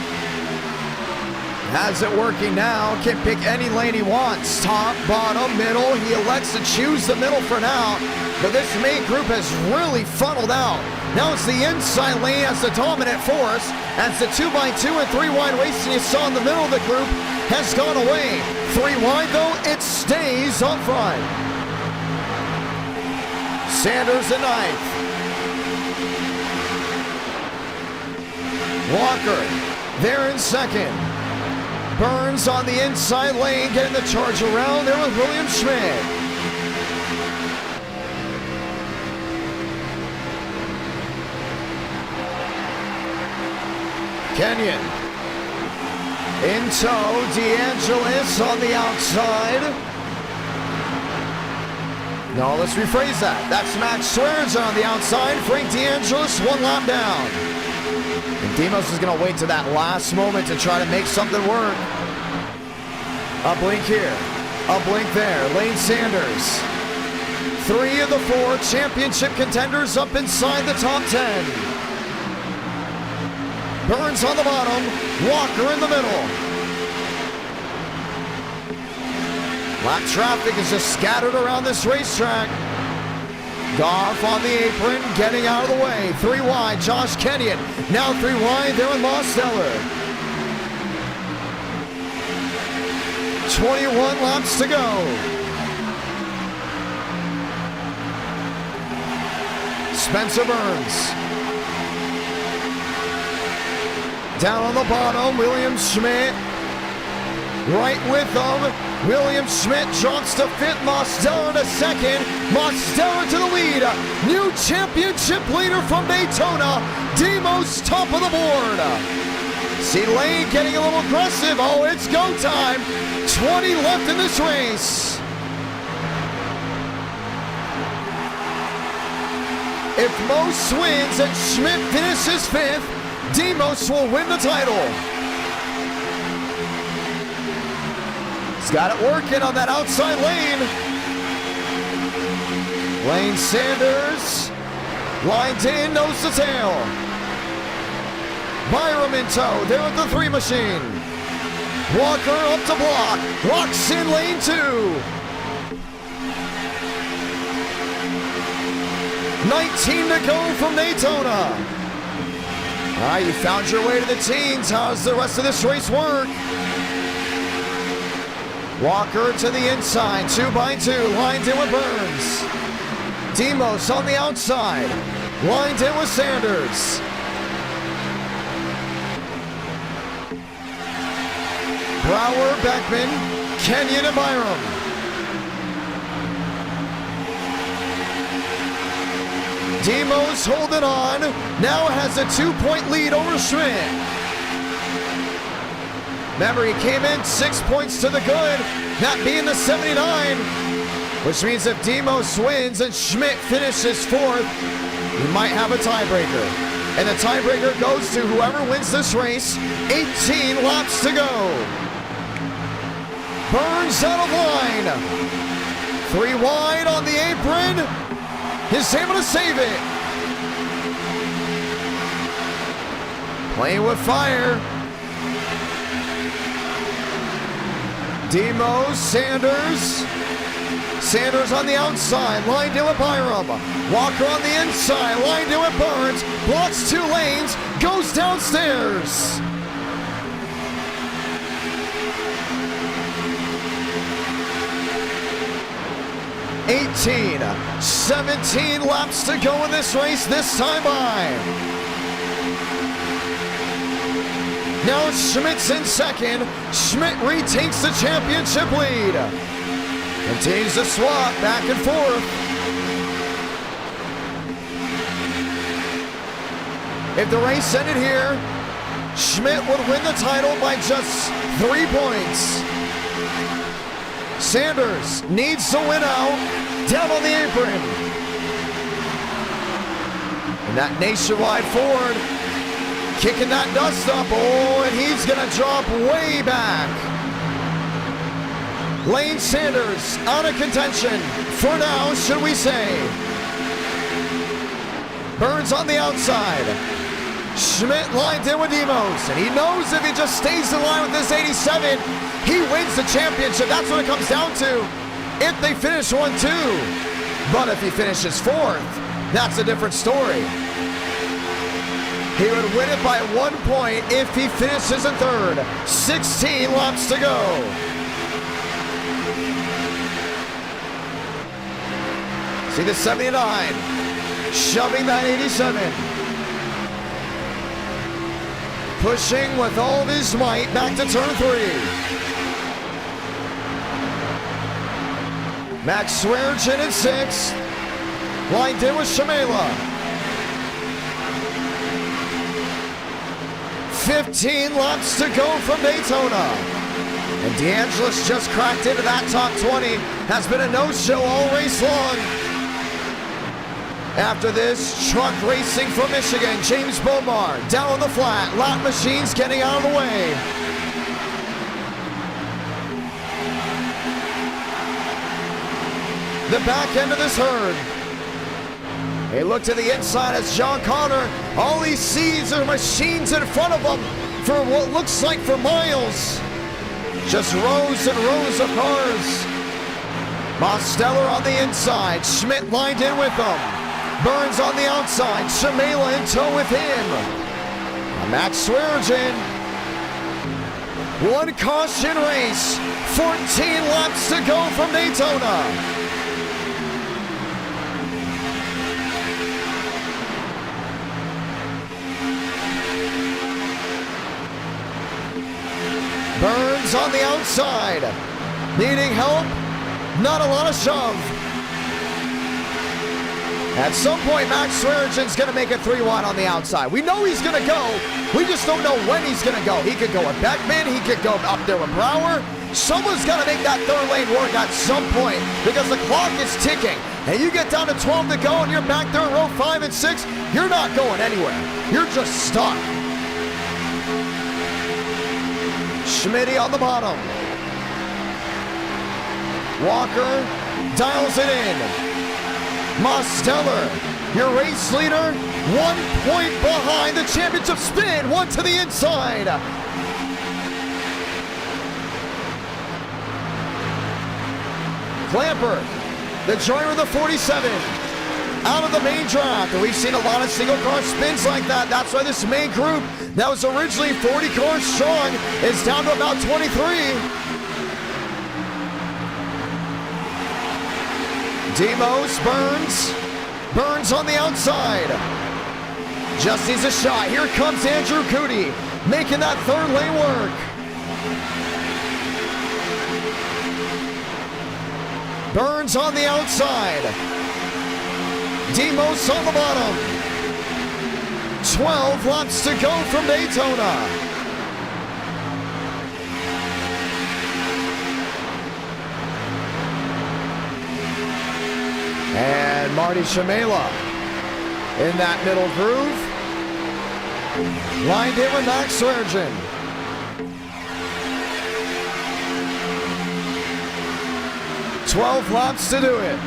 Has it working now. Can pick any lane he wants. Top, bottom, middle. He elects to choose the middle for now. But this main group has really funneled out. Now it's the inside lane as the dominant force. As the 2x2 and 3 wide racing you saw in the middle of the group has gone away. 3 wide though, it stays up front. Sanders in 9th. Walker there in 2nd. Burns on the inside lane, getting the charge around there with William Schmidt. Kenyon. In tow, DeAngelis on the outside. No, let's rephrase that. That's Max Swearza on the outside. Frank DeAngelis 1 lap down. And Demos is going to wait to that last moment to try to make something work. A blink here, a blink there. Lane Sanders. 3 of the 4 championship contenders up inside the top 10. Burns on the bottom, Walker in the middle. Lap traffic is just scattered around this racetrack. Goff on the apron, getting out of the way. 3 wide, Josh Kenyon. Now 3 wide, there with Mosteller. 21 laps to go. Spencer Burns. Down on the bottom, William Schmidt. Right with them, William Schmidt drops to 5th, Mosteller to 2nd, Mosteller to the lead. New championship leader from Daytona, Demos top of the board. See Lane getting a little aggressive. Oh, it's go time. 20 left in this race. If Most wins and Schmidt finishes 5th, Demos will win the title. He's got it working on that outside lane. Lane Sanders lined in, nose to tail. Byram in tow, there with the 3 machine. Walker up to block, locks in lane 2. 19 to go from Daytona. All right, you found your way to the teens. How does the rest of this race work? Walker to the inside, 2 by 2, lined in with Burns. Demos on the outside, lined in with Sanders. Brower, Beckman, Kenyon, and Byram. Demos holding on, now has a 2-point lead over Schmidt. Remember, he came in 6 points to the good, that being the 79, which means if Demos wins and Schmidt finishes 4th, he might have a tiebreaker. And the tiebreaker goes to whoever wins this race, 18 laps to go. Burns out of line. 3 wide on the apron. He's able to save it. Playing with fire. Demos, Sanders. Sanders on the outside, lined in with Byram. Walker on the inside, lined in with Burns. Blocks 2 lanes, goes downstairs. $17 laps to go in this race, this time by. Now Schmidt's in 2nd. Schmidt retakes the championship lead. Continues to swap back and forth. If the race ended here, Schmidt would win the title by just 3 points. Sanders needs to win out, down on the apron. And that nationwide Ford kicking that dust up. Oh, and he's gonna drop way back. Lane Sanders out of contention for now, should we say. Burns on the outside. Schmidt lined in with Demos, and he knows if he just stays in line with this 87, he wins the championship. That's what it comes down to, if they finish 1-2. But if he finishes 4th, that's a different story. He would win it by 1 point if he finishes in 3rd. 16 laps to go. See the 79, shoving that 87. Pushing with all of his might back to turn 3. Max Swearengin in 6th. Lined in with Shamela. 15 laps to go from Daytona. And DeAngelis just cracked into that top 20. Has been a no-show all race long. After this, truck racing from Michigan, James Bomar down on the flat. Lap machines getting out of the way. The back end of this herd. He looked to the inside as John Connor. All he sees are machines in front of him for what looks like for miles. Just rows and rows of cars. Mosteller on the inside. Schmidt lined in with them. Burns on the outside. Shamela in tow with him. Max Swearengin. 1 caution race. 14 laps to go from Daytona. Burns Burns on the outside. Needing help, not a lot of shove. At some point, Max Swearinger going to make it 3 wide on the outside. We know he's going to go. We just don't know when he's going to go. He could go with Beckman. He could go up there with Brower. Someone's got to make that third lane work at some point because the clock is ticking. And you get down to 12 to go and you're back there in row 5 and 6, you're not going anywhere. You're just stuck. Schmitty on the bottom. Walker dials it in. Mosteller, your race leader, 1 point behind the championship spin, 1 to the inside. Clamper, the joiner of the 47, out of the main draft. And we've seen a lot of single car spins like that. That's why this main group that was originally 40 cars strong is down to about 23. Demos, Burns on the outside. Just needs a shot. Here comes Andrew Cootie, making that third lane work. Burns on the outside. Demos on the bottom. 12 laps to go from Daytona. And Marty Shamela in that middle groove. Lined in with Max Swearinger. $12 laps to do it.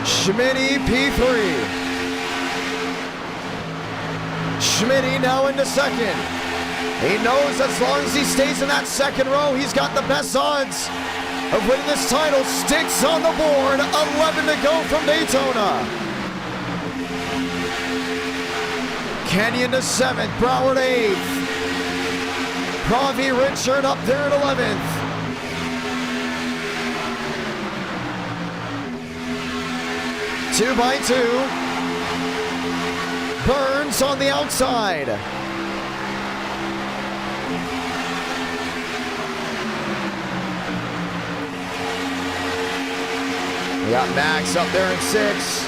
Schmitty P3. Schmitty now into second. He knows as long as he stays in that second row, he's got the best odds of winning this title. Sticks on the board, 11 to go from Daytona. Kenyon to 7th, Brower to 8th. Pravi Richard up there at 11th. Two by two. Burns on the outside. We got Max up there in 6th.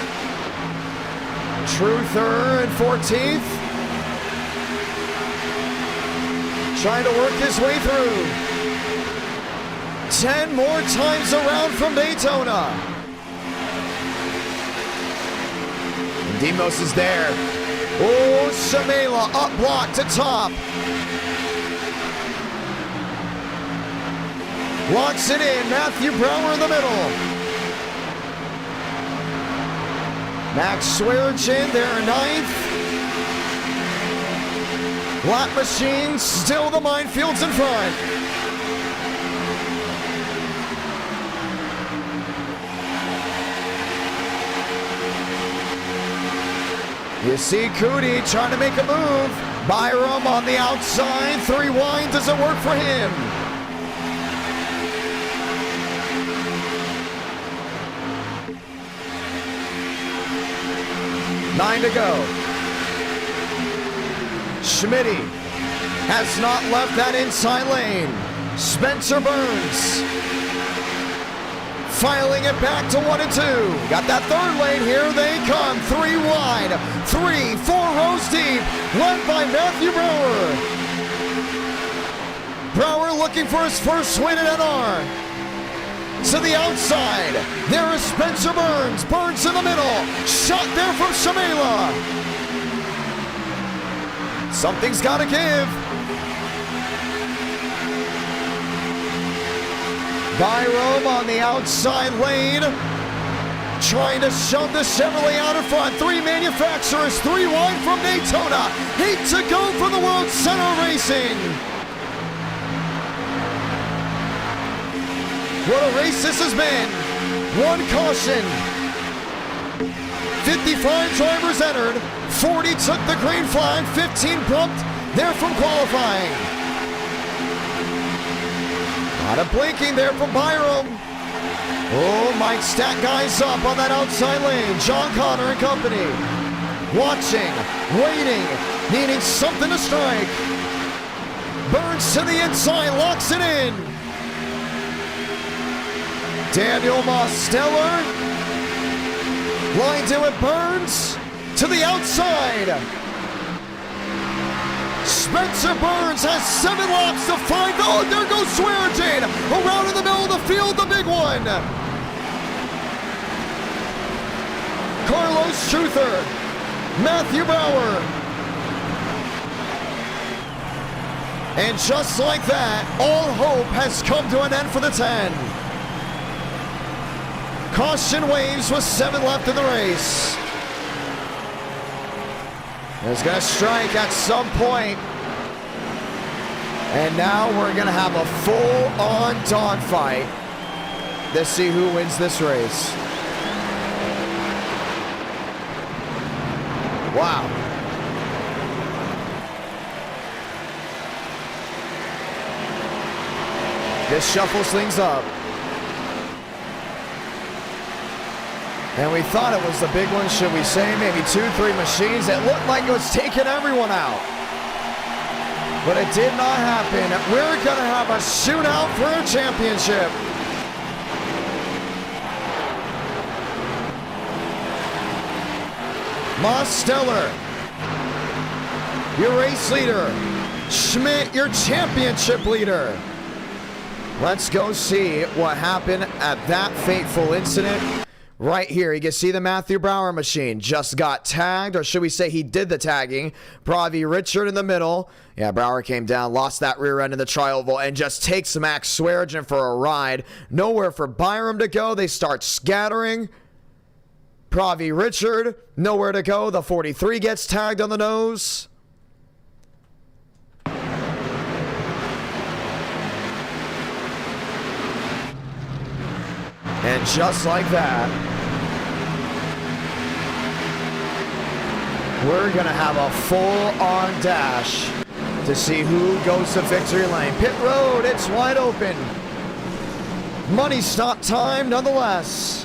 Truther in 14th. Trying to work his way through. 10 more times around from Daytona. And Demos is there. Oh, Shamela up block to top. Locks it in. Matthew Brower in the middle. Max Swearinger there, 9th. Lap machine, still the minefields in front. You see Cootie trying to make a move. Byram on the outside, 3 wide, doesn't work for him. Nine to go. Schmitty has not left that inside lane. Spencer Burns filing it back to 1 and 2. Got that third lane, here they come. 3 wide, 3, 4 rows deep, led by Matthew Brower. Brower looking for his first win at NR. To the outside, there is Spencer Burns. Burns in the middle. Shot there from Shamela. Something's got to give. Byram on the outside lane. Trying to shove the Chevrolet out in front. 3 manufacturers, 3 wide from Daytona. 8 to go for the World Center Racing. What a race this has been. 1 caution. 55 drivers entered. 40 took the green flag. 15 bumped there from qualifying. A lot of blinking there from Byram. Oh, Mike stack guys up on that outside lane. John Connor and company. Watching, waiting, needing something to strike. Burns to the inside, locks it in. Daniel Mosteller lined it with Burns to the outside. Spencer Burns has 7 laps to find. Oh, there goes Swearinger. Around in the middle of the field, the big one. Carlos Truther, Matthew Bauer. And just like that, all hope has come to an end for the 10. Caution waves with 7 left in the race. There's gonna strike at some point. And now we're gonna have a full-on dogfight to see who wins this race. Wow. This shuffles things up. And we thought it was the big one, should we say, maybe 2-3 machines. It looked like it was taking everyone out. But it did not happen. We're gonna have a shootout for a championship. Mosteller, your race leader. Schmidt, your championship leader. Let's go see what happened at that fateful incident. Right here, you can see the Matthew Brower machine just got tagged, or should we say he did the tagging. Pravi Richard in the middle. Yeah, Brower came down, lost that rear end in the tri-oval, and just takes Max Swearinger for a ride. Nowhere for Byram to go. They start scattering. Pravi Richard, nowhere to go. The 43 gets tagged on the nose. And just like that, we're gonna have a full-on dash to see who goes to victory lane. Pit road, it's wide open. Money stop time nonetheless.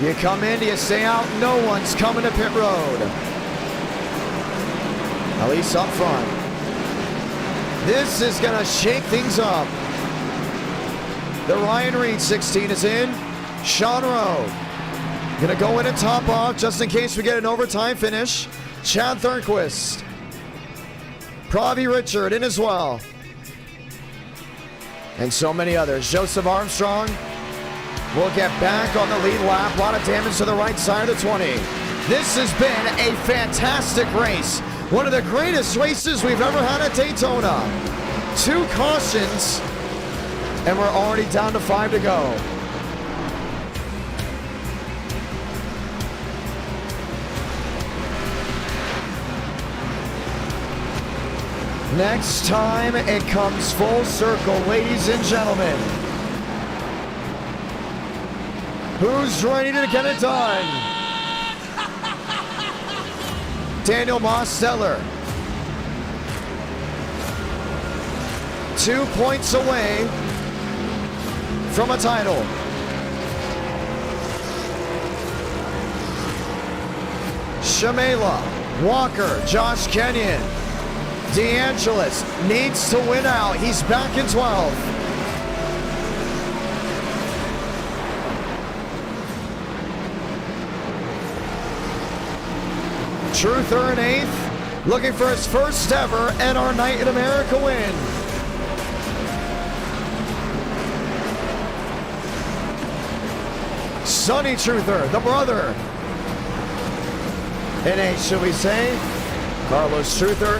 You come in, you stay out, no one's coming to pit road. At least up front. This is gonna shake things up. The Ryan Reed 16 is in. Sean Rowe gonna go in and top off just in case we get an overtime finish. Chad Thornquist. Pravi Richard in as well. And so many others. Joseph Armstrong will get back on the lead lap. A lot of damage to the right side of the 20. This has been a fantastic race. One of the greatest races we've ever had at Daytona. 2 cautions, and we're already down to 5 to go. Next time it comes full circle, ladies and gentlemen. Who's ready to get it done? Daniel Mosteller. 2 points away from a title. Shamela, Walker, Josh Kenyon. DeAngelis needs to win out. He's back in 12th. Truther in 8th, looking for his first ever NR Night in America win. Sonny Truther, the brother. In 8th, should we say? Carlos Truther,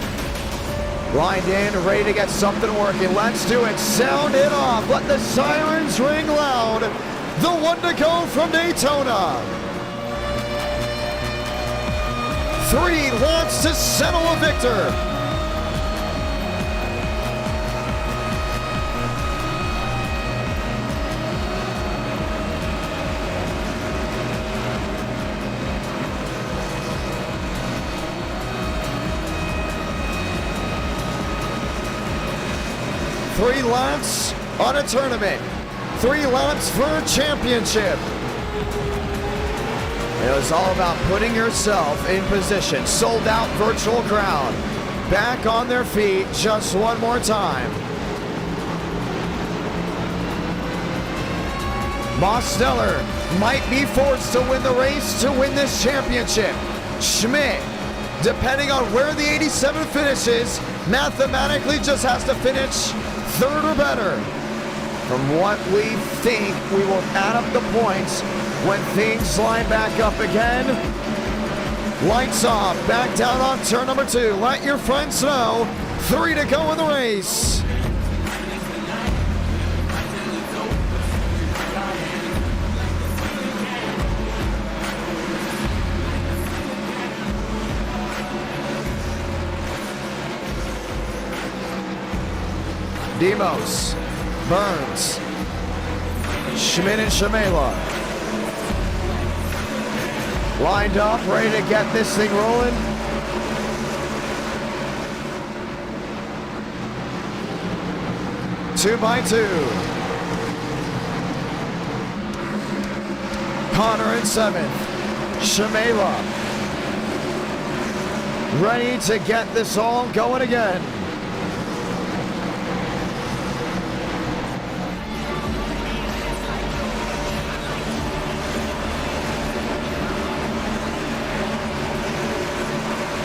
lined in, ready to get something working. Let's do it. Sound it off. Let the sirens ring loud. The one to go from Daytona. 3 laps to settle a victor. Three laps on a tournament. 3 laps for a championship. It was all about putting yourself in position. Sold out virtual crowd. Back on their feet just one more time. Mosteller might be forced to win the race to win this championship. Schmidt, depending on where the 87 finishes, mathematically just has to finish third or better. From what we think, we will add up the points when things line back up again. Lights off, back down on turn number 2. Let your friends know. 3 to go in the race. Demos, Burns, Schmidt and Shamela. Lined up, ready to get this thing rolling. Two by two. Connor in 7th. Shamela. Ready to get this all going again.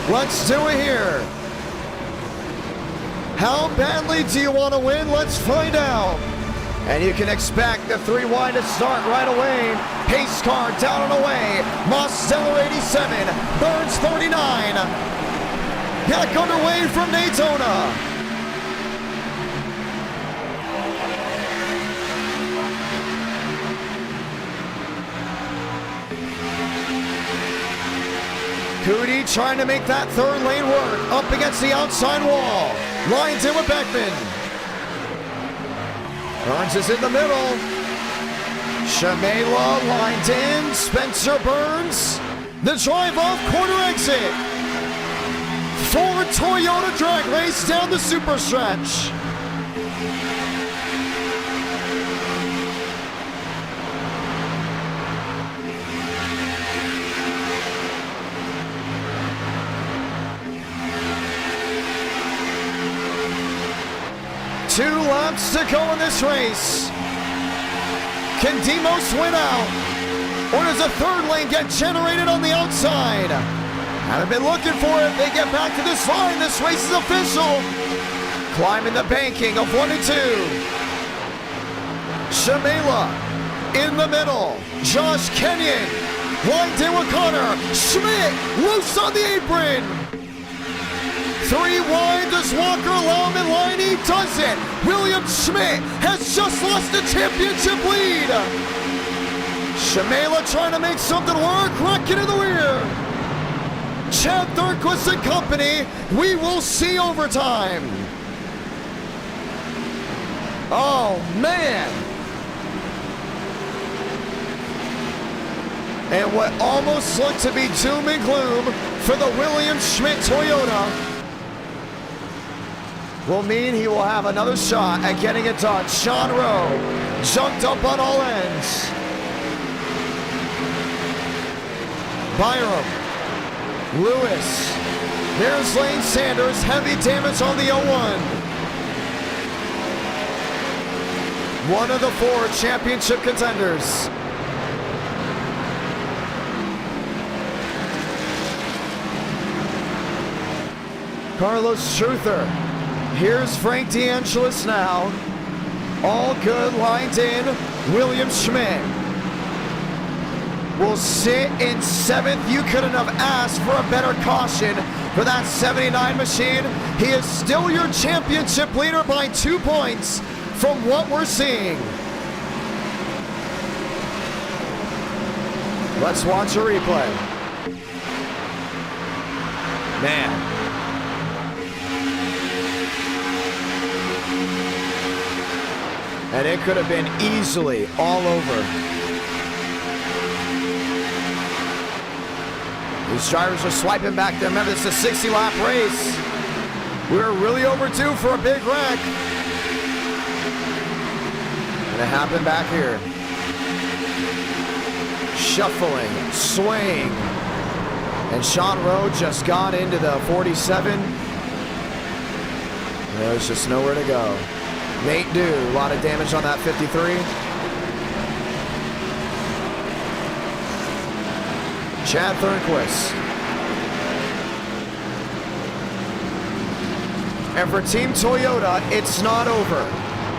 Let's do it here. How badly do you want to win? Let's find out. And you can expect the 3 wide to start right away. Pace car down and away. Mosteller 87, Burns 39. Back underway from Daytona. Cootie trying to make that third lane work. Up against the outside wall. Lines in with Beckman. Burns is in the middle. Shamela lined in. Spencer Burns. The drive off corner exit. Ford Toyota drag race down the super stretch. Two laps to go in this race. Can Demos win out? Or does a third lane get generated on the outside? Haven't been looking for it. They get back to this line. This race is official. Climbing the banking of 1 and 2. Shamela in the middle. Josh Kenyon lined in with Connor. Schmidt loose on the apron. 3 wide, does Walker allow him in line? He doesn't. William Schmidt has just lost the championship lead. Shamela trying to make something work, wrecking in the rear. Chad Thurquist and company, we will see overtime. Oh, man. And what almost looked to be doom and gloom for the William Schmidt Toyota will mean he will have another shot at getting it done. Sean Rowe jumped up on all ends. Byram, Lewis, there's Lane Sanders, heavy damage on the 01. One of the 4 championship contenders. Carlos Truther. Here's Frank DeAngelis now. All good, lined in. William Schmidt will sit in 7th. You couldn't have asked for a better caution for that 79 machine. He is still your championship leader by 2 points from what we're seeing. Let's watch a replay. Man. And it could have been easily all over. These drivers are swiping back there. Remember, it's a 60-lap race. We're really overdue for a big wreck. And it happened back here. shuffling, swaying. And Sean Rowe just got into the 47. There's just nowhere to go. Nate Dew, a lot of damage on that 53. Chad Thornquist. And for Team Toyota, it's not over.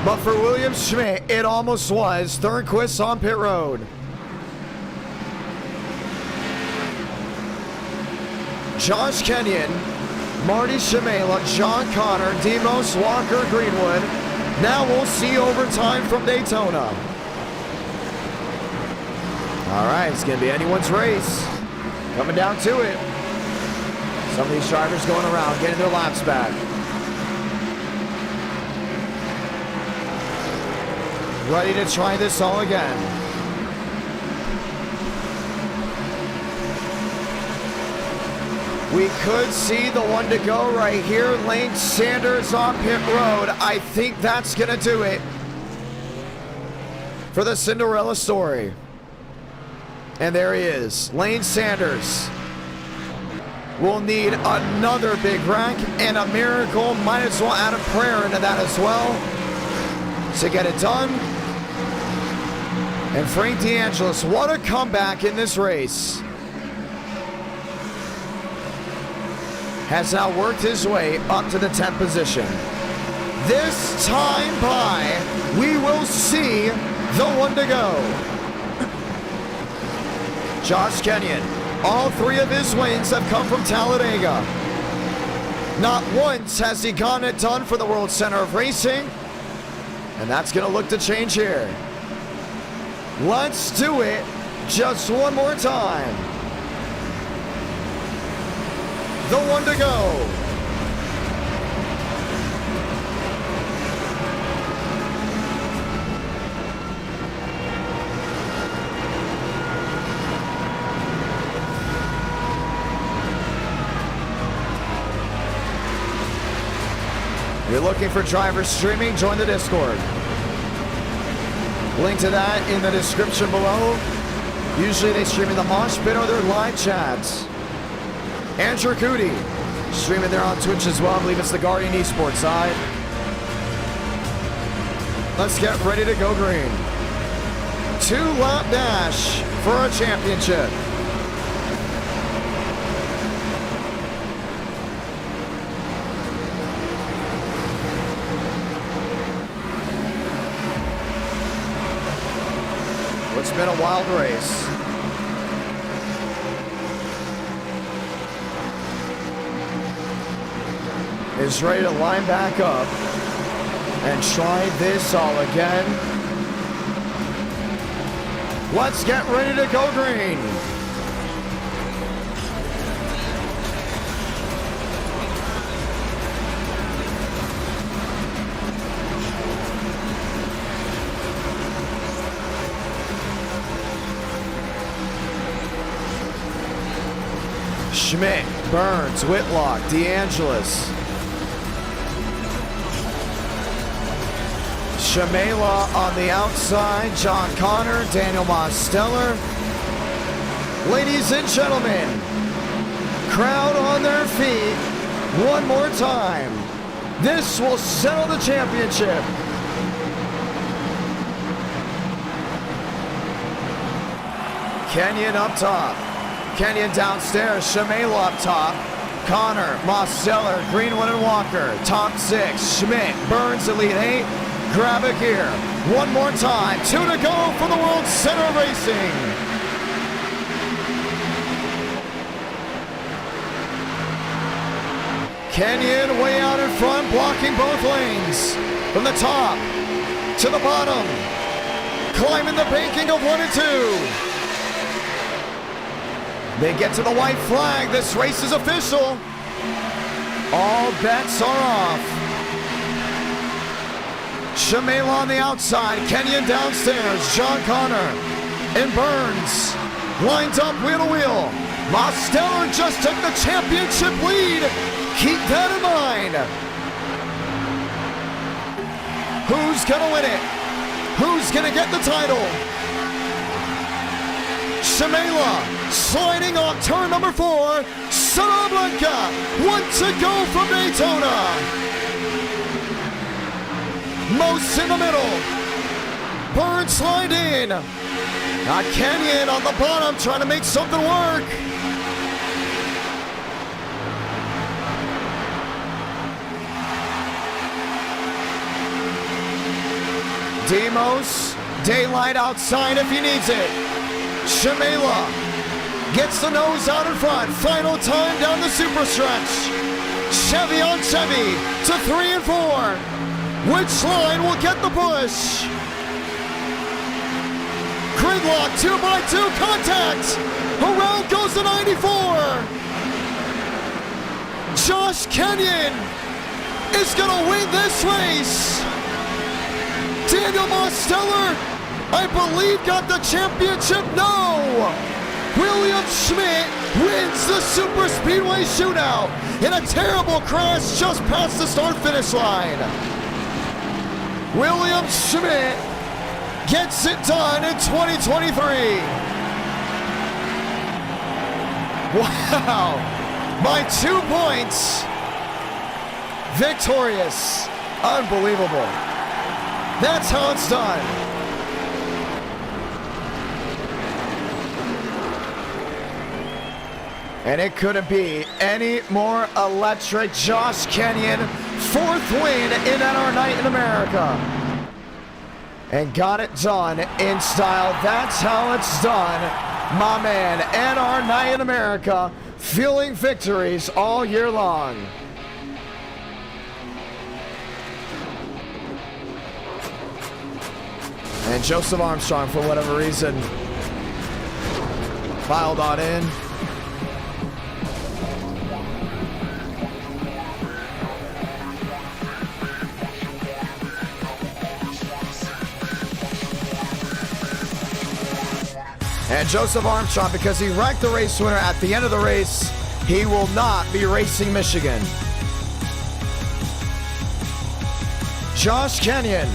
But for William Schmidt, it almost was. Thornquist on pit road. Josh Kenyon, Marty Shamela, John Connor, Demos, Walker, Greenwood. Now we'll see overtime from Daytona. All right, it's going to be anyone's race. Coming down to it. Some of these drivers going around, getting their laps back. Ready to try this all again. We could see the one to go right here. Lane Sanders on pit road. I think that's going to do it for the Cinderella story. And there he is. Lane Sanders will need another big wreck and a miracle. Might as well add a prayer into that as well to get it done. And Frank DeAngelis, what a comeback in this race. Has now worked his way up to the 10th position. This time by, we will see the one to go. Josh Kenyon, all three of his wins have come from Talladega. Not once has he gotten it done for the World Center of Racing, and that's going to look to change here. Let's do it just one more time. The one to go. You're looking for drivers streaming? Join the Discord. Link to that in the description below. Usually they stream in the mosh pit or their live chats. Andrew Cootie streaming there on Twitch as well. I believe it's the Guardian Esports side. Let's get ready to go green. 2-lap dash for a championship. It's been a wild race. Is ready to line back up and try this all again. Let's get ready to go green. Schmidt, Burns, Whitlock, DeAngelis. Shamela on the outside, John Connor, Daniel Mosteller. Ladies and gentlemen, crowd on their feet one more time. This will settle the championship. Kenyon up top. Kenyon downstairs, Shamela up top. Connor, Mosteller, Greenwood and Walker. Top 6, Schmidt, Burns, Elite 8. Grab it here. One more time. 2 to go for the World Center of Racing. Kenyon way out in front, blocking both lanes. From the top to the bottom. Climbing the banking of 1 and 2. They get to the white flag. This race is official. All bets are off. Shamela on the outside, Kenyon downstairs, John Connor and Burns lined up wheel to wheel. Mosteller just took the championship lead. Keep that in mind. Who's gonna win it? Who's gonna get the title? Shimela sliding off turn number 4. Santa Blanca, 1 to go from Daytona. Most in the middle. Burns slide in. Kenyon on the bottom trying to make something work. Demos, daylight outside if he needs it. Shimela gets the nose out in front. Final time down the super stretch. Chevy on Chevy to 3 and 4. Which line will get the push? Gridlock, 2x2 contact. Around goes the 94. Josh Kenyon is gonna win this race. Daniel Mosteller, I believe, got the championship. No! William Schmidt wins the Super Speedway Shootout in a terrible crash just past the start-finish line. William Schmidt gets it done in 2023. Wow! By 2 points. Victorious. Unbelievable. That's how it's done. And it couldn't be any more electric. Josh Kenyon, 4th win in NR Night in America. And got it done in style. That's how it's done. My man, NR Night in America, fueling victories all year long. And Joseph Armstrong, for whatever reason, filed on in. And Joseph Armstrong, because he wrecked the race winner at the end of the race, he will not be racing Michigan. Josh Kenyon,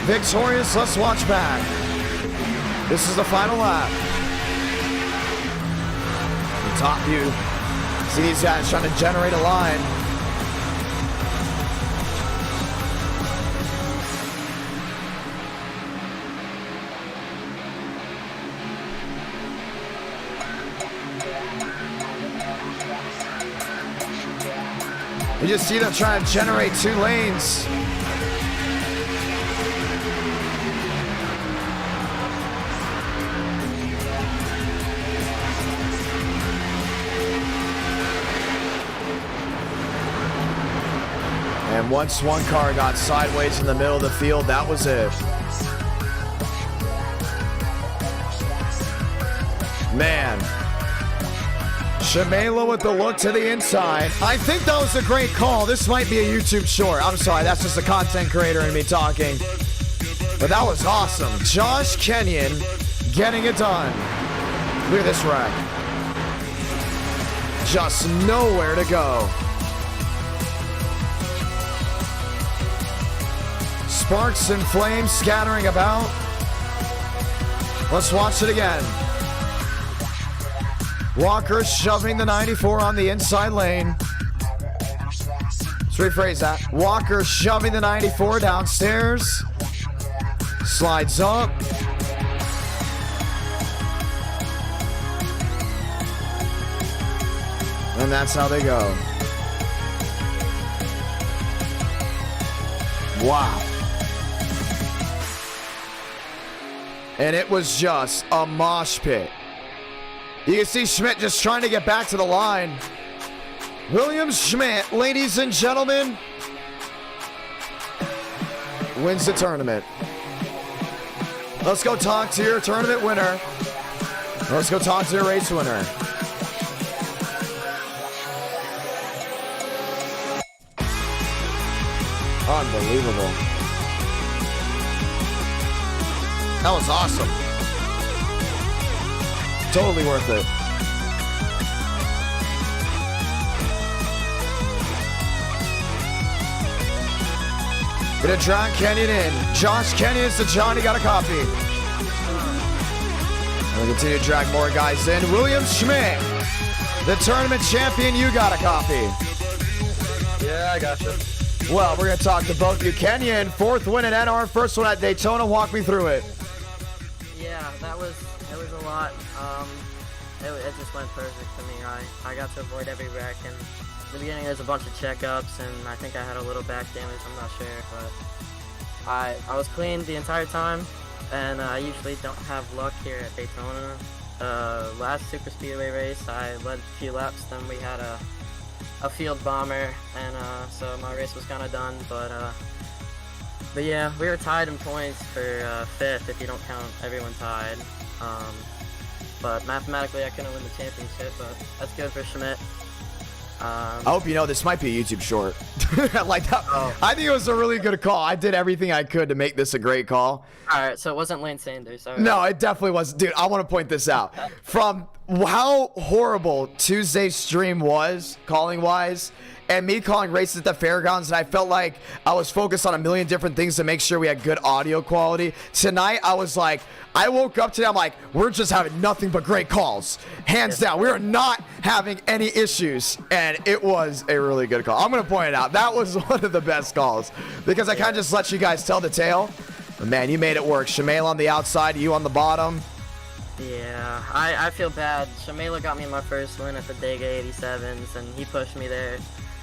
victorious. Let's watch back. This is the final lap. The top view. See these guys trying to generate a line. You just see them trying to generate 2 lanes. And once one car got sideways in the middle of the field, that was it. Man. Shimela with the look to the inside. I think that was a great call. This might be a YouTube short. I'm sorry, that's just a content creator and me talking. But that was awesome. Josh Kenyon getting it done. Look at this wreck. Just nowhere to go. Sparks and flames scattering about. Let's watch it again. Walker shoving the 94 on the inside lane. Let's rephrase that. Walker shoving the 94 downstairs. Slides up. And that's how they go. Wow. And it was just a mosh pit. You can see Schmidt just trying to get back to the line. William Schmidt, ladies and gentlemen, wins the tournament. Let's go talk to your tournament winner. Let's go talk to your race winner. Unbelievable. That was awesome. Totally worth it. Gonna drag Kenyon in. Josh Kenyon's to Johnny, got a copy. We'll continue to drag more guys in. William Schmidt, the tournament champion. You got a copy. Yeah, I gotcha. Well, we're going to talk to both of you. Kenyon, 4th win at NR, first one at Daytona. Walk me through it. Yeah, it was a lot. It just went perfect for me. I got to avoid every wreck, and in the beginning there's a bunch of checkups, and I think I had a little back damage. I'm not sure, but I was clean the entire time, and I usually don't have luck here at Daytona. Last Super Speedway race, I led a few laps, then we had a field bomber, and so my race was kind of done, but yeah, we were tied in points for 5th if you don't count everyone tied. But mathematically I couldn't win the championship, but that's good for Schmidt. I hope you know this might be a YouTube short. Like that, Oh. I think it was a really good call. I did everything I could to make this a great call. Alright, so it wasn't Lane Sanders. All right. No, it definitely was. Dude, I want to point this out. From how horrible Tuesday's stream was, calling-wise, and me calling races at the fairgrounds, and I felt like I was focused on a million different things to make sure we had good audio quality. Tonight, I was like, I woke up today, I'm like, we're just having nothing but great calls. Hands down. We are not having any issues, and it was a really good call. I'm going to point it out. That was one of the best calls, because I kind of just let you guys tell the tale. But man, you made it work. Shamail on the outside, you on the bottom. Yeah, I feel bad. Shamela got me my first win at the Dega 87s, and he pushed me there.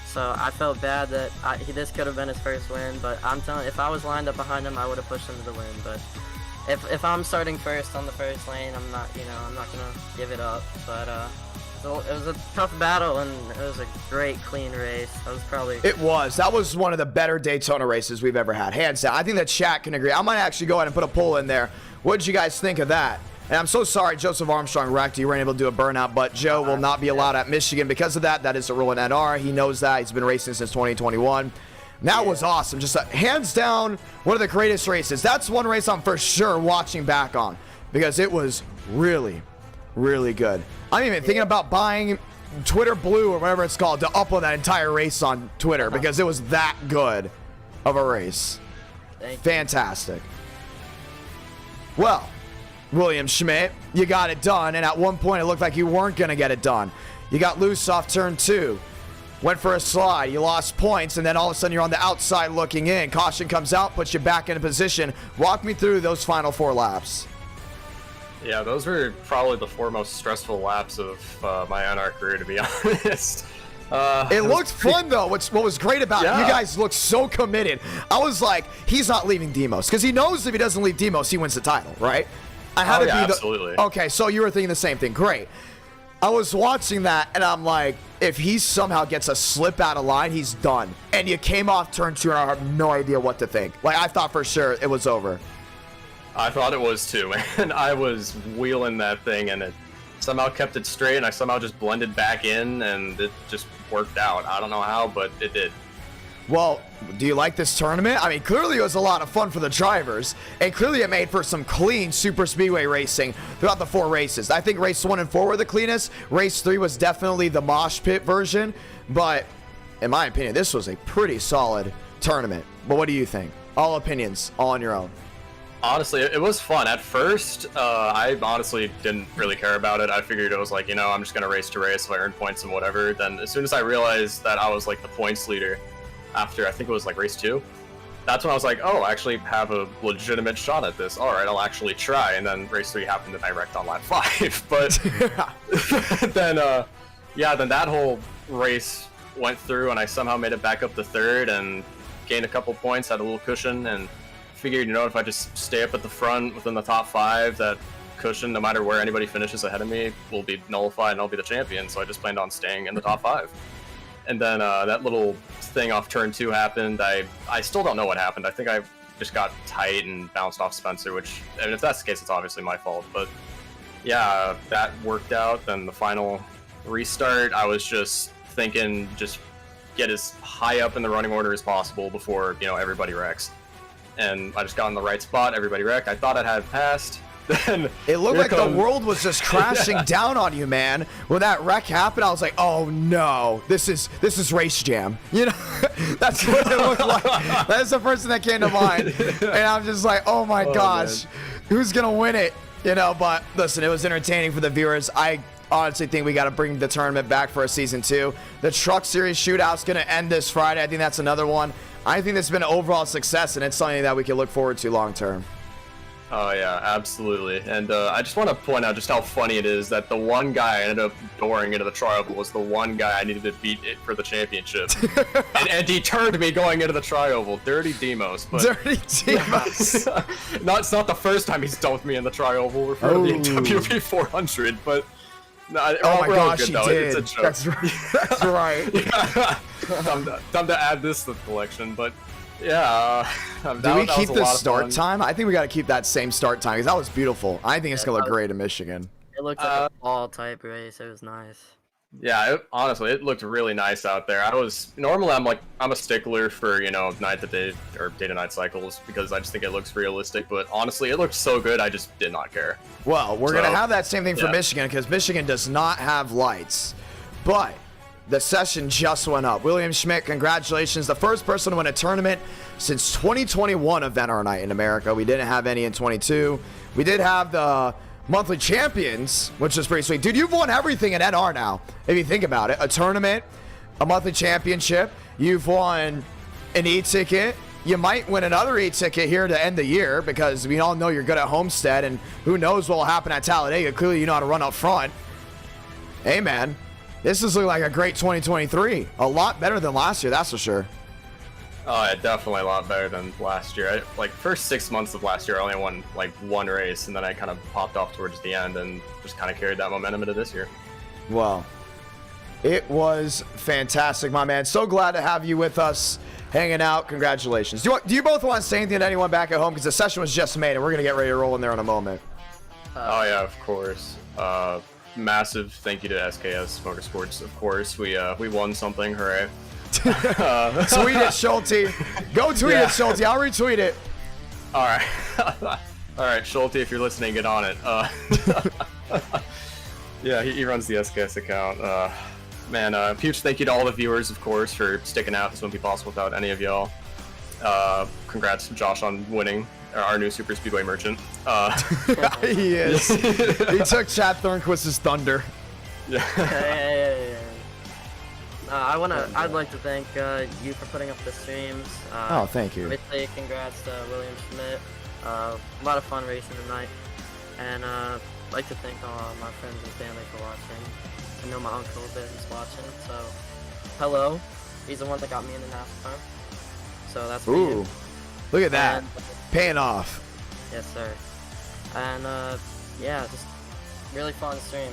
So I felt bad that this could have been his first win, but I'm telling you, if I was lined up behind him, I would have pushed him to the win. But if I'm starting first on the first lane, I'm not gonna give it up. But it was a tough battle, and it was a great, clean race. That was one of the better Daytona races we've ever had, hands down. I think that chat can agree. I might actually go ahead and put a poll in there. What did you guys think of that? And I'm so sorry, Joseph Armstrong wrecked. You weren't able to do a burnout, but Joe will not be allowed at Michigan because of that. That is a rule in NR. He knows that. He's been racing since 2021. That was awesome. Just hands down, one of the greatest races. That's one race I'm for sure watching back on because it was really, really good. I'm even thinking about buying Twitter Blue or whatever it's called to upload that entire race on Twitter because it was that good of a race. Fantastic. Well, William Schmidt, you got it done, and at one point it looked like you weren't going to get it done. You got loose off turn 2, went for a slide, you lost points, and then all of a sudden you're on the outside looking in. Caution comes out, puts you back into position. Walk me through those final 4 laps. Yeah, those were probably the 4 most stressful laps of my NR career, to be honest. It looked fun, though. What was great about it, you guys looked so committed. I was like, he's not leaving Demos, because he knows if he doesn't leave Demos, he wins the title, right? Absolutely. Okay, so you were thinking the same thing. Great. I was watching that, and I'm like, if he somehow gets a slip out of line, he's done. And you came off turn 2, and I have no idea what to think. Like, I thought for sure it was over. I thought it was too, and I was wheeling that thing, and it somehow kept it straight, and I somehow just blended back in, and it just worked out. I don't know how, but it did. Well, do you like this tournament? I mean, clearly it was a lot of fun for the drivers, and clearly it made for some clean super speedway racing throughout the 4 races. I think race 1 and 4 were the cleanest. Race 3 was definitely the mosh pit version, but in my opinion, this was a pretty solid tournament. But what do you think? All opinions, all on your own. Honestly, it was fun. At first, I honestly didn't really care about it. I figured it was like, I'm just going to race to race if I earn points and whatever. Then as soon as I realized that I was like the points leader after, I think it was like race 2, that's when I was like, oh, I actually have a legitimate shot at this. All right, I'll actually try. And then race 3 happened and I wrecked on lap 5. But then that whole race went through and I somehow made it back up to 3rd and gained a couple points, had a little cushion, and figured, if I just stay up at the front within the top 5, that cushion, no matter where anybody finishes ahead of me, will be nullified and I'll be the champion. So I just planned on staying in the top 5. And then that little thing off turn 2 happened. I still don't know what happened. I think I just got tight and bounced off Spencer, which, I mean, if that's the case, it's obviously my fault. But yeah, that worked out. Then the final restart, I was just thinking, just get as high up in the running order as possible before, everybody wrecks. And I just got in the right spot, everybody wrecked. I thought I had passed. Then it looked like the world was just crashing down on you, man. When that wreck happened, I was like, oh no, this is Race Jam. That's what it looked like. That's the first thing that came to mind. And I'm just like, oh my gosh, who's gonna win it? You know, but listen, it was entertaining for the viewers. I honestly think we got to bring the tournament back for a season 2. The Truck Series shootout's going to end this Friday. I think that's another one. I think this has been an overall success, and it's something that we can look forward to long term. Oh yeah, absolutely. And I just want to point out just how funny it is that the one guy I ended up dooring into the trioval was the one guy I needed to beat it for the championship. and he turned me going into the trioval. Dirty Demos. But Dirty Demos. It's not the first time he's dumped me in the trioval. We're for the WP 400, but... No, oh my gosh, he though. did. It's a joke. That's right. That's right. Time to add this to the collection, but... Yeah, do we keep the start time? I think we got to keep that same start time because that was beautiful. I think it's gonna look great in Michigan. It looked like a fall type race. It was nice. Yeah, honestly, it looked really nice out there. Normally I'm a stickler for, you know, night to day or day to night cycles because I just think it looks realistic. But honestly, it looked so good, I just did not care. Well, we're gonna have that same thing for Michigan because Michigan does not have lights, but the session just went up. William Schmidt, congratulations. The first person to win a tournament since 2021 of NR Night in America. We didn't have any in 22. We did have the monthly champions, which is pretty sweet. Dude, you've won everything in NR now, if you think about it. A tournament, a monthly championship. You've won an e-ticket. You might win another e-ticket here to end the year because we all know you're good at Homestead, and who knows what will happen at Talladega. Clearly, you know how to run up front. Hey, man. This is looking like a great 2023. A lot better than last year, that's for sure. Oh, yeah, definitely a lot better than last year. First 6 months of last year, I only won one race, and then I kind of popped off towards the end and just kind of carried that momentum into this year. Well, it was fantastic, my man. So glad to have you with us, hanging out. Congratulations. Do you both want to say anything to anyone back at home? Because the session was just made, and we're going to get ready to roll in there in a moment. Oh, yeah, of course. Massive thank you to SKS Motorsports, of course. We won something, hooray. Tweet it, Schulte. Go tweet it, Schulte. I'll retweet it. All right. All right, Schulte, if you're listening, get on it. Yeah, he runs the SKS account. Man, huge thank you to all the viewers, of course, for sticking out. This wouldn't be possible without any of y'all. Congrats, Josh, on winning our new Super Speedway merchant. He is. He took Chad Thornquist's thunder. Yeah. I'd like to thank you for putting up the streams. Oh, thank you. Obviously, congrats to William Schmidt. A lot of fun racing tonight. And I'd like to thank all my friends and family for watching. I know my uncle is watching, so hello. He's the one that got me into NASCAR. So that's for you. Look at that. And, paying off. Yes, sir. And yeah, just really fun stream.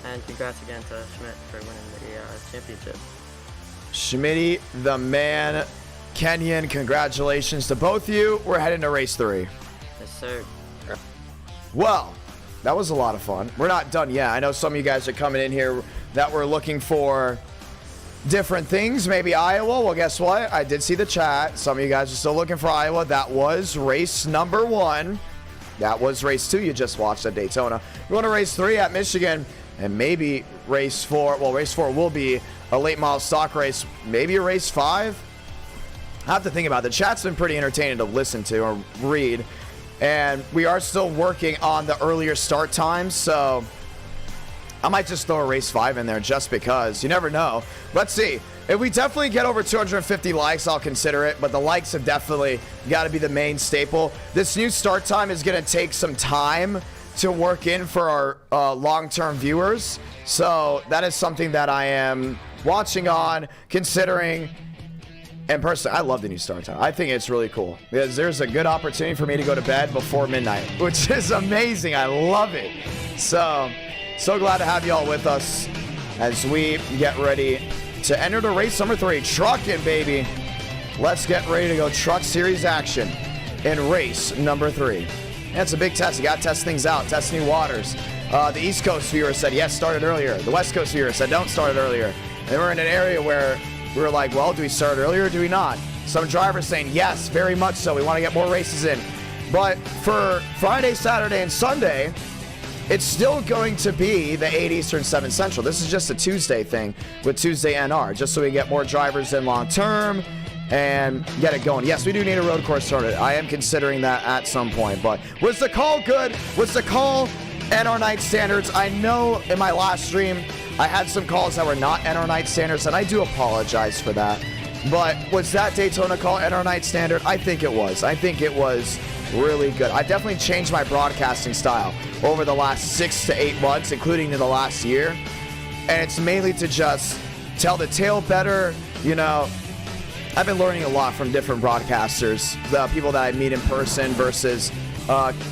And congrats again to Schmidt for winning the championship. Schmitty, the man. Kenyon, congratulations to both of you. We're heading to race 3. Yes, sir. Well, that was a lot of fun. We're not done yet. I know some of you guys are coming in here that were looking for different things, maybe Iowa. Well, guess what? I did see the chat. Some of you guys are still looking for Iowa. That was race number 1. That was race 2 you just watched at Daytona. We want to race 3 at Michigan, and maybe race 4. Well, race 4 will be a late model stock race. Maybe a race 5. I have to think about it. The chat's been pretty entertaining to listen to or read, and we are still working on the earlier start times, so I might just throw a race 5 in there just because. You never know. Let's see. If we definitely get over 250 likes, I'll consider it. But the likes have definitely got to be the main staple. This new start time is going to take some time to work in for our long-term viewers. So that is something that I am watching on, considering. And personally, I love the new start time. I think it's really cool because there's a good opportunity for me to go to bed before midnight, which is amazing. I love it. So glad to have y'all with us as we get ready to enter the race number 3. Trucking, baby. Let's get ready to go truck series action in race number 3. That's a big test. You got to test things out, test new waters. The East Coast viewer said, yes, start it earlier. The West Coast viewer said, don't start it earlier. And we're in an area where we were like, well, do we start earlier or do we not? Some drivers saying, yes, very much so. We want to get more races in. But for Friday, Saturday, and Sunday, it's still going to be the 8 Eastern, 7 Central. This is just a Tuesday thing with Tuesday NR, just so we get more drivers in long term and get it going. Yes, we do need a road course tournament. I am considering that at some point. But was the call good? Was the call NR Night standards? I know in my last stream I had some calls that were not NR Night standards, and I do apologize for that. But was that Daytona call NR Night standard? I think it was. I think it was really good. I definitely changed my broadcasting style over the last 6 to 8 months, including in the last year. And it's mainly to just tell the tale better. You know, I've been learning a lot from different broadcasters, the people that I meet in person versus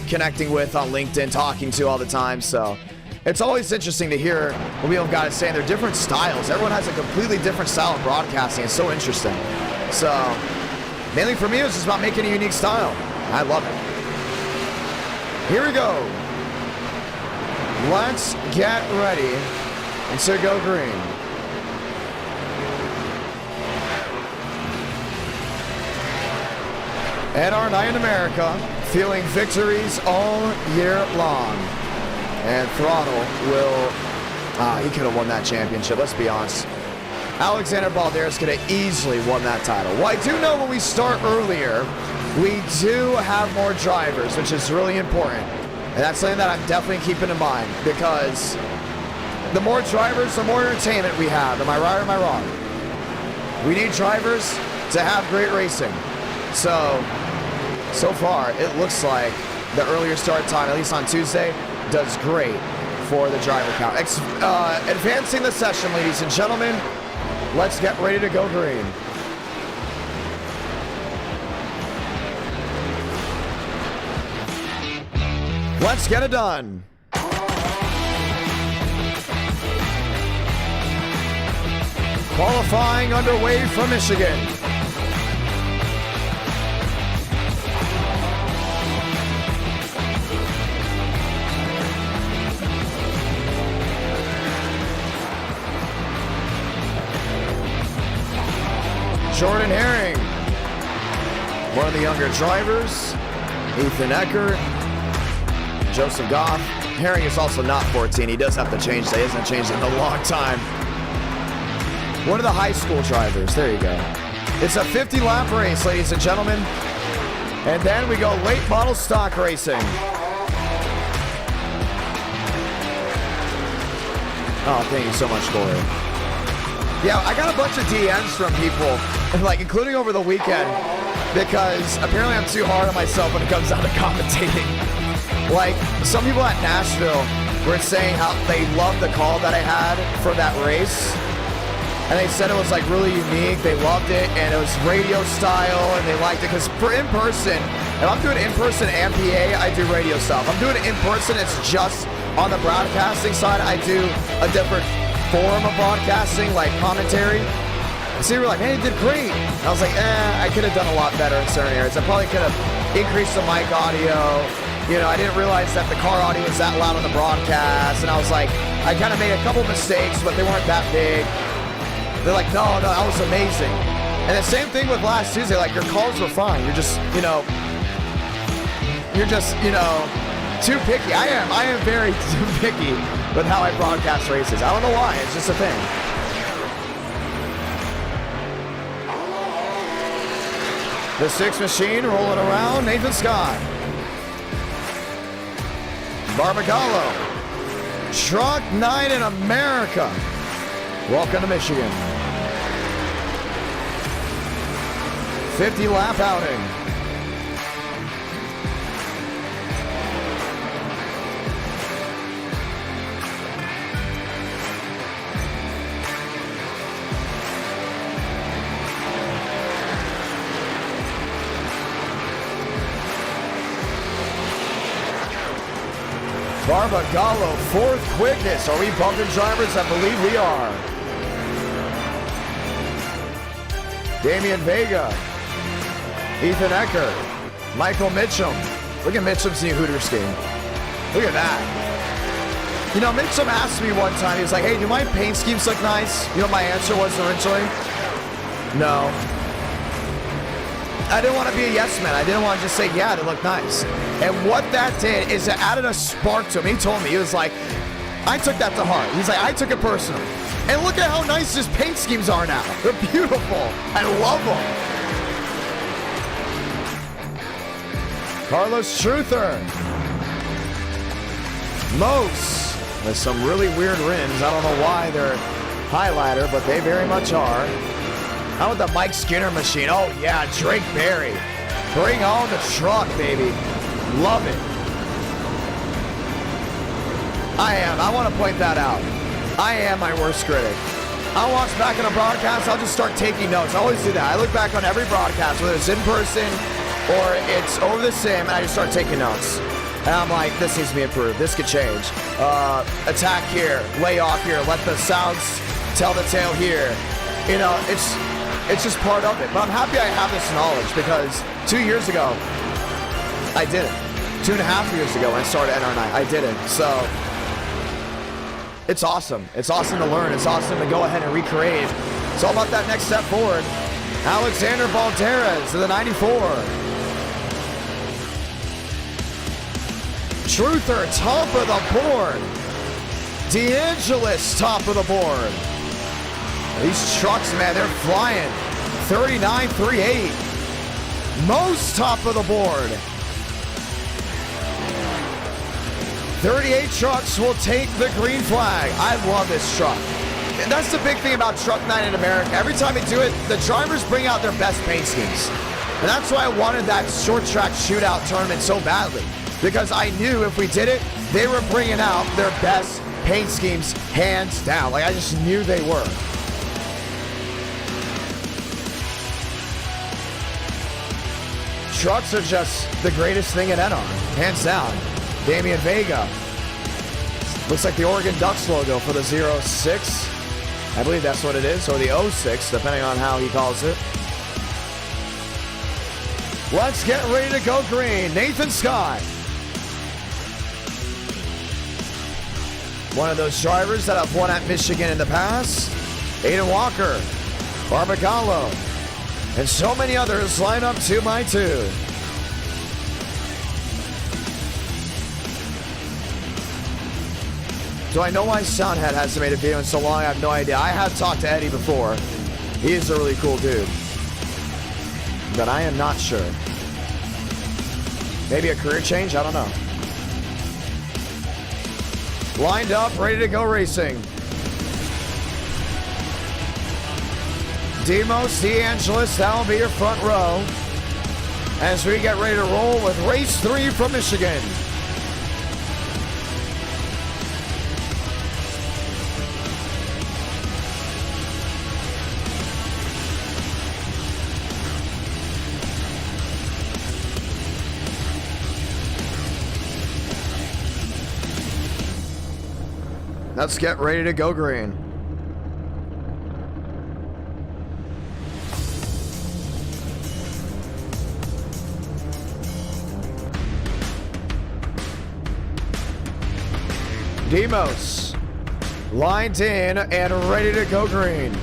connecting with on LinkedIn, talking to all the time. So it's always interesting to hear what people have got to say, and they're different styles. Everyone has a completely different style of broadcasting. It's so interesting. So mainly for me, it's just about making a unique style. I love it. Here we go. Let's get ready to go green. NR Night in America, feeling victories all year long. And Throttle will, he could have won that championship, let's be honest. Alexander Balderas could have easily won that title. Well, I do know when we start earlier, we do have more drivers, which is really important. And that's something that I'm definitely keeping in mind, because the more drivers, the more entertainment we have. Am I right or am I wrong? We need drivers to have great racing. So far, it looks like the earlier start time, at least on Tuesday, does great for the driver count. Advancing the session, ladies and gentlemen. Let's get ready to go green. Let's get it done. Qualifying underway from Michigan. Jordan Herring, one of the younger drivers. Ethan Eckert, Joseph Goff. Herring is also not 14. He does have to change that. He hasn't changed it in a long time. One of the high school drivers. There you go. It's a 50-lap race, ladies and gentlemen. And then we go late model stock racing. Oh, thank you so much, Corey. Yeah, I got a bunch of DMs from people, like including over the weekend, because apparently I'm too hard on myself when it comes down to commentating. Like, some people at Nashville were saying how they loved the call that I had for that race. And they said it was like really unique. They loved it, and it was radio style, and they liked it. Because for in-person, if I'm doing in-person and PA, I do radio style. If I'm doing it in-person, it's just on the broadcasting side. I do a different form of broadcasting, like commentary. So you were like, hey, you did great. And I was like, I could have done a lot better in certain areas. I probably could have increased the mic audio. You know, I didn't realize that the car audio was that loud on the broadcast. And I was like, I kind of made a couple mistakes, but they weren't that big. They're like, no, that was amazing. And the same thing with last Tuesday. Like, your calls were fine. You're just, you know, too picky. I am very too picky with how I broadcast races. I don't know why. It's just a thing. The 6 machine rolling around. Nathan Scott. Barbagallo. Truck Night in America. Welcome to Michigan. 50-lap outing. Barbagallo, 4th quickest. Are we bumping drivers? I believe we are. Damian Vega, Ethan Eckert, Michael Mitchum. Look at Mitchum's new Hooters game. Look at that. You know, Mitchum asked me one time, he was like, hey, do my paint schemes look nice? You know what my answer was originally? No. I didn't want to be a yes man. I didn't want to just say, yeah, they look nice. And what that did is it added a spark to him. He told me, he was like, I took that to heart. He's like, I took it personal. And look at how nice his paint schemes are now. They're beautiful. I love them. Carlos Truther. Mose with some really weird rims. I don't know why they're highlighter, but they very much are. How about the Mike Skinner machine? Oh yeah, Drake Berry. Bring on the truck, baby. Love it. I want to point that out. I am my worst critic. I'll watch back in a broadcast, I'll just start taking notes. I always do that. I look back on every broadcast, whether it's in person or it's over the sim, and I just start taking notes. And I'm like, this needs to be improved. This could change. Attack here, lay off here, let the sounds tell the tale here. You know, it's just part of it. But I'm happy I have this knowledge because 2 years ago, I didn't. 2.5 years ago when I started NR9, I didn't. So it's awesome. It's awesome to learn. It's awesome to go ahead and recreate. It's all about that next step forward. Alexander Valderez to the 94. Truther, top of the board. DeAngelis, top of the board. These trucks, man, they're flying. 39.38. Most top of the board. 38 trucks will take the green flag. I love this truck. And that's the big thing about Truck Night in America. Every time they do it, the drivers bring out their best paint schemes. And that's why I wanted that short track shootout tournament so badly. Because I knew if we did it, they were bringing out their best paint schemes hands down. Like, I just knew they were. Trucks are just the greatest thing in NR, hands down. Damian Vega. Looks like the Oregon Ducks logo for the 06. I believe that's what it is, or the 06, depending on how he calls it. Let's get ready to go green. Nathan Scott. One of those drivers that have won at Michigan in the past. Aiden Walker, Barbagallo, and so many others line up 2x2. Do I know why Soundhead hasn't made a video in so long? I have no idea. I have talked to Eddie before. He is a really cool dude. But I am not sure. Maybe a career change? I don't know. Lined up, ready to go racing. Demos, DeAngelis, that'll be your front row. As we get ready to roll with race 3 from Michigan. Let's get ready to go green. Demos, lined in and ready to go green.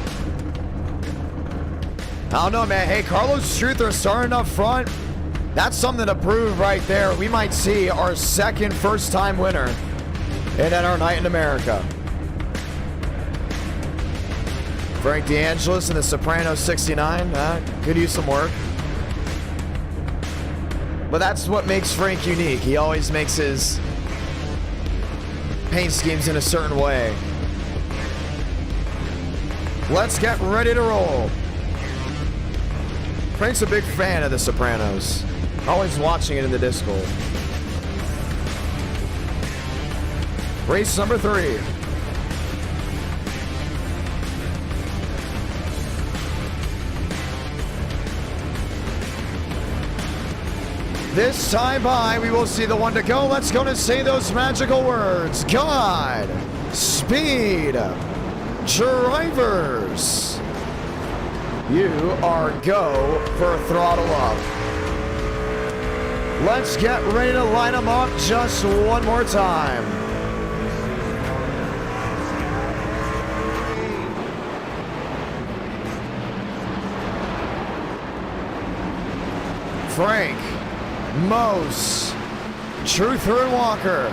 I don't know, man. Hey, Carlos Truther starting up front. That's something to prove right there. We might see our second first-time winner in NR Night in America. Frank DeAngelis in the Soprano 69. Could use some work. But that's what makes Frank unique. He always makes his paint schemes in a certain way. Let's get ready to roll. Frank's a big fan of the Sopranos. Always watching it in the Discord. Race number 3. This time by, we will see the one to go. Let's go and say those magical words. God, speed, drivers. You are go for throttle up. Let's get ready to line them up just one more time. Frank, Mose, Truther and Walker.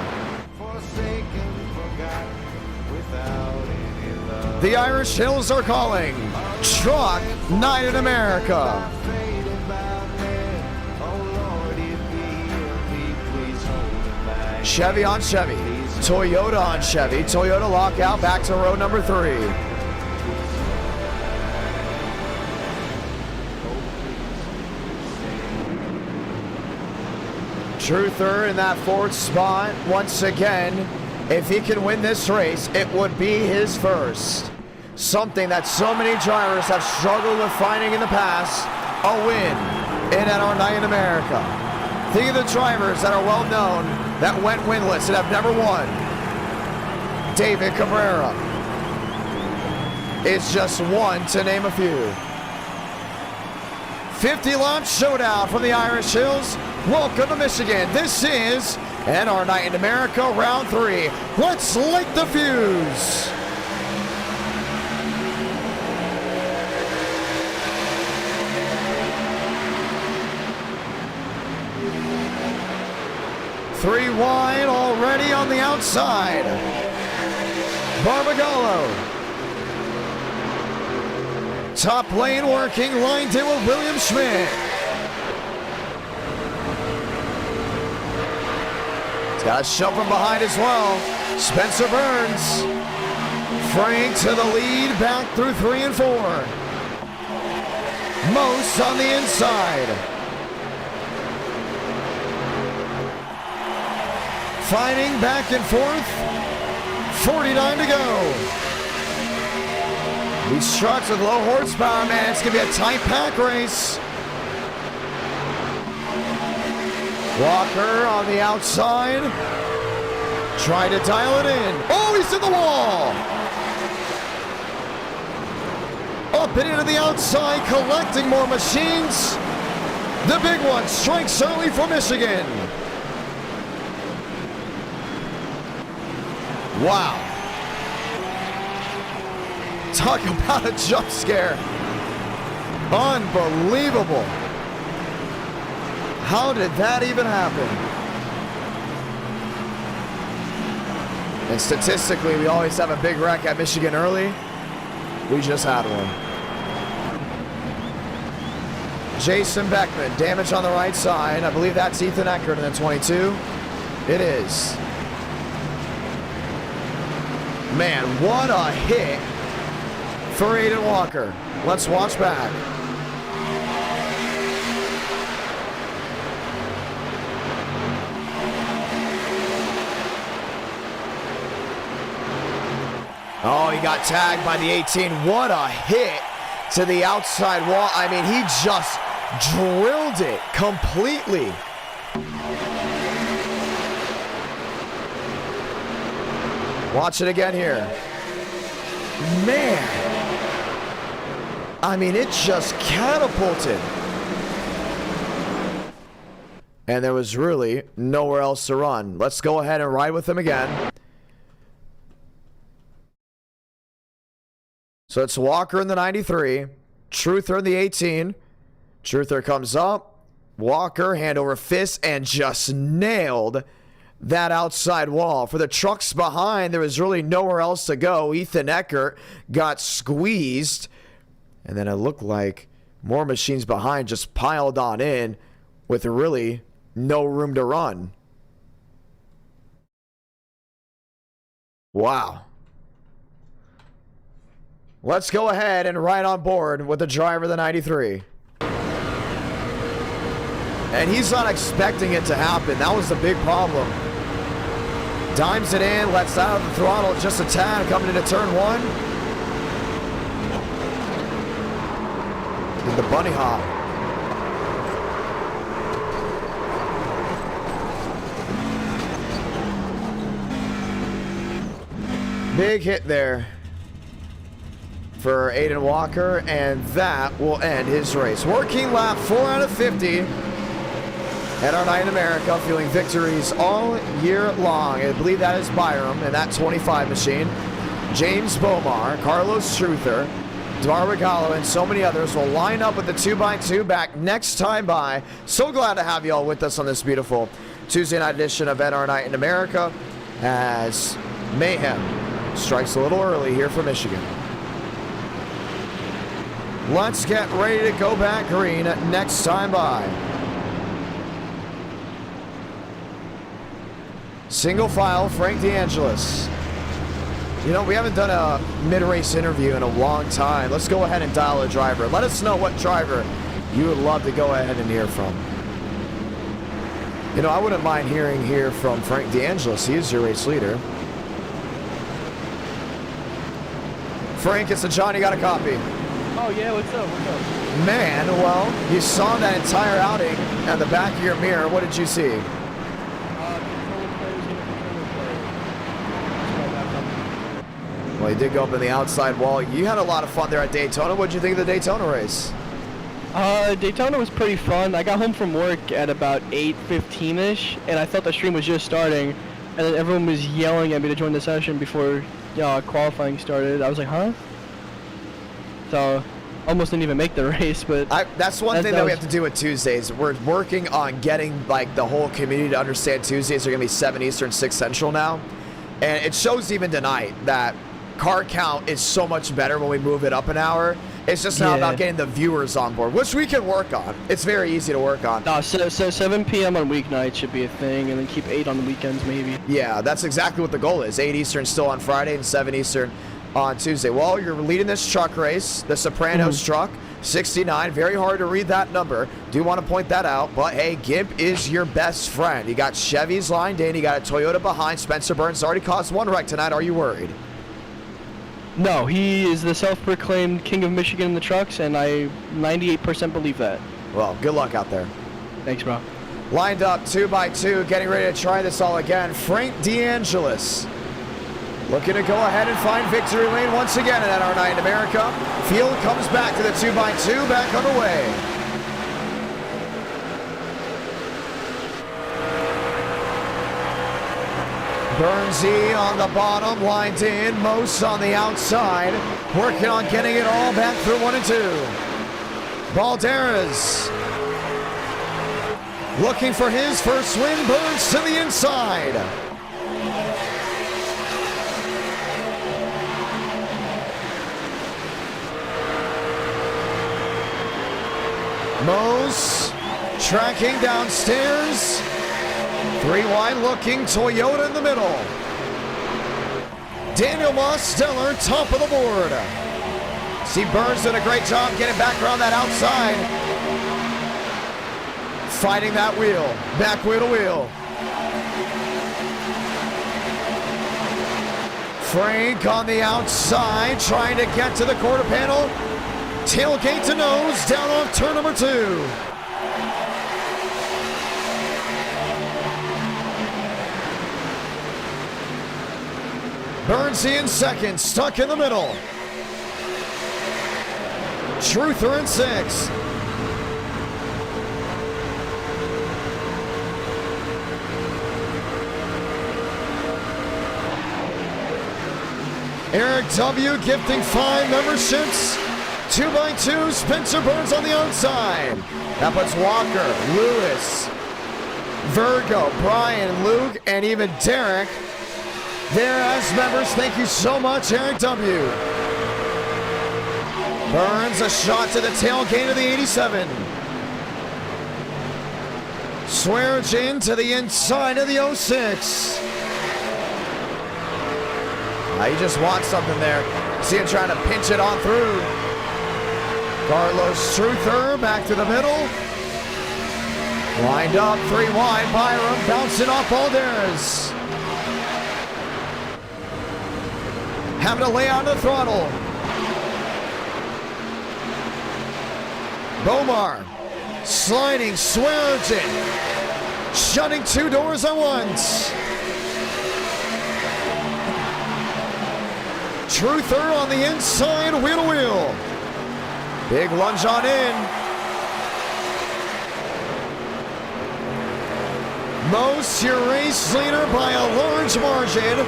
The Irish Hills are calling Truck Night in America. Chevy on Chevy. Toyota on Chevy. Toyota lockout back to row number 3. Truther in that 4th spot. Once again, if he can win this race, it would be his first. Something that so many drivers have struggled with finding in the past, a win in NR Night in America. Think of the drivers that are well known that went winless and have never won. David Cabrera is just one to name a few. 50-lap showdown from the Irish Hills. Welcome to Michigan. This is NR Night in America, round 3. Let's light the fuse. Three wide already on the outside. Barbagallo. Top lane working, lined in with William Schmidt. He's got a shove from behind as well. Spencer Burns. Frank to the lead, back through 3 and 4. Most on the inside. Fighting back and forth. 49 to go. These trucks with low horsepower, man, it's going to be a tight pack race. Walker on the outside. Trying to dial it in. Oh, he's in the wall. Up and into the outside, collecting more machines. The big one strikes early for Michigan. Wow. Talk about a jump scare. Unbelievable. How did that even happen? And statistically, we always have a big wreck at Michigan early. We just had one. Jason Beckman, damage on the right side. I believe that's Ethan Eckert in the 22. It is. Man, what a hit for Aiden Walker. Let's watch back. Oh, he got tagged by the 18. What a hit to the outside wall. I mean, he just drilled it completely. Watch it again here. Man. I mean, it just catapulted. And there was really nowhere else to run. Let's go ahead and ride with him again. So it's Walker in the 93. Truther in the 18. Truther comes up. Walker, hand over fist, and just nailed that outside wall. For the trucks behind, there was really nowhere else to go. Ethan Eckert got squeezed. And then it looked like more machines behind just piled on in with really no room to run. Wow. Let's go ahead and ride on board with the driver of the 93. And he's not expecting it to happen. That was the big problem. Dimes it in, lets out of the throttle just a tad, coming into turn 1. Did the bunny hop. Big hit there for Aiden Walker, and that will end his race. Working lap 4 out of 50. And our night in America, feeling victories all year long. I believe that is Byram in that 25 machine. James Bomar, Carlos Truther, Barbagallo, and so many others will line up with the 2x2 back next time by. So glad to have you all with us on this beautiful Tuesday night edition of NR Night in America as mayhem strikes a little early here for Michigan. Let's get ready to go back green next time by. Single file, Frank DeAngelis. You know, we haven't done a mid-race interview in a long time. Let's go ahead and dial a driver. Let us know what driver you would love to go ahead and hear from. You know, I wouldn't mind hearing here from Frank DeAngelis. He is your race leader. Frank, it's a John. You got a copy. Oh, yeah, what's up? Man, well, you saw that entire outing at the back of your mirror. What did you see? Controller players in a controller player. That's what I got from. Well, you did go up in the outside wall. You had a lot of fun there at Daytona. What did you think of the Daytona race? Daytona was pretty fun. I got home from work at about 8:15ish, and I thought the stream was just starting, and then everyone was yelling at me to join the session before qualifying started. I was like, huh? So, almost didn't even make the race, but... That's one thing that we have to do with Tuesdays. We're working on getting, like, the whole community to understand Tuesdays are going to be 7 Eastern, 6 Central now. And it shows even tonight that car count is so much better when we move it up an hour. It's just now about getting the viewers on board, which we can work on. It's very easy to work on. No, so 7 p.m. on weeknights should be a thing, and then keep 8 on the weekends maybe. Yeah, that's exactly what the goal is. 8 Eastern still on Friday and 7 Eastern on Tuesday. Well, you're leading this truck race, the Sopranos truck, 69. Very hard to read that number. Do want to point that out. But, hey, Gimp is your best friend. You got Chevys lined in. You got a Toyota behind. Spencer Burns already caused one wreck tonight. Are you worried? No, he is the self-proclaimed king of Michigan in the trucks, and I 98% believe that. Well, good luck out there. Thanks, bro. Lined up 2 by 2, getting ready to try this all again. Frank DeAngelis looking to go ahead and find victory lane once again at R9 in America. Field comes back to the 2 by 2, back underway. Burnsy on the bottom, lined in. Mose on the outside, working on getting it all back through 1 and 2. Balderas looking for his first win. Burns to the inside. Mose tracking downstairs. 3 wide looking, Toyota in the middle. Daniel Mosteller, top of the board. See Burns doing a great job getting back around that outside. Fighting that wheel, back wheel to wheel. Frank on the outside, trying to get to the quarter panel. Tailgate to nose, down off turn number 2. Burnsy in second, stuck in the middle. Truther in 6. Eric W. gifting 5 memberships. 2 by 2, Spencer Burns on the outside. That puts Walker, Lewis, Virgo, Brian, Luke, and even Derek there as members. Thank you so much, Eric W. Burns a shot to the tailgate of the 87. Swearengin to the inside of the 06. You just want something there. See him trying to pinch it on through. Carlos Truther back to the middle. Lined up 3 wide. Byram bouncing off Balderas. Having to lay on the throttle. Bomar sliding, Swearengin shutting 2 doors at once. Truther on the inside, wheel to wheel. Big lunge on in. Mose, your race leader by a large margin.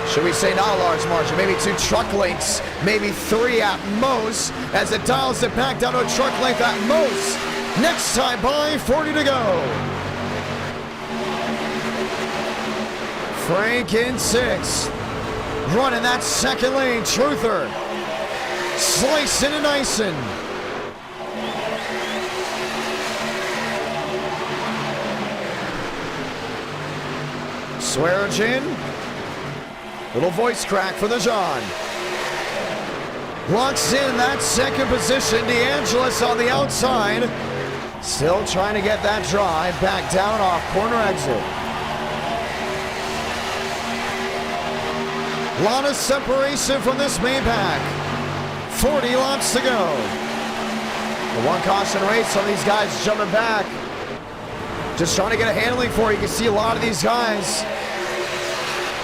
Should we say not a large margin, maybe 2 truck lengths, maybe 3 at most, as it dials it back down to a truck length at most. Next time by, 40 to go. Frank in 6. Running that second lane, Truther. Slicing and icing. Swearingen. Little voice crack for the John. Locks in that second position. DeAngelis on the outside. Still trying to get that drive back down off corner exit. Lot of separation from this main pack. 40 laps to go. The one caution race, some of these guys jumping back. Just trying to get a handling for it. You can see a lot of these guys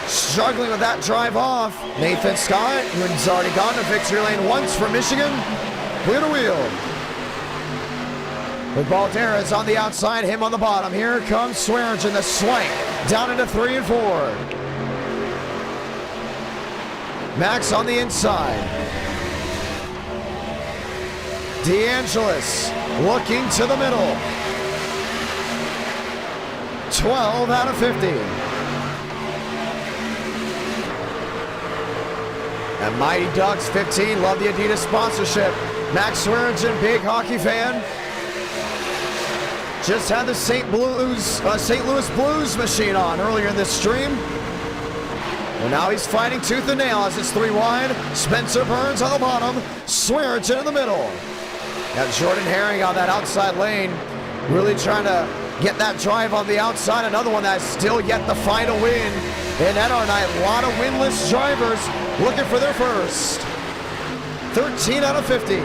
struggling with that drive off. Nathan Scott, who's already gone to victory lane once for Michigan. Wheel to wheel. With Balderas on the outside, him on the bottom. Here comes Swearingen, the swank. Down into 3 and 4. Max on the inside. DeAngelis looking to the middle. 12 out of 50. And Mighty Ducks 15, love the Adidas sponsorship. Max Swearingen, big hockey fan. Just had the St. Louis Blues machine on earlier in this stream. And now he's fighting tooth and nail as it's 3 wide. Spencer Burns on the bottom, Swearingen in the middle. Got Jordan Herring on that outside lane, really trying to get that drive on the outside. Another one that's still yet to find a win. In NR night, a lot of winless drivers looking for their first. 13 out of 50.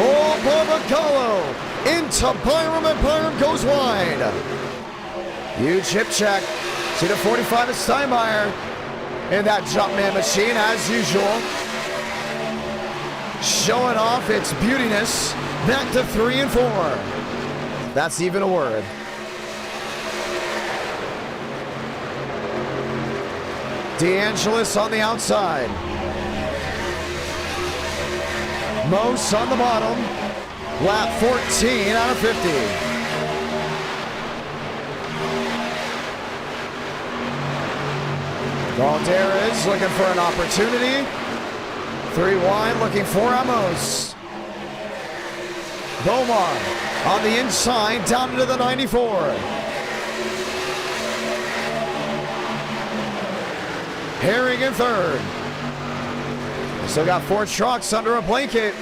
Oh, Barbagallo into Byram, and Byram goes wide. Huge hip check. See the 45 of Steinmeier in that Jumpman machine as usual. Showing off its beautiness. Back to 3 and 4. That's even a word. DeAngelis on the outside. Mose on the bottom. Lap 14 out of 50. Balderas looking for an opportunity. 3 wide, looking for Amos. Bomar on the inside, down into the 94. Herring in third. Still got 4 trucks under a blanket.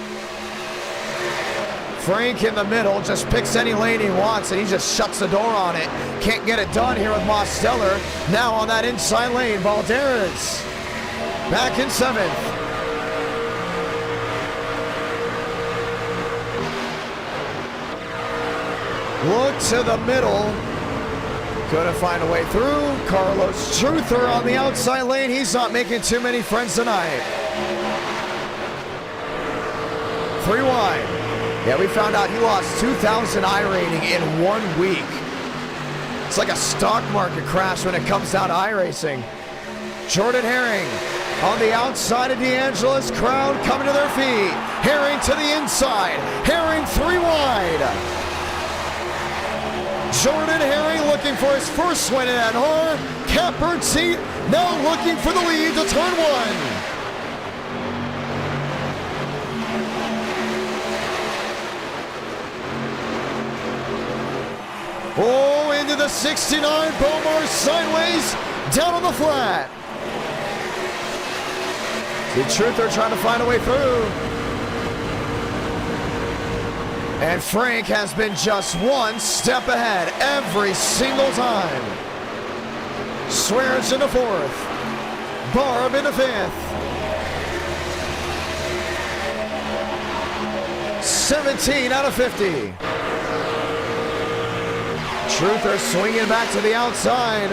Frank in the middle, just picks any lane he wants and he just shuts the door on it. Can't get it done here with Mosteller. Now on that inside lane, Balderas back in 7th. Look to the middle. Couldn't find a way through. Carlos Truther on the outside lane. He's not making too many friends tonight. 3 wide. Yeah, we found out he lost 2,000 iRating in 1 week. It's like a stock market crash when it comes down to iRacing. Jordan Herring on the outside of DeAngelis. Crowd coming to their feet. Herring to the inside. Herring 3 wide. Jordan Herring looking for his first win in NR. Catbird seat now looking for the lead to turn 1. Oh, into the 69. Bomar sideways down on the flat. The Truther trying to find a way through. And Frank has been just 1 step ahead every single time. Swears into 4th. Barb into 5th. 17 out of 50. Truther swinging back to the outside.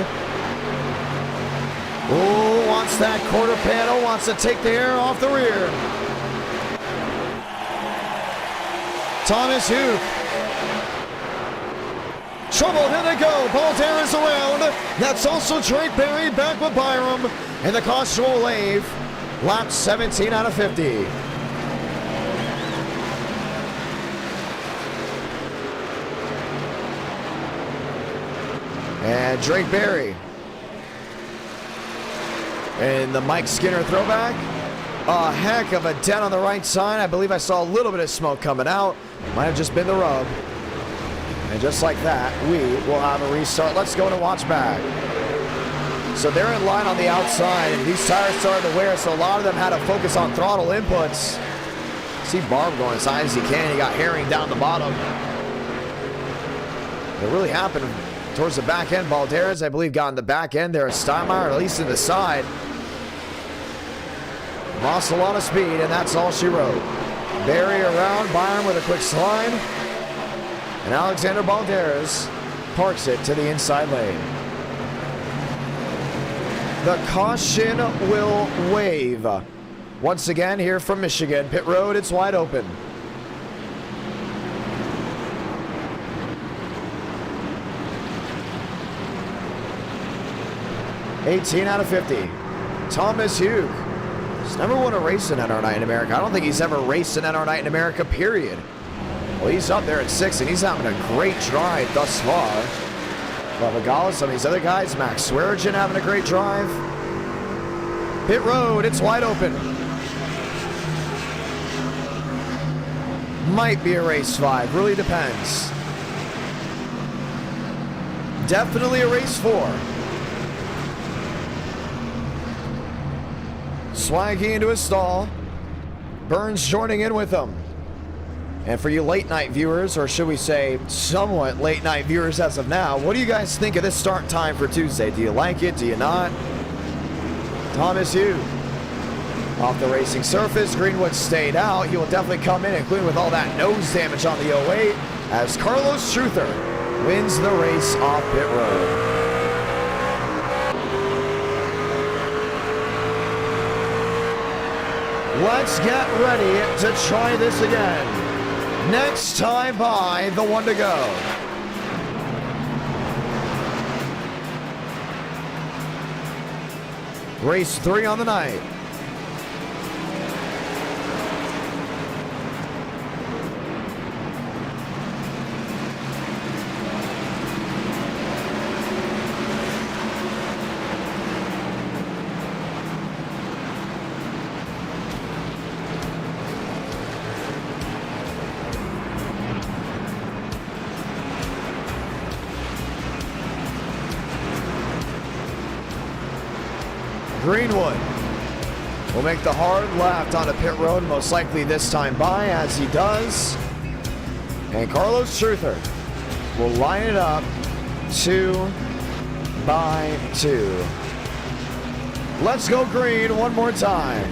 Oh, wants that quarter panel, wants to take the air off the rear. Thomas Huke. Trouble, here they go. Balderas around. That's also Drake Berry back with Byram. And the caution will wave. Lap 17 out of 50. And Drake Berry. And the Mike Skinner throwback. A heck of a dent on the right side. I believe I saw a little bit of smoke coming out. Might have just been the rub. And just like that, we will have a restart. Let's go to watch back. So they're in line on the outside, and these tires started to wear, so a lot of them had to focus on throttle inputs. See Barb going as high as he can. He got Herring down the bottom. It really happened towards the back end. Balderas, I believe, got in the back end there. Steinmeier, at least in the side. Lost a lot of speed, and that's all she wrote. Barry around, Byron with a quick slide. And Alexander Balderas parks it to the inside lane. The caution will wave. Once again, here from Michigan. Pit road, it's wide open. $18 out of 50. Thomas Hugh. He's never won a race in NR Night in America. I don't think he's ever raced in NR Night in America, period. Well, he's up there at 6, and he's having a great drive thus far. Bubba some of these other guys. Max Swearigan having a great drive. Pit road, it's wide open. Might be a race 5, really depends. Definitely a race 4. Swaggy into his stall. Burns joining in with him. And for you late night viewers, or should we say somewhat late night viewers as of now, what do you guys think of this start time for Tuesday? Do you like it? Do you not? Thomas Hugh off the racing surface. Greenwood stayed out. He will definitely come in, including with all that nose damage on the 08, as Carlos Truther wins the race off pit road. Let's get ready to try this again. Next time by, the one to go. Race 3 on the night. Greenwood will make the hard left onto pit road, most likely this time by, as he does. And Carlos Truther will line it up 2 by 2. Let's go green one more time.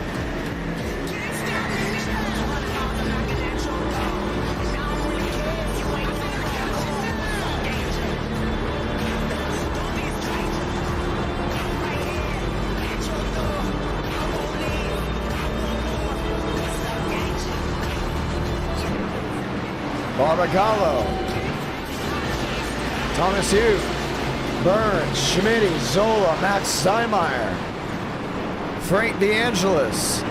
Barbagallo, Thomas Hugh, Burns, Schmitty, Zola, Max Steinmeier, Frank DeAngelis,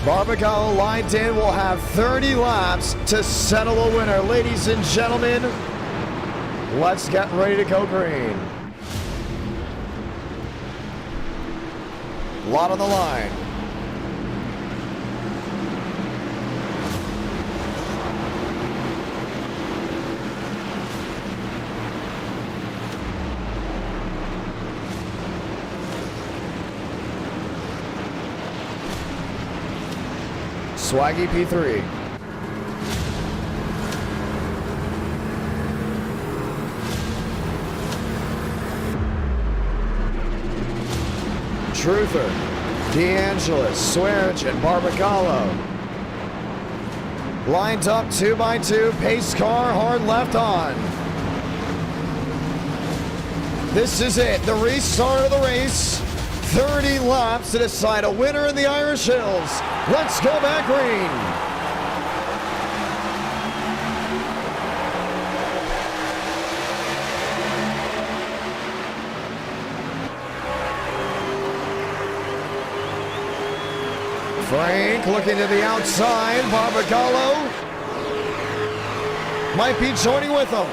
Barbagallo lined in, will have 30 laps to settle a winner. Ladies and gentlemen, let's get ready to go green. A lot on the line. Swaggy P3. Truther, DeAngelis, Swearigan, Barbagallo. Lined up 2 by 2, pace car, hard left on. This is it, the restart of the race. 30 laps to decide a winner in the Irish Hills. Let's go back green. Frank looking to the outside. Barbagallo might be joining with them.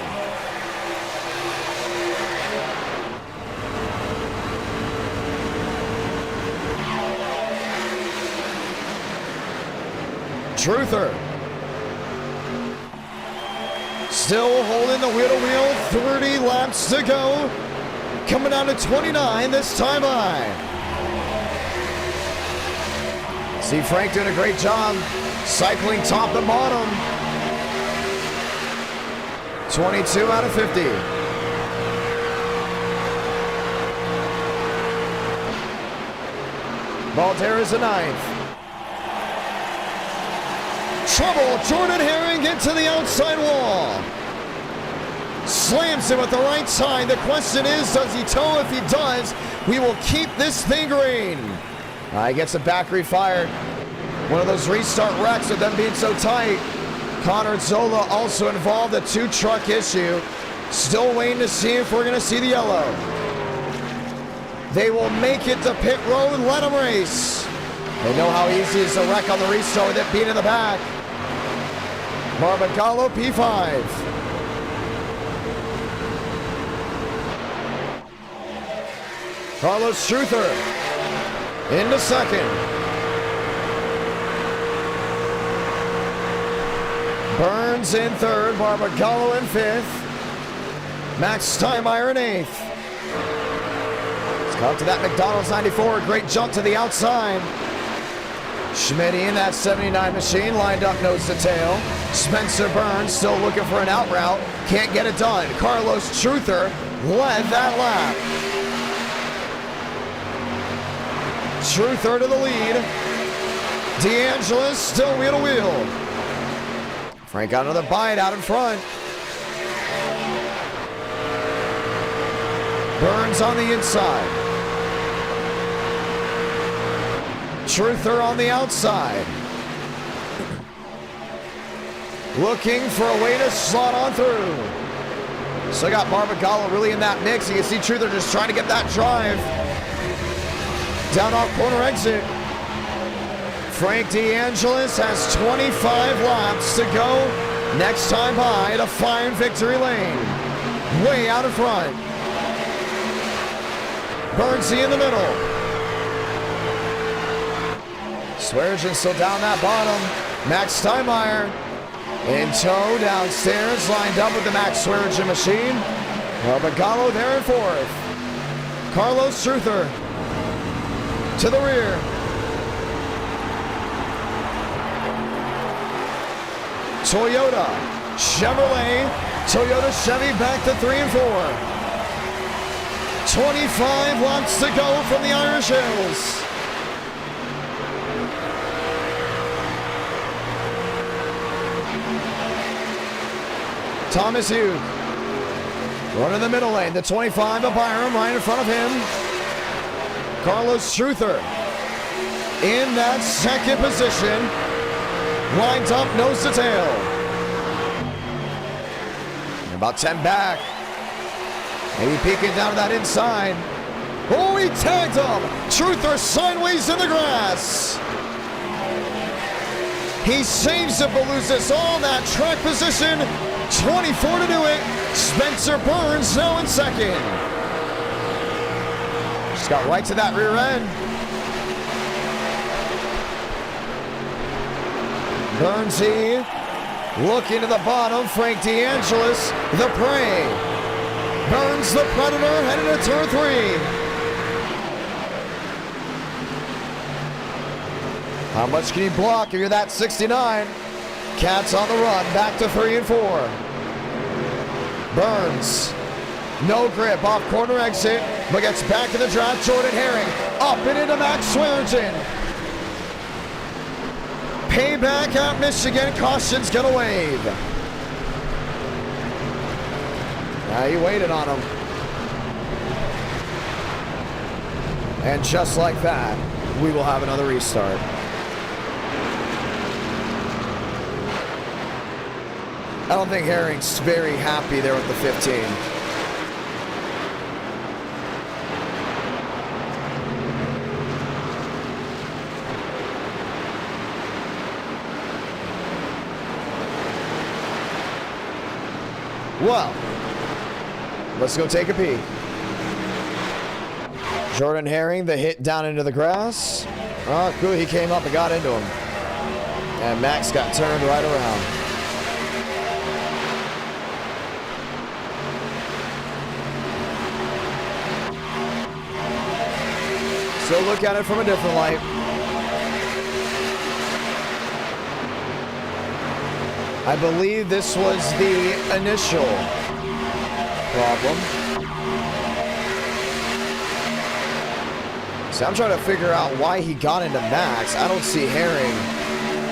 Truther. Still holding the wheel-to-wheel, 30 laps to go. Coming down to 29 this time by. See Frank doing a great job cycling top and bottom. 22 out of 50. Valter is the 9th. Trouble, Jordan Herring into the outside wall. Slams him with the right side. The question is, does he tow? If he does, we will keep this thing green. He gets a back refired. One of those restart wrecks with them being so tight. Connor Zola also involved, a 2-truck issue. Still waiting to see if we're going to see the yellow. They will make it to pit road, let them race. They know how easy it is to wreck on the restart with it being in the back. Barbagallo P5. Carlos Truther into second. Burns in third, Barbagallo in fifth. Max Steinmeier in eighth. Let's come to that McDonald's 94, great jump to the outside. Schmidt in that 79 machine, lined up nose to tail. Spencer Burns still looking for an out route, can't get it done. Carlos Truther led that lap. Truther to the lead. DeAngelis still wheel to wheel. Frank got another bite out in front. Burns on the inside. Truther on the outside. Looking for a way to slot on through. Still got Barbagallo really in that mix. You can see Truther just trying to get that drive. Down off corner exit. Frank DeAngelis has 25 laps to go. Next time by to find victory lane. Way out in front. Burnsy in the middle. Sweargen still down that bottom. Max Steinmeier in tow downstairs, lined up with the Max Sweargen machine. Barbagallo there in fourth. Carlos Truther to the rear. Toyota, Chevrolet, Toyota Chevy back to 3 and 4. 25 laps to go from the Irish Hills. Thomas Hughes running the middle lane. The 25 of Byram right in front of him. Carlos Truther in that second position. Lined up nose to tail. And about 10 back. Maybe peeking down to that inside. Oh, he tagged him. Truther sideways in the grass. He saves it but loses all that track position. 24 to do it. Spencer Burns now in second. Just got right to that rear end. Burnsy looking to the bottom. Frank DeAngelis, the prey. Burns the predator heading to turn 3. How much can he block if you're that 69? Cats on the run, back to 3 and 4. Burns, no grip off corner exit, but gets back in the draft. Jordan Herring up and into Max Sweargen. Payback at Michigan, caution's gonna wave. Now he waited on him. And just like that, we will have another restart. I don't think Herring's very happy there with the 15. Well, let's go take a peek. Jordan Herring, the hit down into the grass. Oh, good, he came up and got into him. And Max got turned right around. So look at it from a different light. I believe this was the initial problem. So I'm trying to figure out why he got into Max. I don't see Herring.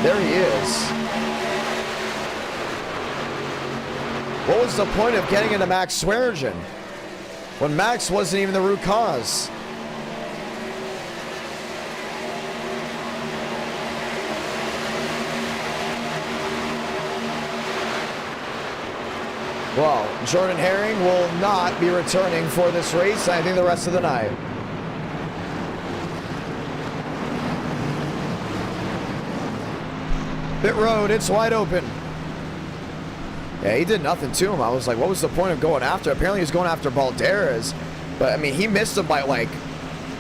There he is. What was the point of getting into Max Swearigan when Max wasn't even the root cause? Well, Jordan Herring will not be returning for this race, I think, the rest of the night. Pit road, it's wide open. Yeah, he did nothing to him. I was like, what was the point of going after? Apparently he was going after Balderas, but I mean, he missed him by like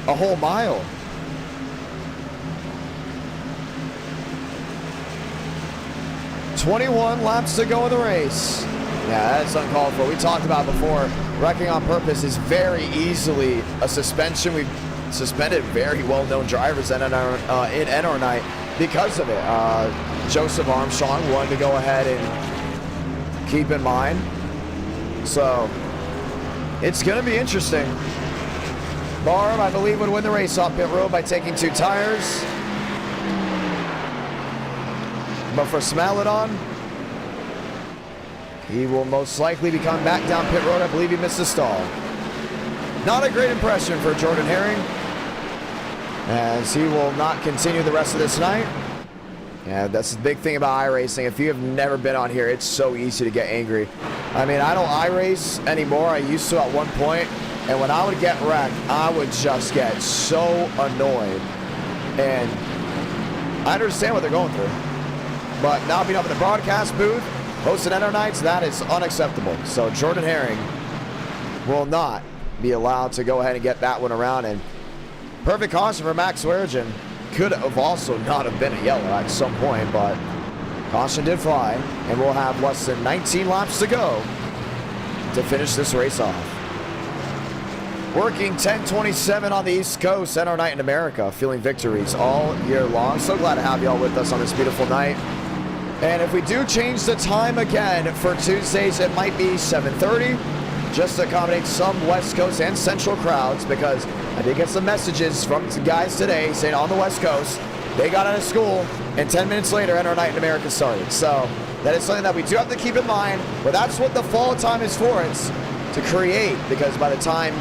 a whole mile. "21 laps to go in the race." Yeah, that's uncalled for. We talked about before, wrecking on purpose is very easily a suspension. We've suspended very well-known drivers in NR night because of it. Joseph Armstrong wanted to go ahead and keep in mind. So, it's going to be interesting. Barb, I believe, would win the race off pit road by taking 2 tires. But for Smaledon, he will most likely be coming back down pit road. I believe he missed a stall. Not a great impression for Jordan Herring, as he will not continue the rest of this night. Yeah, that's the big thing about iRacing. If you have never been on here, it's so easy to get angry. I mean, I don't iRace anymore. I used to at one point, and when I would get wrecked, I would just get so annoyed. And I understand what they're going through. But now being up in the broadcast booth, hosting NR nights, that is unacceptable. So Jordan Herring will not be allowed to go ahead and get that one around. And perfect caution for Max Swearigan. Could have also not have been a yellow at some point, but caution did fly, and we'll have less than 19 laps to go to finish this race off. Working 10:27 on the East Coast, NR night in America, feeling victories all year long. So glad to have y'all with us on this beautiful night. And if we do change the time again for Tuesdays, it might be 7:30, just to accommodate some West Coast and Central crowds, because I did get some messages from some guys today saying on the West Coast, they got out of school, and 10 minutes later, NR night in America started. So that is something that we do have to keep in mind, but that's what the fall time is for. It's to create, because by the time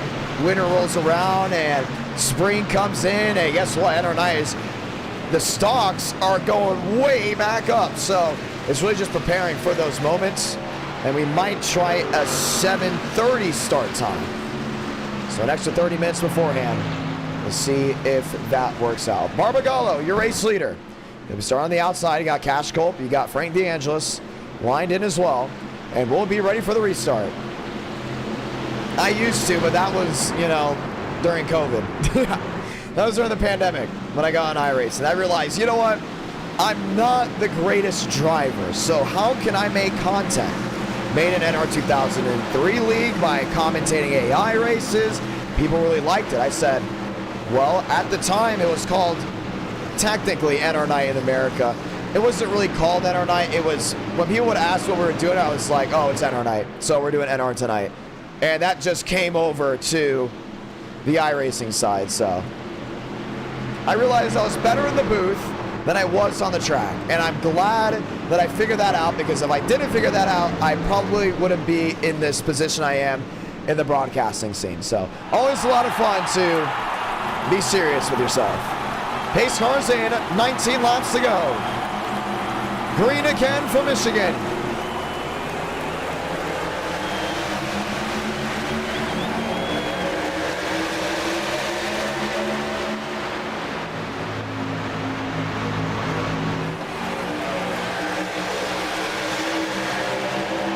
winter rolls around and spring comes in, and guess what, NR night is, the stocks are going way back up. So it's really just preparing for those moments. And we might try a 7:30 start time. So an extra 30 minutes beforehand. We'll see if that works out. Barbagallo, your race leader. We start on the outside. You got Cash Culp. You got Frank DeAngelis lined in as well. And we'll be ready for the restart. I used to, but that was, you know, during COVID. That was during the pandemic when I got on iRacing. And I realized, you know what? I'm not the greatest driver. So how can I make content? Made an NR 2003 league by commentating AI races. People really liked it. I said, well, at the time it was called technically NR Night in America. It wasn't really called NR Night. It was, when people would ask what we were doing, I was like, oh, it's NR Night. So we're doing NR tonight. And that just came over to the iRacing side. So I realized I was better in the booth than I was on the track. And I'm glad that I figured that out, because if I didn't figure that out, I probably wouldn't be in this position I am in the broadcasting scene. So always a lot of fun to be serious with yourself. Pace cars in, 19 laps to go. Green again from Michigan.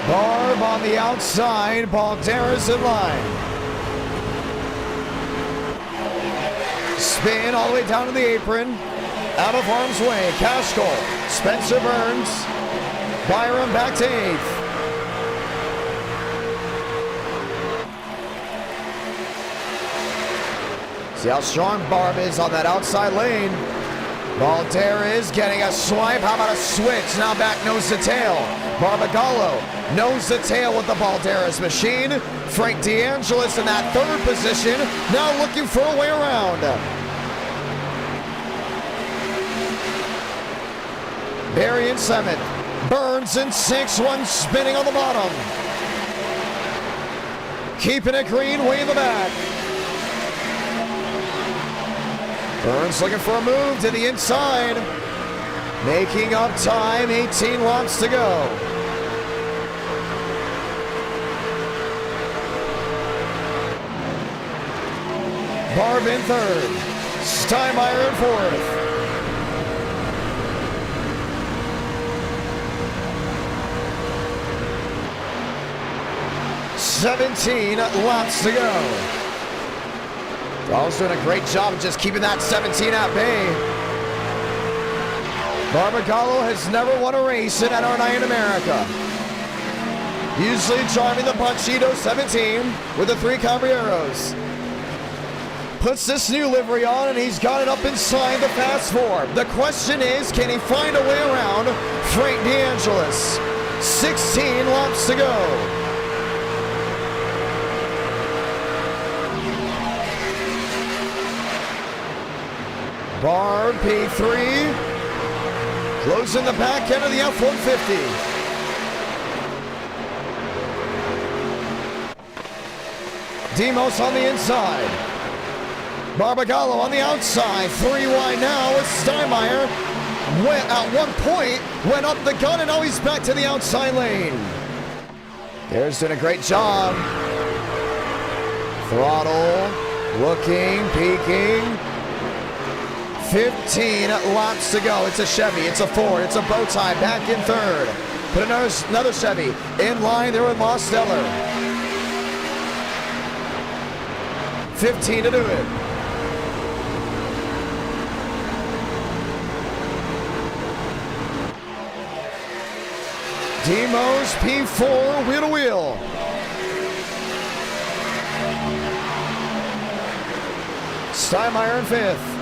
Barb on the outside, Balderas in line. Spin all the way down to the apron. out of harm's way. Cashcole, Spencer Burns, Byron back to 8th. See how strong Barb is on that outside lane. Balder is getting a swipe. How about a switch? Now back nose to tail. Barbagallo nose to tail with the Balderas machine. Frank DeAngelis in that 3rd position. Now looking for a way around. Barry in 7th. Burns in 6th. One spinning on the bottom. Keeping it green, way in the back. Burns looking for a move to the inside. Making up time, 18 laps to go. Barb in 3rd. Steinmeier in 4th. $17 laps to go. Dahl's doing a great job of just keeping that 17 at bay. Barbagallo has never won a race in NR9 in America. Usually driving the Panchito 17 with the 3 Caballeros. Puts this new livery on and he's got it up inside the fast 4. The question is, can he find a way around Frank DeAngelis? 16 laps to go. Barb P3, closing the back end of the F-150. Demos on the inside. Barbagallo on the outside. 3 wide now with Steinmeier. At one point, went up the gun and now he's back to the outside lane. There's doing a great job. Throttle, looking, peeking. 15 laps to go. It's a Chevy, it's a Ford, it's a bow tie, back in 3rd. Put another Chevy in line there with Mosteller. 15 to do it. Demos P4, wheel to wheel. Steinmeier in 5th.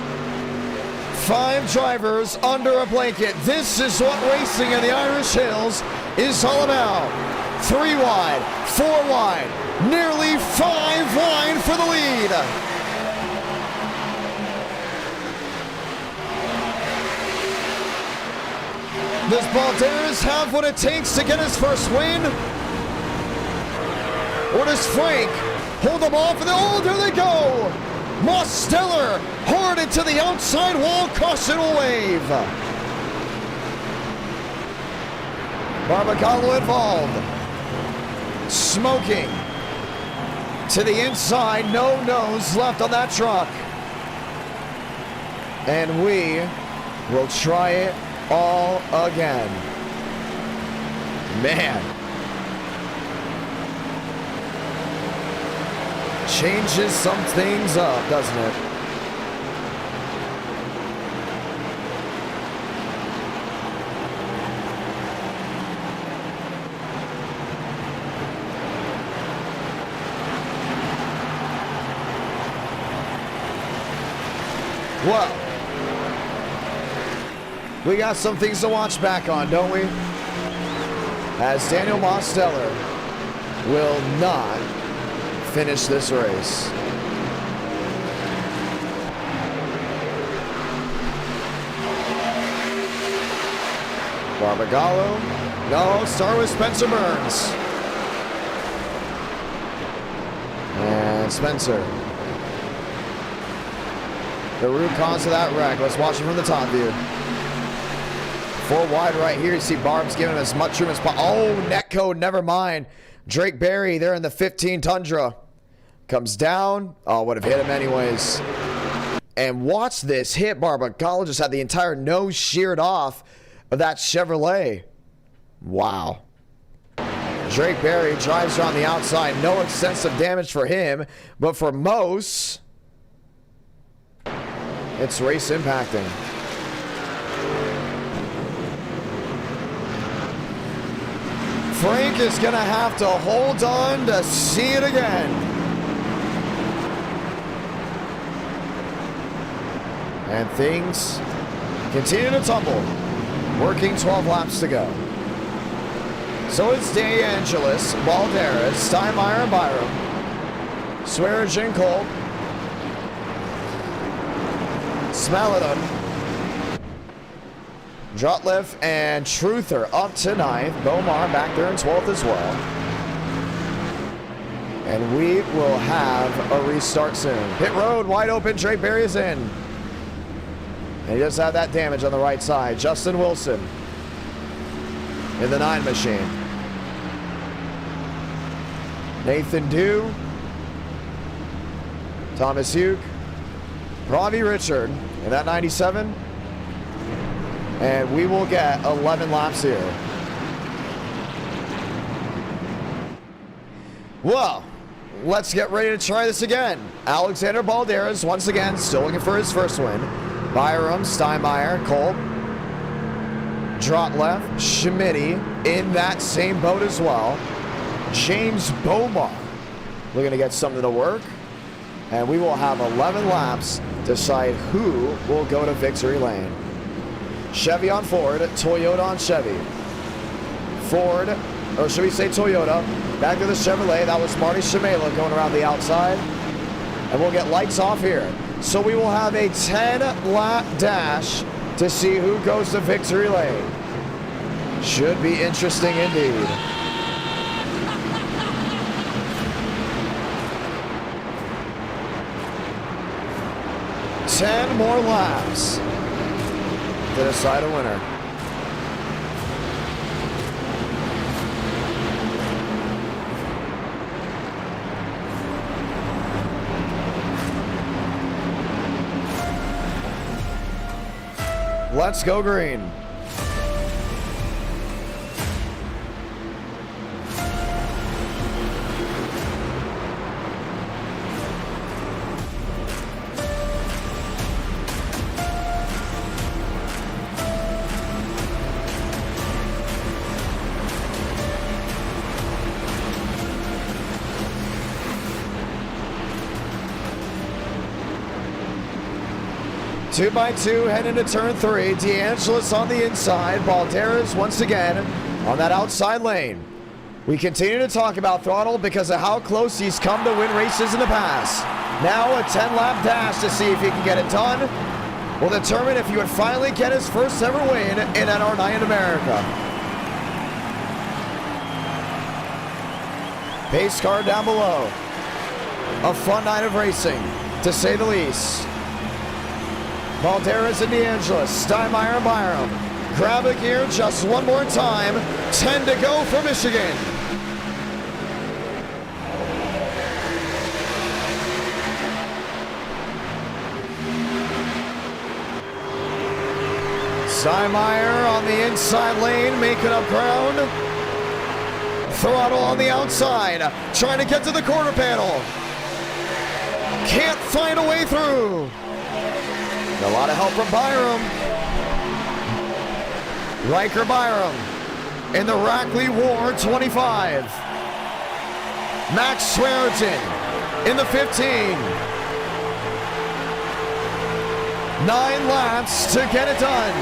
5 drivers under a blanket. This is what racing in the Irish Hills is all about. 3 wide, 4 wide, nearly 5 wide for the lead. Does Balderas have what it takes to get his first win? Or does Frank hold them off? And oh, there they go! Mosteller hard into the outside wall, caution will wave. Barbagallo involved. Smoking. To the inside, no nose left on that truck. And we will try it all again. Man. Changes some things up, doesn't it? Well, we got some things to watch back on, don't we? As Daniel Mosteller will not finish this race. Barbagallo. No, start with Spencer Burns. And Spencer. The root cause of that wreck. Let's watch it from the top view. 4 wide right here. You see Barb's giving him as much room as possible. Oh, netcode, never mind. Drake Berry there in the 15 Tundra. Comes down. Oh, would have hit him anyways. And watch this hit. Barbagallo just had the entire nose sheared off of that Chevrolet. Wow. Drake Berry drives around the outside. No extensive damage for him. But for Mose, it's race impacting. Frank is going to have to hold on to see it again. And things continue to tumble. Working 12 laps to go. So it's DeAngelis, Balderas, Steinmeier, and Byram. Swearinger and Kolb. Smaladon. Drutliff and Truther up to 9th. Bomar back there in 12th as well. And we will have a restart soon. Pit road wide open. Trey Berry is in. And he does have that damage on the right side. Justin Wilson in the 9 machine. Nathan Dew. Thomas Hugh. Ravi Richard in that 97. And we will get 11 laps here. Well, let's get ready to try this again. Alexander Balderas, once again, still looking for his first win. Byram, Steinmeier, Kolb, Drotlev, Schmitty in that same boat as well. James Bomar looking to get something to work. And we will have 11 laps to decide who will go to victory lane. Chevy on Ford, Toyota on Chevy. Ford, or should we say Toyota, back to the Chevrolet. That was Marty Shimela going around the outside. And we'll get lights off here. So we will have a 10-lap dash to see who goes to victory lane. Should be interesting indeed. Ten more laps to decide a winner. Let's go green. Two by two, heading to turn 3. DeAngelis on the inside. Balderas once again on that outside lane. We continue to talk about Throttle because of how close he's come to win races in the past. Now a 10-lap dash to see if he can get it done. Will determine if he would finally get his first ever win in NR9 in America. Pace car down below. A fun night of racing, to say the least. Balderas and DeAngelis, Steinmeier and Byram. Grab a gear just one more time. 10 to go for Michigan. Steinmeier on the inside lane, making up ground. Throttle on the outside, trying to get to the quarter panel. Can't find a way through. A lot of help from Byram. Riker Byram in the Rackley War 25. Max Swearinger in the 15. 9 laps to get it done.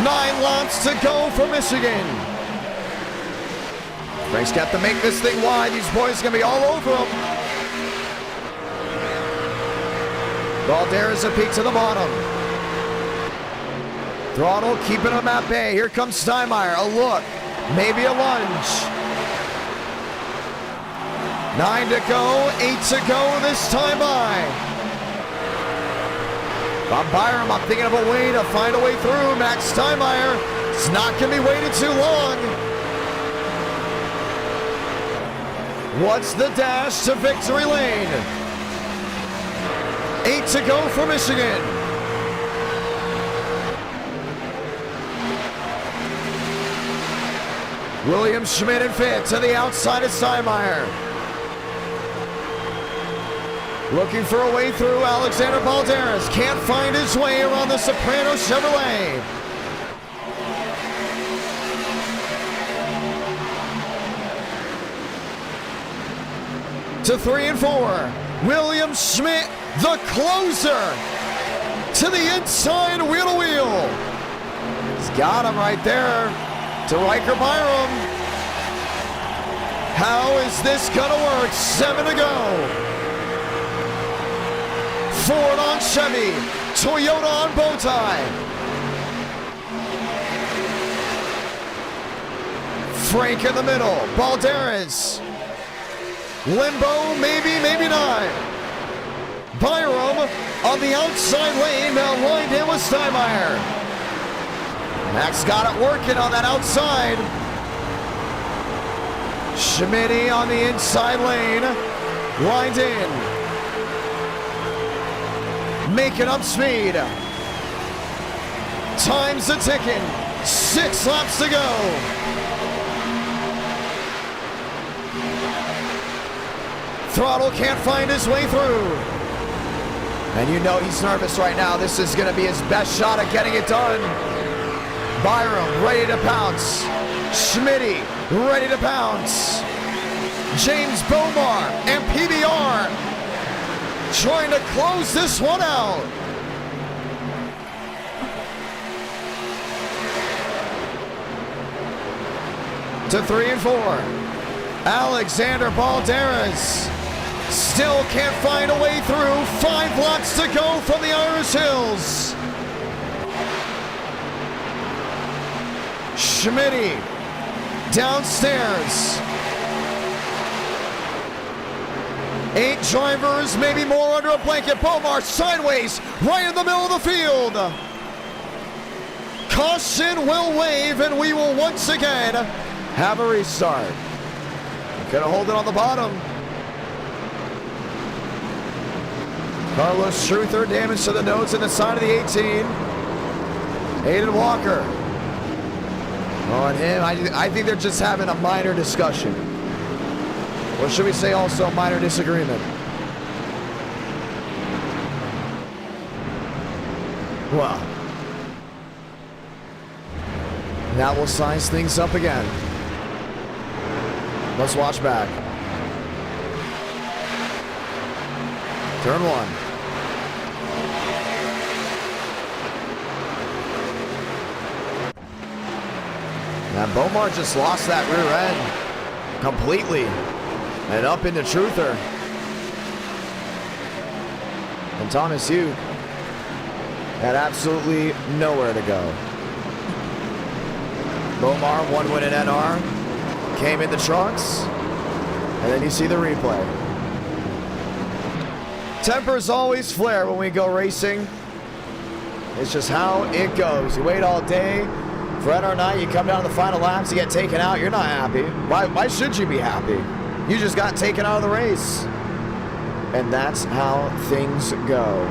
9 laps to go for Michigan. Frank's got to make this thing wide. These boys are going to be all over him. Balderas a peak to the bottom. Throttle keeping him at bay. Here comes Steinmeier. A look. Maybe a lunge. 9 to go. 8 to go this time by. Bob Byram, I'm thinking of a way to find a way through. Max Steinmeier. It's not going to be waiting too long. What's the dash to victory lane? 8 to go for Michigan. William Schmidt and Fit to the outside of Steinmeier. Looking for a way through. Alexander Balderas can't find his way around the Soprano Chevrolet. to 3 and 4. William Schmidt, the closer, to the inside, wheel to wheel. He's got him right there to Riker Byram. How is this gonna work? 7 to go. Ford on Chevy, Toyota on Bowtie. Frank in the middle, Balderas. Limbo, maybe, maybe not. Byram on the outside lane, now lined in with Steinmeier. Max got it working on that outside. Schmitty on the inside lane, lined in. Making up speed. Time's a ticking. 6 laps to go. Throttle can't find his way through. And you know he's nervous right now. This is going to be his best shot at getting it done. Byram ready to pounce. Schmitty ready to pounce. James Bomar and PBR trying to close this one out. To 3 and 4. Alexander Balderas still can't find a way through. 5 laps to go from the Irish Hills. Schmitty downstairs. 8 drivers, maybe more under a blanket. Bomar sideways, right in the middle of the field. Caution will wave, and we will once again have a restart. Gonna hold it on the bottom. Carlos Truther, damage to the nose and the side of the 18. Aiden Walker. On him, I think they're just having a minor discussion. Or should we say also a minor disagreement? Well, that will size things up again. Let's watch back. Turn 1. Now Bomar just lost that rear end completely. And up into Truther. And Thomas Hugh had absolutely nowhere to go. Bomar, 1 win in NR. Came in the trucks. And then you see the replay. Tempers always flare when we go racing. It's just how it goes. You wait all day for NR night, you come down to the final laps, you get taken out, you're not happy. Why should you be happy? You just got taken out of the race. And that's how things go.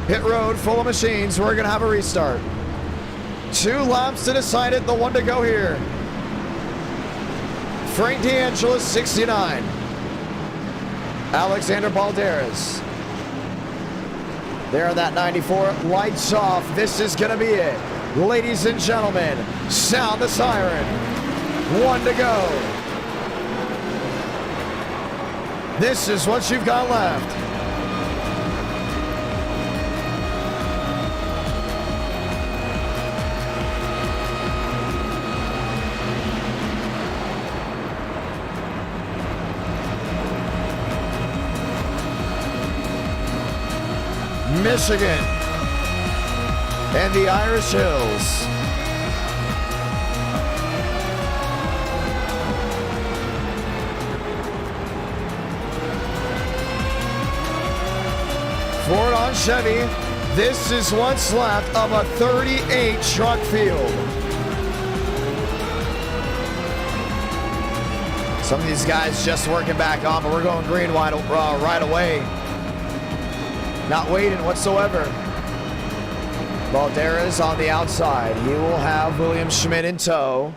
Pit road full of machines. We're going to have a restart. 2 laps to decide it. The 1 to go here. Frank D'Angelis, 69. Alexander Balderas. There in that 94. Lights off. This is going to be it. Ladies and gentlemen, sound the siren. 1 to go. This is what you've got left. Michigan and the Irish Hills. Ford on Chevy. This is what's left of a 38 truck field. Some of these guys just working back on, but we're going green right away. Not waiting whatsoever. Balderas on the outside. He will have William Schmidt in tow.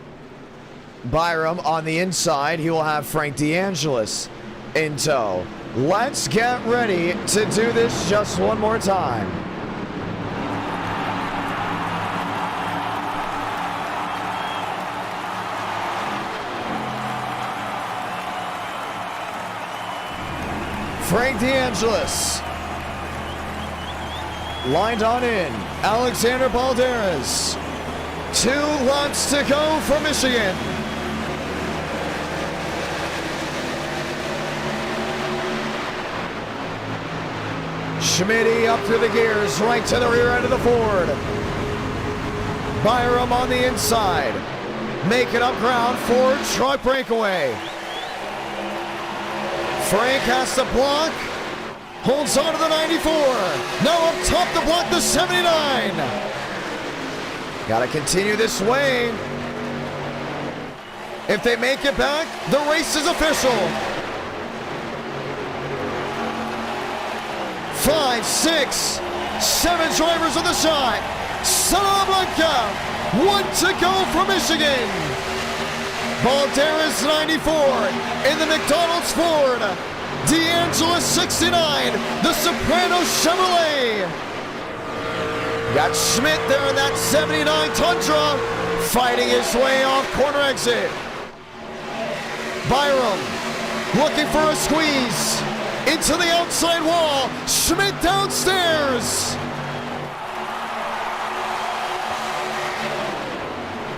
Byram on the inside. He will have Frank D'Angelis in tow. Let's get ready to do this just one more time. Frank DeAngelis. Lined on in. Alexander Balderas. 2 laps to go for Michigan. Schmitty up through the gears, right to the rear end of the Ford. Byram on the inside. Making up ground, Ford truck breakaway. Frank has to block. Holds on to the 94. Now up top to block the 79. Got to continue this way. If they make it back, the race is official. 5, 6, 7 drivers on the shot. Santa Blanca, 1 to go for Michigan. Balderas 94 in the McDonald's Ford. DeAngelis 69, the Soprano Chevrolet. Got Schmidt there in that 79 Tundra, fighting his way off corner exit. Byram looking for a squeeze into the outside wall. Schmidt downstairs.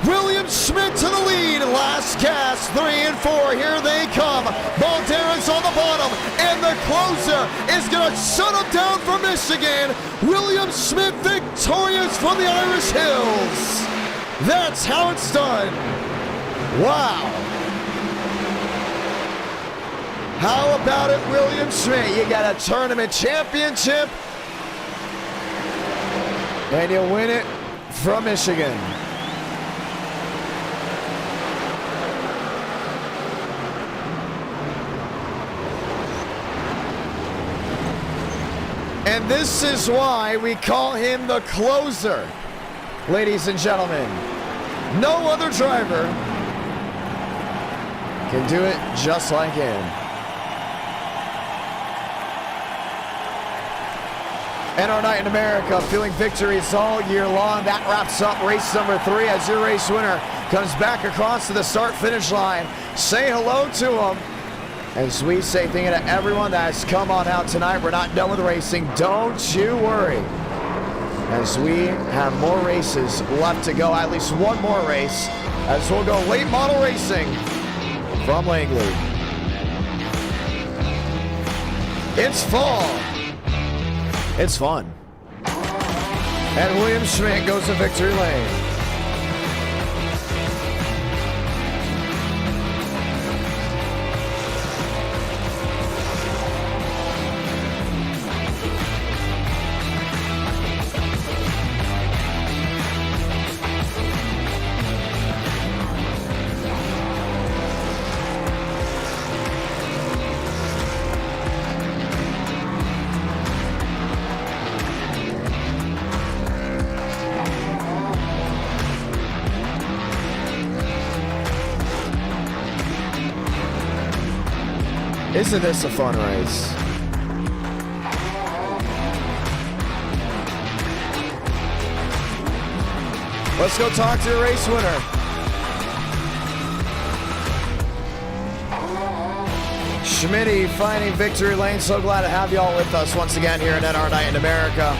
William Schmidt to the lead. Last gas, 3 and 4. Here they come. Balderas on the bottom, and the closer is going to shut him down for Michigan. William Schmidt victorious from the Irish Hills. That's how it's done. Wow. How about it, William Schmidt? You got a tournament championship, and you win it from Michigan. And this is why we call him the closer, ladies and gentlemen. No other driver can do it just like him. And our night in America, feeling victories all year long. That wraps up race number 3 as your race winner comes back across to the start-finish line. Say hello to him. As we say thank you to everyone that has come on out tonight. We're not done with racing. Don't you worry. As we have more races left to go, at least one more race, as we'll go late model racing from Langley. It's fall. It's fun. And William Schmidt goes to victory lane. Isn't this a fun race? Let's go talk to the race winner. Schmitty finding victory lane. So glad to have you all with us once again here at NR Night in America.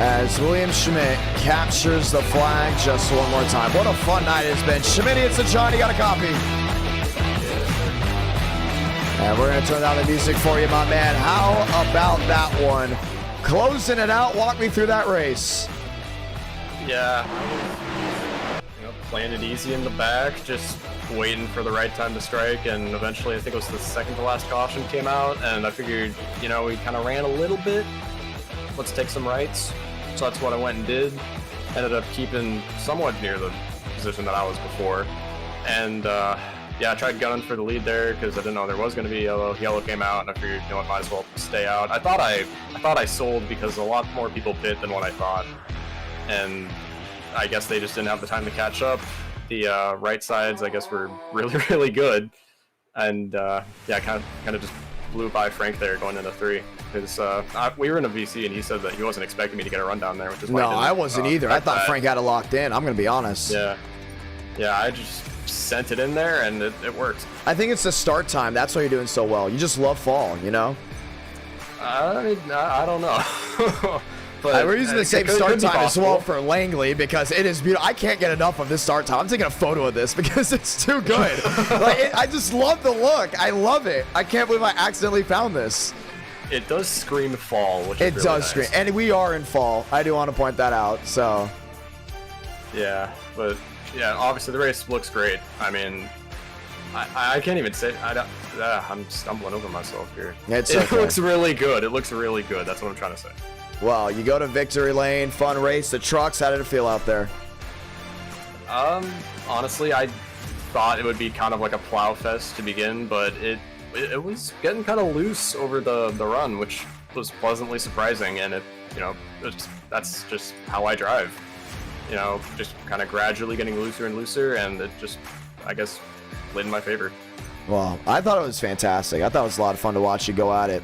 As William Schmidt captures the flag just one more time. What a fun night it's been. Schmitty, it's the John. You got a copy. And we're going to turn down the music for you, my man. How about that one? Closing it out. Walk me through that race. Yeah. Playing it easy in the back, just waiting for the right time to strike, and eventually I think it was the second to last caution came out, and I figured, we kind of ran a little bit. Let's take some rights. So that's what I went and did. Ended up keeping somewhat near the position that I was before. And yeah, I tried gunning for the lead there because I didn't know there was going to be yellow. Yellow came out, and I figured, might as well stay out. I thought I sold because a lot more people pit than what I thought, and I guess they just didn't have the time to catch up. The right sides, I guess, were really, really good, and yeah, kind of just blew by Frank there going into 3. Because we were in a VC, and he said that he wasn't expecting me to get a run down there, which is why no, I wasn't either. I thought Frank had it locked in. I'm going to be honest. Yeah, I just sent it in there, and it worked. I think it's the start time. That's why you're doing so well. You just love fall, you know? I don't know. But we're using the same start time as well for Langley because it is beautiful. I can't get enough of this start time. I'm taking a photo of this because it's too good. I just love the look. I love it. I can't believe I accidentally found this. It does scream fall, which is It really does nice. scream. And we are in fall. I do want to point that out. So, yeah, but yeah, obviously the race looks great. I mean, I can't even say I'm stumbling over myself here. It's It okay. looks really good. It looks really good. That's what I'm trying to say. well, you go to victory lane, fun race. The trucks, how did it feel out there? Honestly, I thought it would be kind of like a plow fest to begin, but it was getting kind of loose over the run, which was pleasantly surprising. And that's just how I drive. You know, just kind of gradually getting looser and looser, and it just, I guess, played in my favor. Well, I thought it was fantastic. I thought it was a lot of fun to watch you go at it.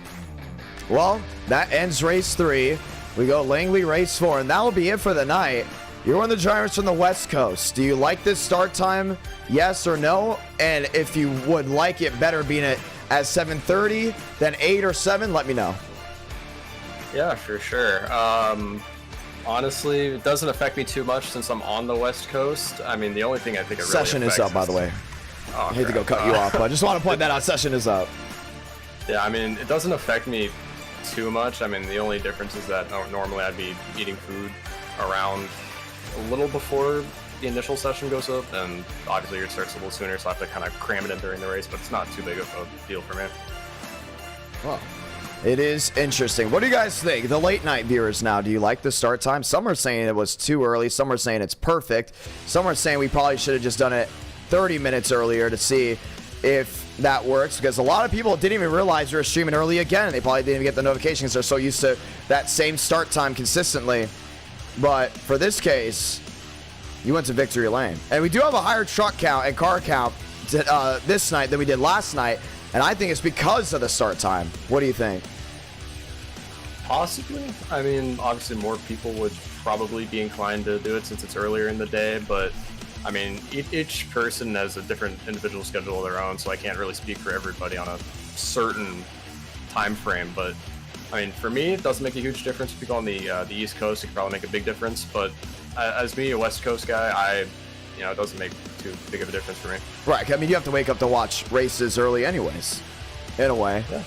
Well, that ends race 3. We go Langley race 4, and that will be it for the night. You're one of the drivers from the West Coast. Do you like this start time? Yes or no? And if you would like it better being at 7:30 than 8 or 7, let me know. Yeah, for sure. Honestly, it doesn't affect me too much since I'm on the West Coast. I mean, the only thing I think it really Session is up, by the way. Oh, I hate to go cut you off, but I just want to point that out. Session is up. Yeah, I mean, it doesn't affect me too much. I mean, the only difference is that normally I'd be eating food around a little before the initial session goes up, and obviously it starts a little sooner, so I have to kind of cram it in during the race, but it's not too big of a deal for me. Well, it is interesting. What do you guys think? The late night viewers now, do you like the start time? Some are saying it was too early. Some are saying it's perfect. Some are saying we probably should have just done it 30 minutes earlier to see if that works, because a lot of people didn't even realize we were streaming early again, and they probably didn't even get the notifications. They're so used to that same start time consistently. But for this case, you went to victory lane. And we do have a higher truck count and car count this night than we did last night, and I think it's because of the start time. What do you think? Possibly. I mean, obviously more people would probably be inclined to do it since it's earlier in the day, but I mean, each person has a different individual schedule of their own, so I can't really speak for everybody on a certain time frame. But I mean, for me, it doesn't make a huge difference. People on the East Coast, it could probably make a big difference. But as me, a West Coast guy, it doesn't make too big of a difference for me. Right. I mean, you have to wake up to watch races early anyways, in a way. Yeah.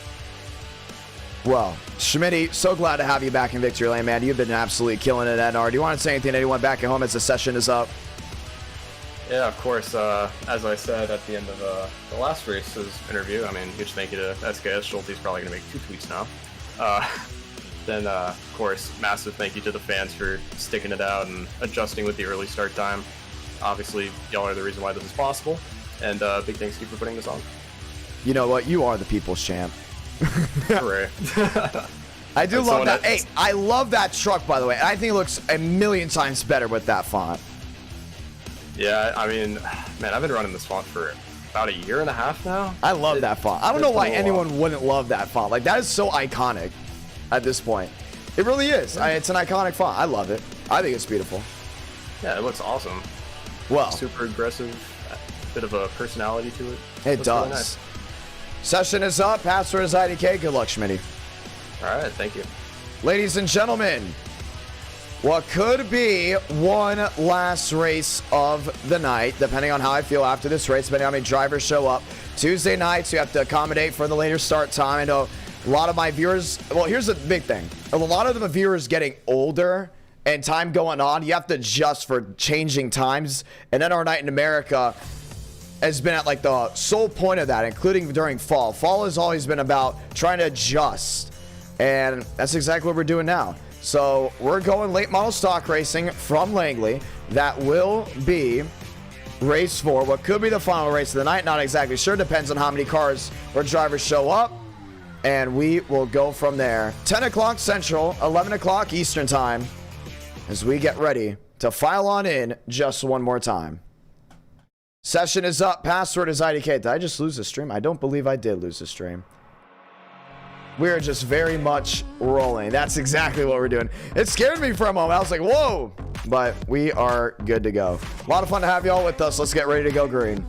Well, Schmitty, so glad to have you back in victory lane, man. You've been absolutely killing it at NR. Do you want to say anything to anyone back at home as the session is up? Yeah, of course. As I said at the end of the last race's interview, I mean, huge thank you to SKS. Schulte's probably going to make 2 tweets now. Then, of course, massive thank you to the fans for sticking it out and adjusting with the early start time. Obviously, y'all are the reason why this is possible. And big thanks to you for putting this on. You know what? You are the people's champ. Hooray. I do And love so that. that- Hey, I love that truck, by the way. I think it looks a million times better with that font. Yeah, I mean, man, I've been running this font for about 1.5 years now. I love that font. I don't know it's why been a while. anyone wouldn't love that font. Like, that is so iconic at this point. It really is. It's an iconic font. I love it. I think it's beautiful. Yeah, it looks awesome. Well, Super aggressive, bit of a personality to it. it Looks does. really nice. Session is up. Password is IDK. Good luck, Schmitty. All right, thank you. Ladies and gentlemen, what could be one last race of the night, depending on how I feel after this race, depending on how many drivers show up. Tuesday nights, you have to accommodate for the later start time. I know a lot of my viewers, well, here's the big thing. A lot of the viewers getting older and time going on, you have to adjust for changing times. And then our night in America has been at like the sole point of that, including during fall. Fall has always been about trying to adjust. And that's exactly what we're doing now. So we're going late model stock racing from Langley. That will be race 4. What could be the final race of the night, not exactly sure. Depends on how many cars or drivers show up. And we will go from there. 10 o'clock Central, 11 o'clock Eastern time, as we get ready to file on in just one more time. Session is up. Password is IDK. Did I just lose the stream? I don't believe I did lose the stream. We're just very much rolling. That's exactly what we're doing. It scared me for a moment. I was like, whoa. But we are good to go. A lot of fun to have y'all with us. Let's get ready to go green.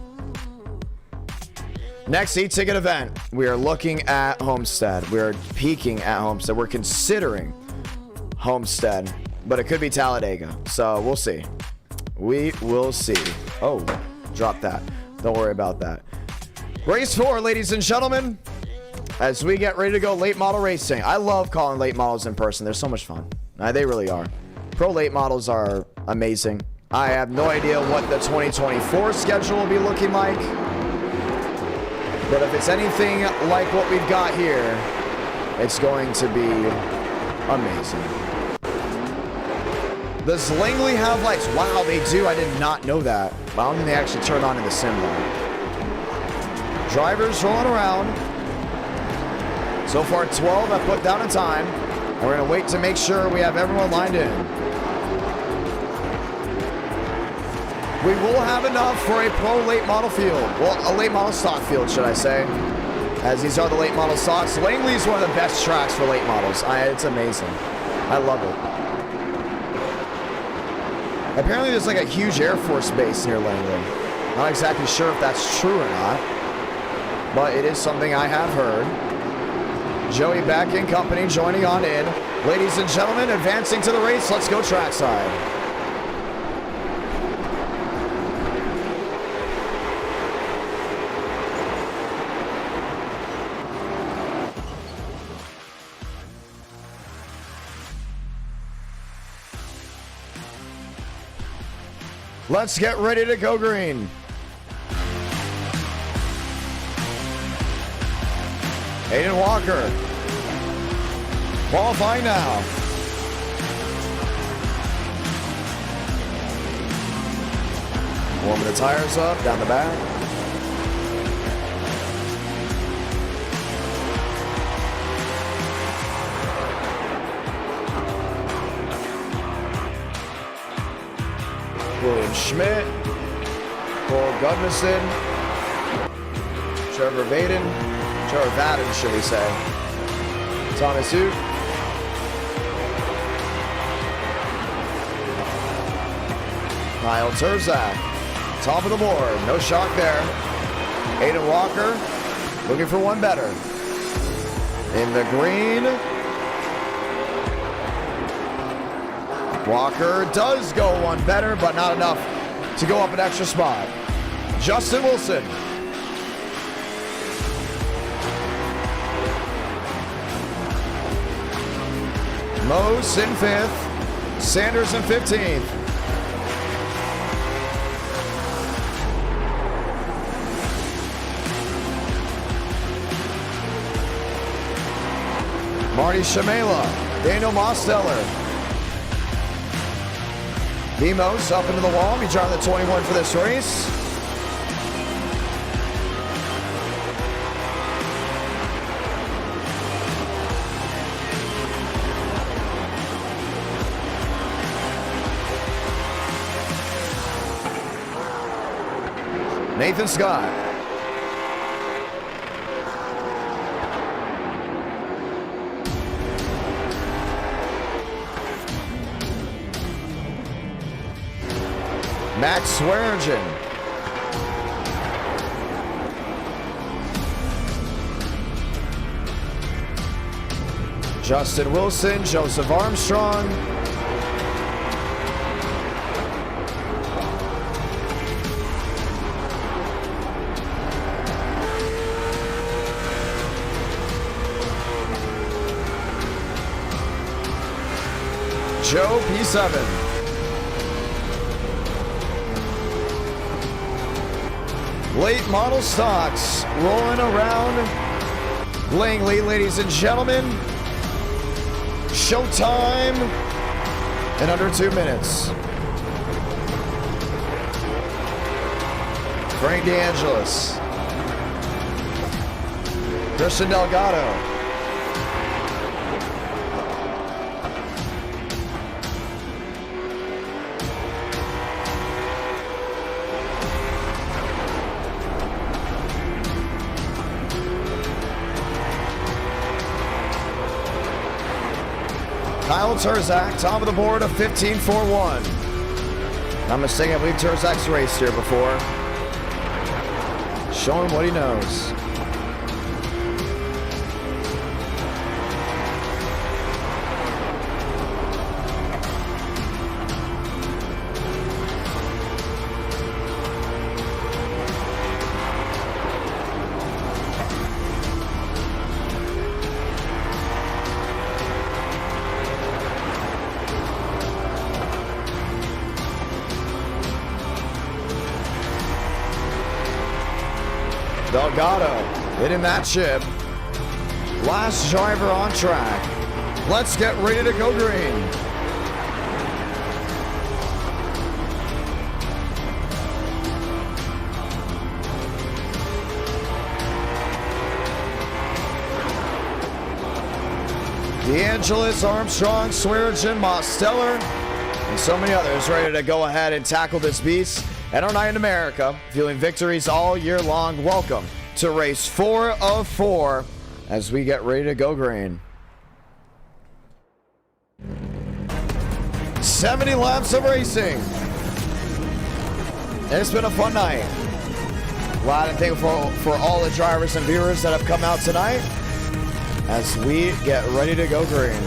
Next eTicket event. We are looking at Homestead. We are peaking at Homestead. We're considering Homestead, but it could be Talladega. So we'll see. We will see. Oh, drop that. Don't worry about that. Race 4, ladies and gentlemen. As we get ready to go late model racing. I love calling late models in person. They're so much fun. They really are. Pro late models are amazing. I have no idea what the 2024 schedule will be looking like. But if it's anything like what we've got here, it's going to be amazing. Does Langley have lights? Wow, they do. I did not know that. I don't think they actually turn on in the sim though. Drivers rolling around. So far, 12 have put down a time. We're going to wait to make sure we have everyone lined in. We will have enough for a pro late model field. Well, a late model stock field, should I say. As these are the late model stocks. Langley is one of the best tracks for late models. It's amazing. I love it. Apparently, there's like a huge Air Force base near Langley. Not exactly sure if that's true or not. But it is something I have heard. Joey back in company, joining on in. Ladies and gentlemen, advancing to the race. Let's go trackside. Let's get ready to go green. Aiden Walker. Qualifying now. Warming the tires up, down the back. William Schmidt. Cole Gudnason. Trevor Vadden, should we say. Thomas Hoot. Kyle Terzak. Top of the board. No shock there. Aiden Walker looking for one better. In the green. Walker does go one better, but not enough to go up an extra spot. Justin Wilson. Mose in 5th. Sanders in 15th. Marty Shamela. Daniel Mosteller. Demos up into the wall. He's driving the 21 for this race. Nathan Scott. Max Swearingen. Justin Wilson, Joseph Armstrong. Joe P7. Late model stocks rolling around Langley, ladies and gentlemen. Showtime in under 2 minutes. Frank DeAngelis. Christian Delgado. Kyle Turzak, top of the board of 15.41. I'm mistaken, I believe Turzak's raced here before. Show him what he knows. Delgado hitting that chip. Last driver on track. Let's get ready to go green. DeAngelis, Armstrong, Swearengin, Mosteller, and so many others ready to go ahead and tackle this beast. And our night in America, fueling victories all year long. Welcome to race 4 of 4 as we get ready to go green. 70 laps of racing. It's been a fun night. Glad and thankful for all the drivers and viewers that have come out tonight as we get ready to go green.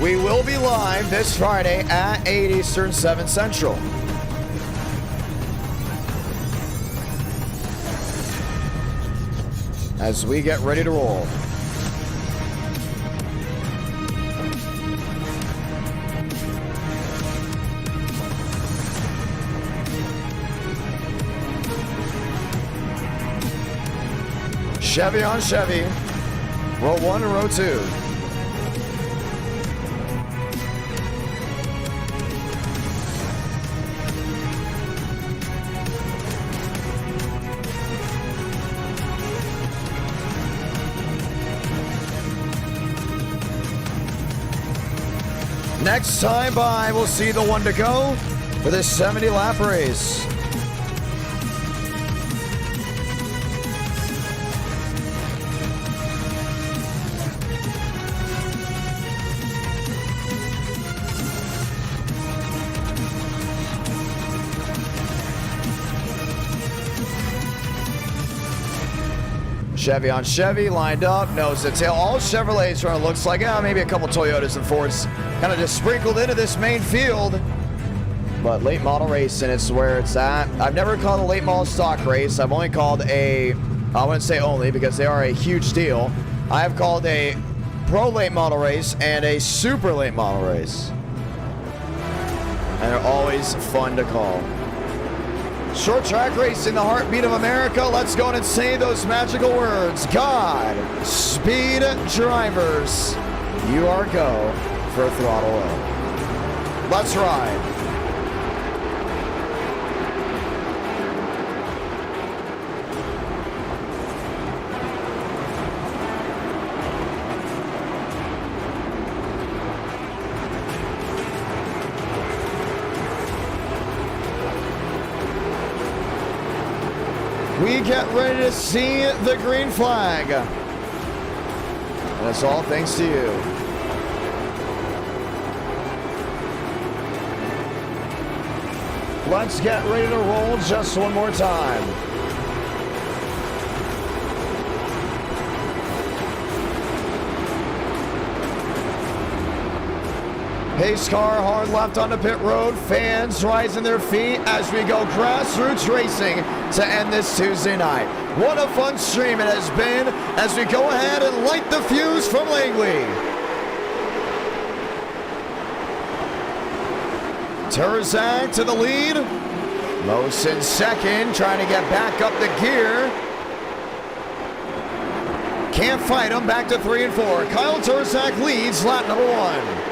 We will be live this Friday at 8 Eastern, 7 Central. As we get ready to roll. Chevy on Chevy. Row 1 and row 2. Next time by, we'll see the one to go for this 70-lap race. Chevy on Chevy, lined up, nose to tail. All Chevrolets run, it looks like. Maybe a couple Toyotas and Fords kind of just sprinkled into this main field. But late model racing, it's where it's at. I've never called a late model stock race. I've only called I wouldn't say only because they are a huge deal. I have called a pro late model race and a super late model race. And they're always fun to call. Short track racing, the heartbeat of America. Let's go and say those magical words. God, speed drivers, you are go for throttle up. Let's ride. We get ready to see the green flag. And it's all thanks to you. Let's get ready to roll just one more time. Pace car hard left onto pit road. Fans rising their feet as we go grassroots racing to end this Tuesday night. What a fun stream it has been as we go ahead and light the fuse from Langley. Turzak to the lead. Mosin second, trying to get back up the gear. Can't fight him, back to 3 and 4. Kyle Turzak leads lap number 1.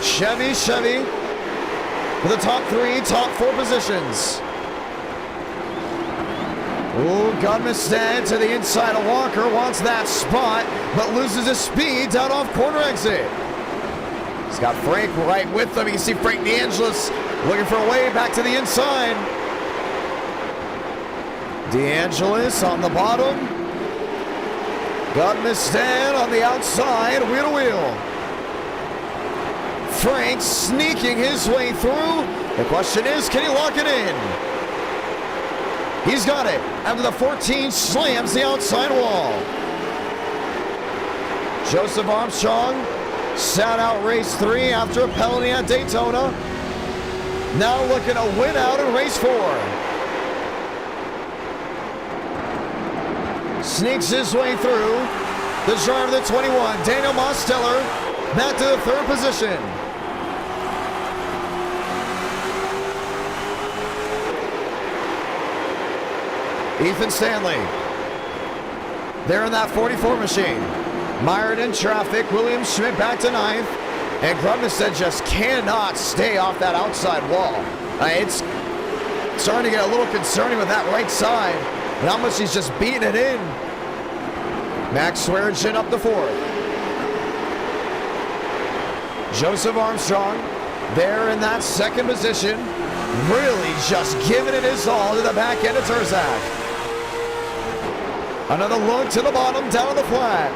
Chevy for the top 3, top 4 positions. Ooh, Gunmestead to the inside of Walker, wants that spot, but loses his speed down off corner exit. He's got Frank right with him. You can see Frank DeAngelis looking for a way back to the inside. DeAngelis on the bottom. Got Mistan on the outside, wheel to wheel. Frank sneaking his way through. The question is, can he lock it in? He's got it. After the 14 slams the outside wall. Joseph Armstrong sat out race 3 after a penalty at Daytona. Now looking to win out in race 4. Sneaks his way through. The driver of the 21, Daniel Mosteller, back to the 3rd position. Ethan Stanley. There in that 44 machine. Mired in traffic. William Schmidt back to 9th. And Grubnestead just cannot stay off that outside wall. It's starting to get a little concerning with that right side. And how much he's just beating it in. Max Swearigan up the 4th. Joseph Armstrong there in that 2nd position. Really just giving it his all to the back end of Terzak. Another look to the bottom, down on the flat.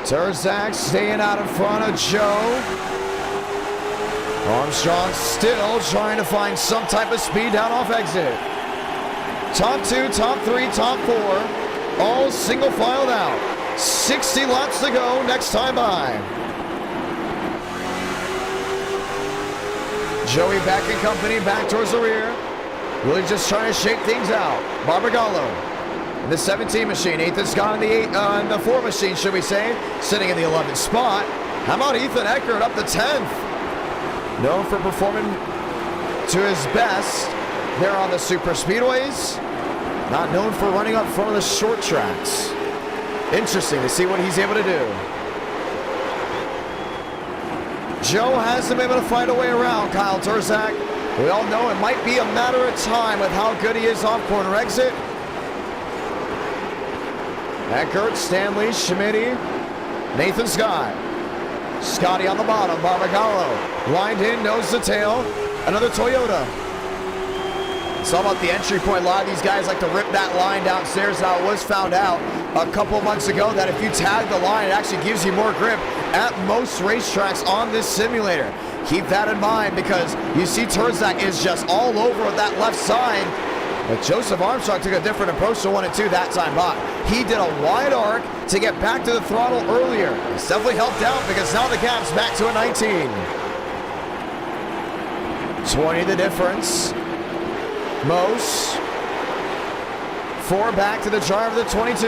Terzak staying out in front of Joe. Armstrong still trying to find some type of speed down off exit. Top 2, top 3, top 4, all single filed out. 60 laps to go next time by. Joey back in company, back towards the rear. Really just trying to shake things out. Barbagallo in the 17 machine. Ethan's gone in the 4 machine, should we say. Sitting in the 11th spot. How about Ethan Eckert up to 10th? Known for performing to his best there on the super speedways. Not known for running up front of the short tracks. Interesting to see what he's able to do. Joe hasn't been able to find a way around Kyle Terzak. We all know it might be a matter of time with how good he is off corner exit. Eckert, Stanley, Schmitty, Nathan Scott. Scotty on the bottom, Barbagallo. Lined in, nose to tail. Another Toyota. It's all about the entry point. A lot of these guys like to rip that line downstairs. Now, it was found out a couple months ago that if you tag the line, it actually gives you more grip at most racetracks on this simulator. Keep that in mind because you see Terzak is just all over with that left side. But Joseph Armstrong took a different approach to 1 and 2 that time by. He did a wide arc to get back to the throttle earlier. It's definitely helped out because now the gap's back to a 19. 20 the difference. Mose. 4 back to the driver of the 22.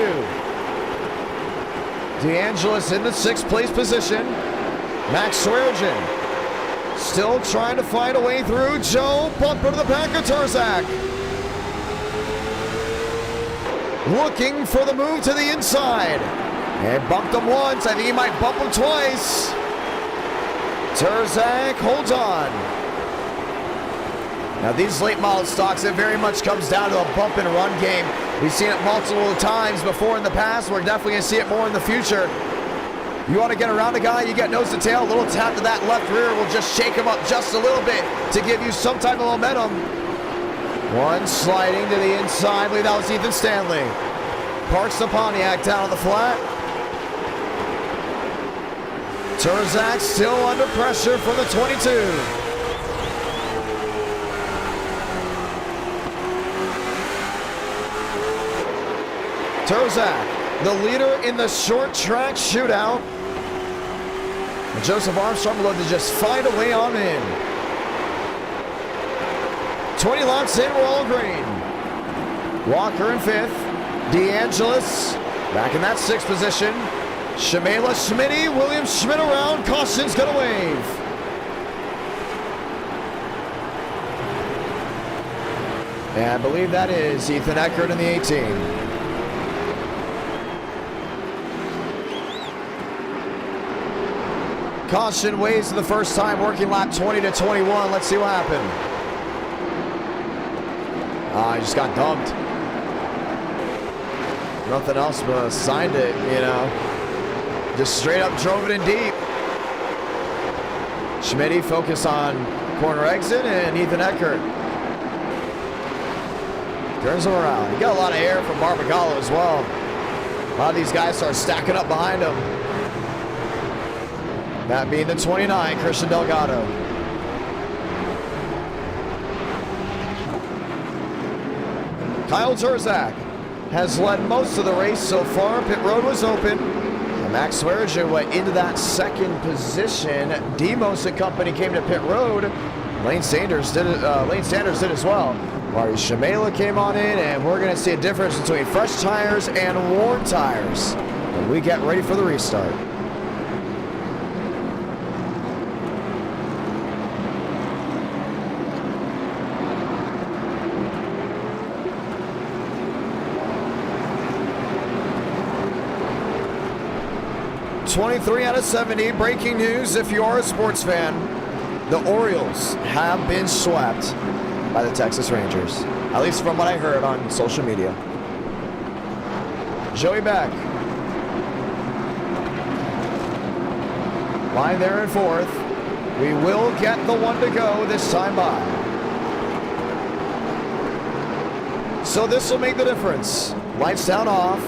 DeAngelis in the 6th place position. Max Swearigan still trying to find a way through. Joe bumper to the back of Terzak. Looking for the move to the inside. And bumped him once. I think he might bump him twice. Terzak holds on. Now these late model stocks, it very much comes down to a bump and run game. We've seen it multiple times before in the past. We're definitely going to see it more in the future. You want to get around a guy, you get nose to tail. A little tap to that left rear will just shake him up just a little bit to give you some type of momentum. One sliding to the inside. I believe that was Ethan Stanley. Parks the Pontiac down on the flat. Terzak still under pressure from the 22. Terzak, the leader in the short track shootout. And Joseph Armstrong will have to just find a way on in. 20 laps in, we're all green. Walker in 5th. DeAngelis back in that 6th position. Shamela Schmitty, William Schmidt around. Caution's gonna wave. And I believe that is Ethan Eckert in the 18. Caution waves for the first time, working lap 20 to 21. Let's see what happened. He just got dumped. Nothing else but signed it, you know. Just straight up drove it in deep. Schmitty focused on corner exit, and Ethan Eckert turns him around. You got a lot of air from Barbagallo as well. A lot of these guys start stacking up behind him. That being the 29, Christian Delgado. Kyle Turzak has led most of the race so far. Pit road was open. And Max Swearinger went into that second position. Demos and company came to pit road. Lane Sanders did it. Lane Sanders did as well. Marty Shamela came on in, and we're going to see a difference between fresh tires and worn tires when we get ready for the restart. .23 out of 70. Breaking news, if you are a sports fan, the Orioles have been swept by the Texas Rangers, at least from what I heard on social media. Joey Beck. Line there in fourth. We will get the one to go this time by. So this will make the difference. Lights down off.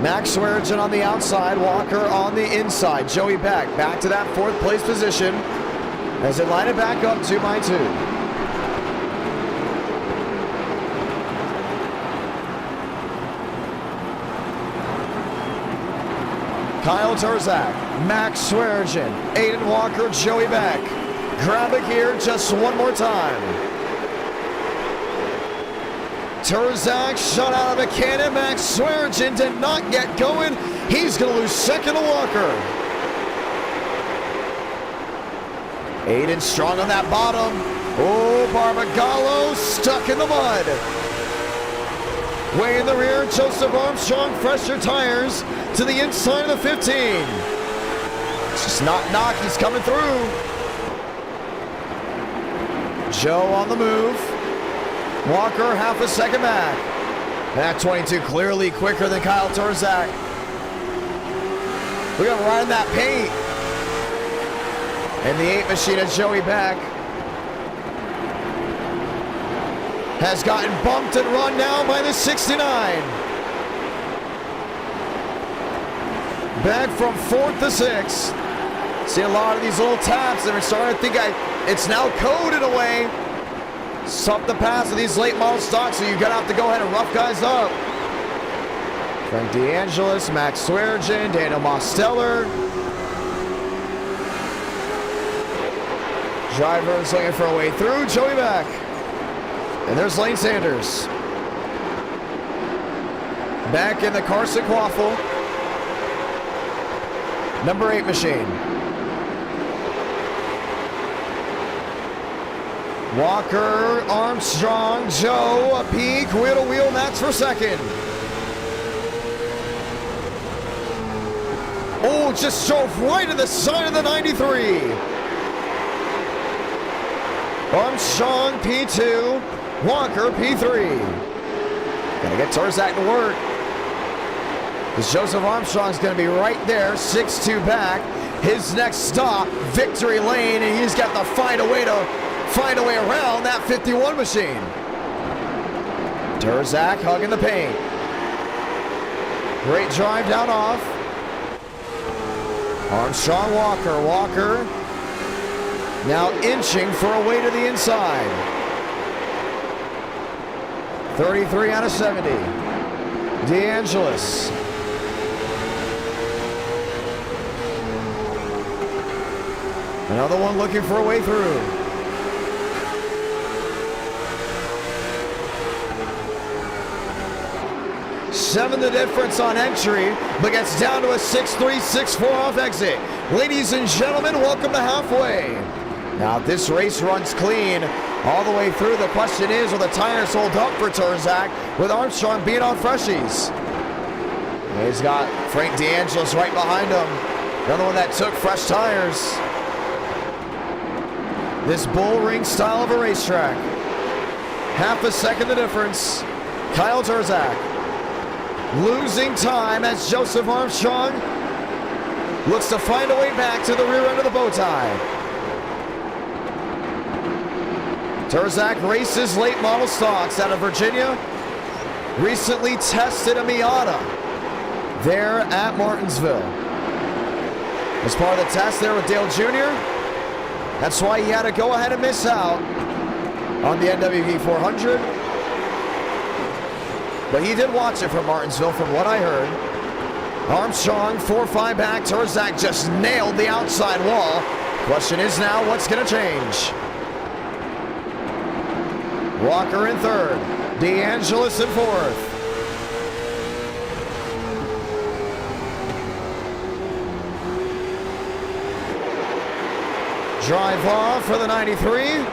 Max Swearinger on the outside, Walker on the inside. Joey Beck back to that fourth place position as they line it back up 2 by 2. Kyle Turzak, Max Swearinger, Aiden Walker, Joey Beck. Grab a gear just one more time. Turzak shot out of a cannon. Max Swearinger did not get going. He's going to lose second to Walker. Aiden strong on that bottom. Oh, Barbagallo stuck in the mud. Way in the rear, Joseph Armstrong, fresher tires to the inside of the 15. It's just knock, he's coming through. Joe on the move. Walker half a second back. That 22 clearly quicker than Kyle Turzak. We're going to ride in that paint. And the 8 machine of Joey Beck has gotten bumped and run down by the 69. Back from 4th to 6th. See a lot of these little taps that are starting to think it's now code in a way. Stop the pass of these late model stocks, so you're gonna have to go ahead and rough guys up. Frank DeAngelis, Max Swearinger, Daniel Mosteller. Drivers looking for a way through. Joey Beck. And there's Lane Sanders. Back in the Carson Quaffle. Number 8 machine. Walker, Armstrong, Joe, a peak, wheel to wheel, Max for second. Oh, just drove right to the side of the 93. Armstrong, P2, Walker, P3. Gotta get Turzak to work. Because Joseph Armstrong's gonna be right there, 6-2 back. His next stop, victory lane, and he's got to find a way around that 51 machine. Turzak hugging the paint. Great drive down off. Armstrong, Walker now inching for a way to the inside. 33 out of 70. DeAngelis. Another one looking for a way through. Seven the difference on entry, but gets down to a 6-3, 6-4 off exit. Ladies and gentlemen, welcome to halfway. Now, if this race runs clean all the way through, the question is, will the tires hold up for Turzak with Armstrong being on freshies? And he's got Frank DeAngelis right behind him. Another one that took fresh tires. This bull ring style of a racetrack. Half a second the difference. Kyle Turzak losing time as Joseph Armstrong looks to find a way back to the rear end of the bow tie. Turzak races late model stocks out of Virginia. Recently tested a Miata there at Martinsville. As part of the test there with Dale Jr., that's why he had to go ahead and miss out on the NWV 400. But he did watch it from Martinsville from what I heard. Armstrong, 4-5 back. Turzak just nailed the outside wall. Question is now, what's going to change? Walker in third. DeAngelis in fourth. Drive off for the 93.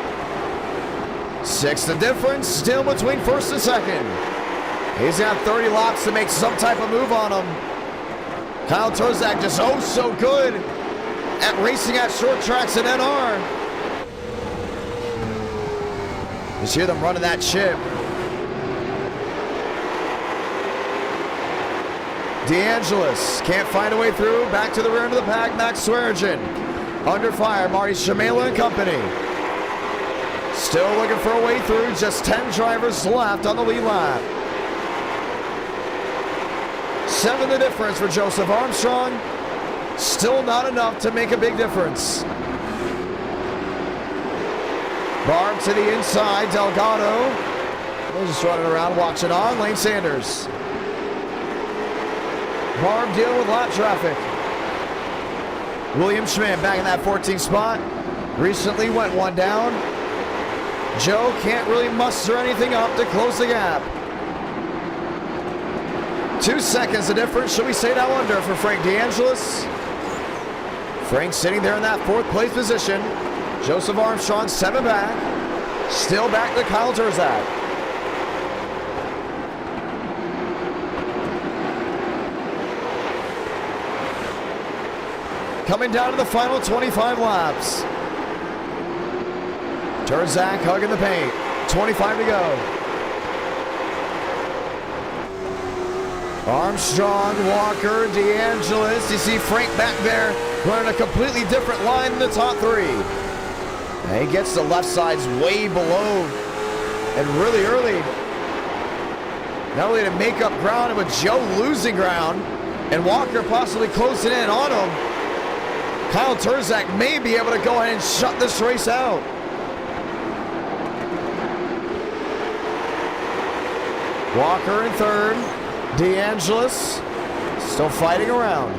6 the difference, still between first and second. He's got 30 laps to make some type of move on him. Kyle Turzak just oh so good at racing at short tracks in NR. Just hear them running that chip. DeAngelis can't find a way through. Back to the rear end of the pack. Max Swearigan under fire. Marty Shamela and company. Still looking for a way through. Just 10 drivers left on the lead lap. 7 the difference for Joseph Armstrong. Still not enough to make a big difference. Barb to the inside. Delgado. They're just running around watching on. Lane Sanders. Barb dealing with lap traffic. William Schmidt back in that 14th spot. Recently went one down. Joe can't really muster anything up to close the gap. 2 seconds the difference. Should we say now under for Frank DeAngelis? Frank sitting there in that 4th place position. Joseph Armstrong 7 back. Still back to Kyle Turzak. Coming down to the final 25 laps. Turzak hugging the paint. 25 to go. Armstrong, Walker, DeAngelis. You see Frank back there running a completely different line in the top 3. And he gets the left sides way below and really early. Not only to make up ground, but Joe losing ground and Walker possibly closing in on him. Kyle Turzak may be able to go ahead and shut this race out. Walker in third. DeAngelis still fighting around.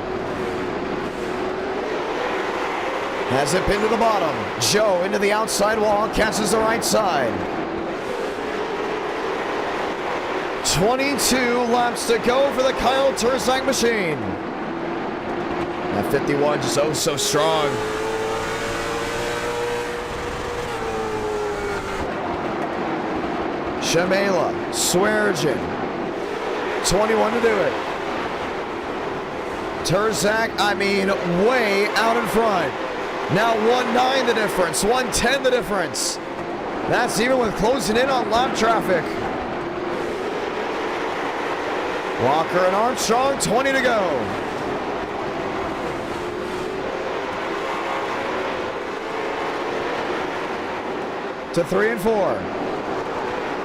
Has it pinned to the bottom. Joe into the outside wall, catches the right side. 22 laps to go for the Kyle Turzak machine. That 51 just oh so strong. Shamela, Swearigan. 21 to do it. Turzak, I mean, way out in front. Now 1-9 the difference, 1-10 the difference. That's even with closing in on lap traffic. Walker and Armstrong, 20 to go. To 3 and 4.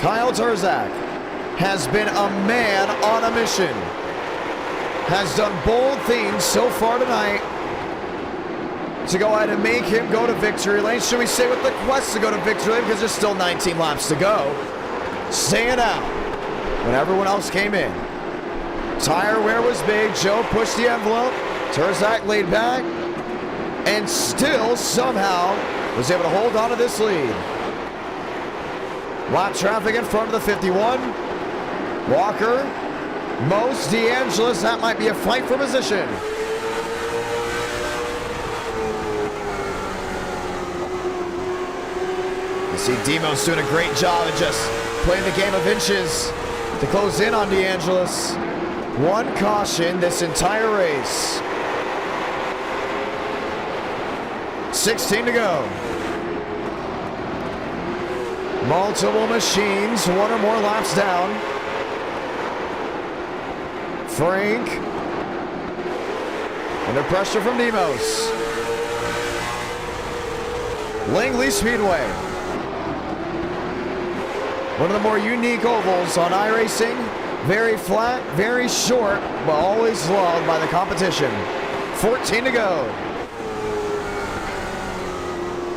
Kyle Turzak has been a man on a mission. Has done bold things so far tonight to go ahead and make him go to victory lane. Should we say with the quest to go to victory lane because there's still 19 laps to go. Staying out when everyone else came in. Tire wear was big. Joe pushed the envelope. Turzak laid back and still somehow was able to hold on to this lead. Lap traffic in front of the 51. Walker, Most, DeAngelis, that might be a fight for position. You see Demos doing a great job of just playing the game of inches to close in on DeAngelis. 1 caution this entire race. 16 to go. Multiple machines, 1 or more laps down. Frank. Under pressure from Demos. Langley Speedway. One of the more unique ovals on iRacing. Very flat, very short, but always loved by the competition. 14 to go.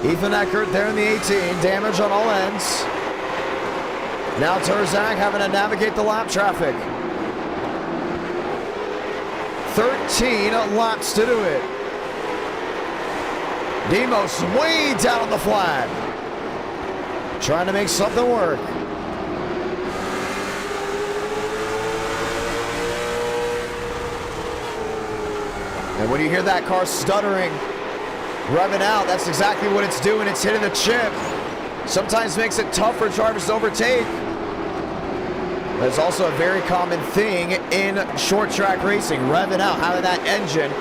Ethan Eckert there in the 18. Damage on all ends. Now Turzak having to navigate the lap traffic. 13 laps to do it. Demos way down on the flat. Trying to make something work. And when you hear that car stuttering, revving out, that's exactly what it's doing. It's hitting the chip. Sometimes makes it tough for drivers to overtake. That's also a very common thing in short track racing. Revving out, having that engine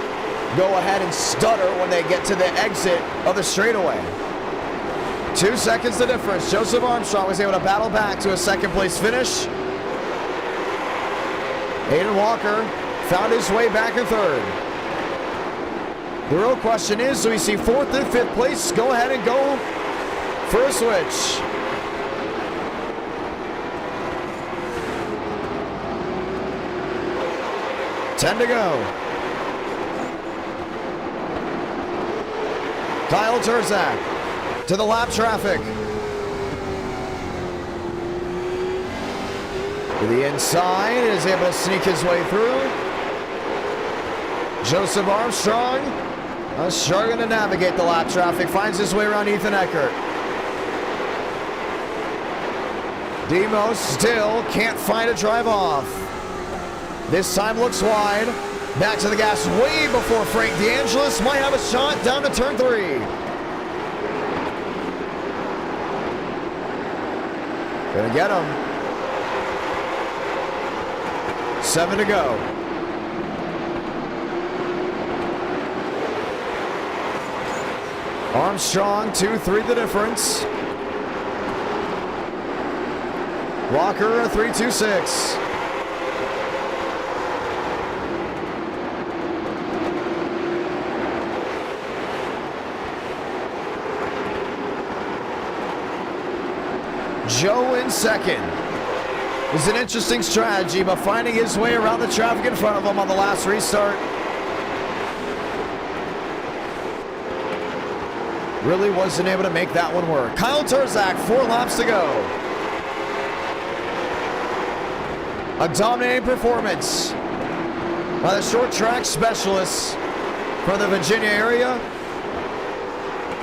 go ahead and stutter when they get to the exit of the straightaway. 2 seconds the difference. Joseph Armstrong was able to battle back to a second place finish. Aiden Walker found his way back in third. The real question is, do we see fourth and fifth place go ahead and go for a switch? Ten to go. Kyle Turzak to the lap traffic. To the inside, is able to sneak his way through. Joseph Armstrong struggling to navigate the lap traffic, finds his way around Ethan Eckert. Demos still can't find a drive off. This time looks wide. Back to the gas way before Frank DeAngelis might have a shot down to turn 3. Gonna get him. 7 to go. Armstrong, 2-3 the difference. Walker, a 3-2-6. Joe in second. It's an interesting strategy, but finding his way around the traffic in front of him on the last restart really wasn't able to make that one work. Kyle Turzak, 4 laps to go. A dominating performance by the short track specialists from the Virginia area.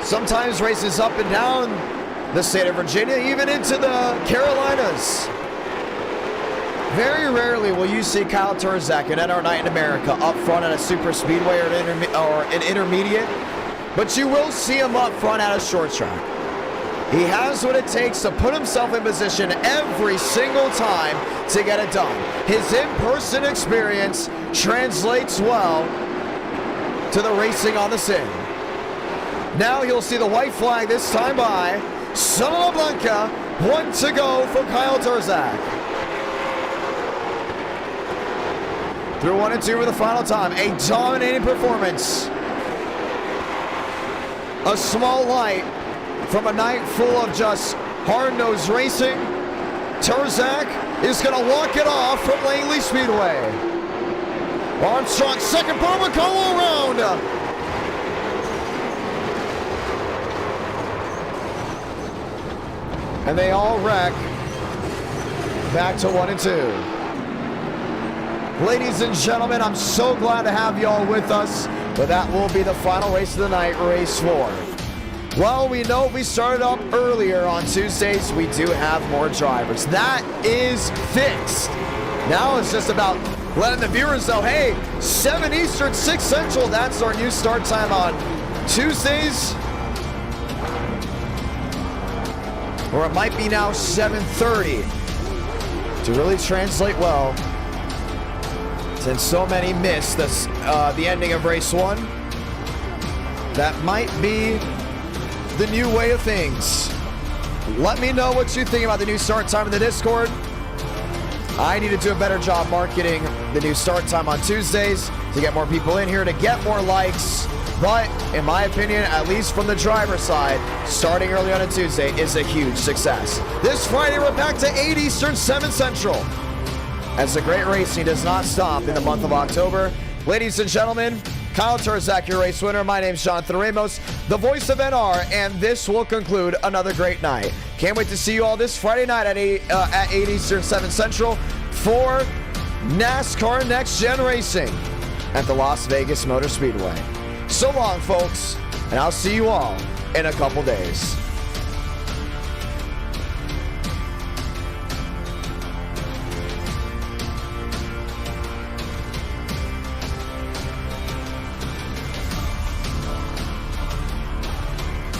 Sometimes races up and down the state of Virginia, even into the Carolinas. Very rarely will you see Kyle Turzak in NR Night in America up front at a super speedway or an intermediate, but you will see him up front at a short track. He has what it takes to put himself in position every single time to get it done. His in-person experience translates well to the racing on the sim. Now you'll see the white flag this time by Santa Blanca. 1 to go for Kyle Turzak. Through 1 and 2 for the final time. A dominating performance. A small light from a night full of just hard-nosed racing. Turzak is going to walk it off from Langley Speedway. Armstrong, second Bowman all around. And they all wreck back to 1 and 2. Ladies and gentlemen, I'm so glad to have you all with us, but that will be the final race of the night, race 4. Well, we know we started up earlier on Tuesdays. We do have more drivers. That is fixed. Now it's just about letting the viewers know, hey, 7 Eastern, 6 Central, that's our new start time on Tuesdays. Or it might be now 7:30 to really translate well, since so many missed the ending of race 1. That might be the new way of things. Let me know what you think about the new start time in the Discord. I need to do a better job marketing the new start time on Tuesdays. to get more people in here, to get more likes. But in my opinion, at least from the driver's side, starting early on a Tuesday is a huge success. This Friday, we're back to 8 Eastern, 7 Central, as the great racing does not stop in the month of October. Ladies and gentlemen, Kyle Turzak, your race winner. My name's Jonathan Ramos, the voice of NR, and this will conclude another great night. Can't wait to see you all this Friday night at 8 Eastern, 7 Central for NASCAR Next Gen Racing at the Las Vegas Motor Speedway. So long, folks, and I'll see you all in a couple days.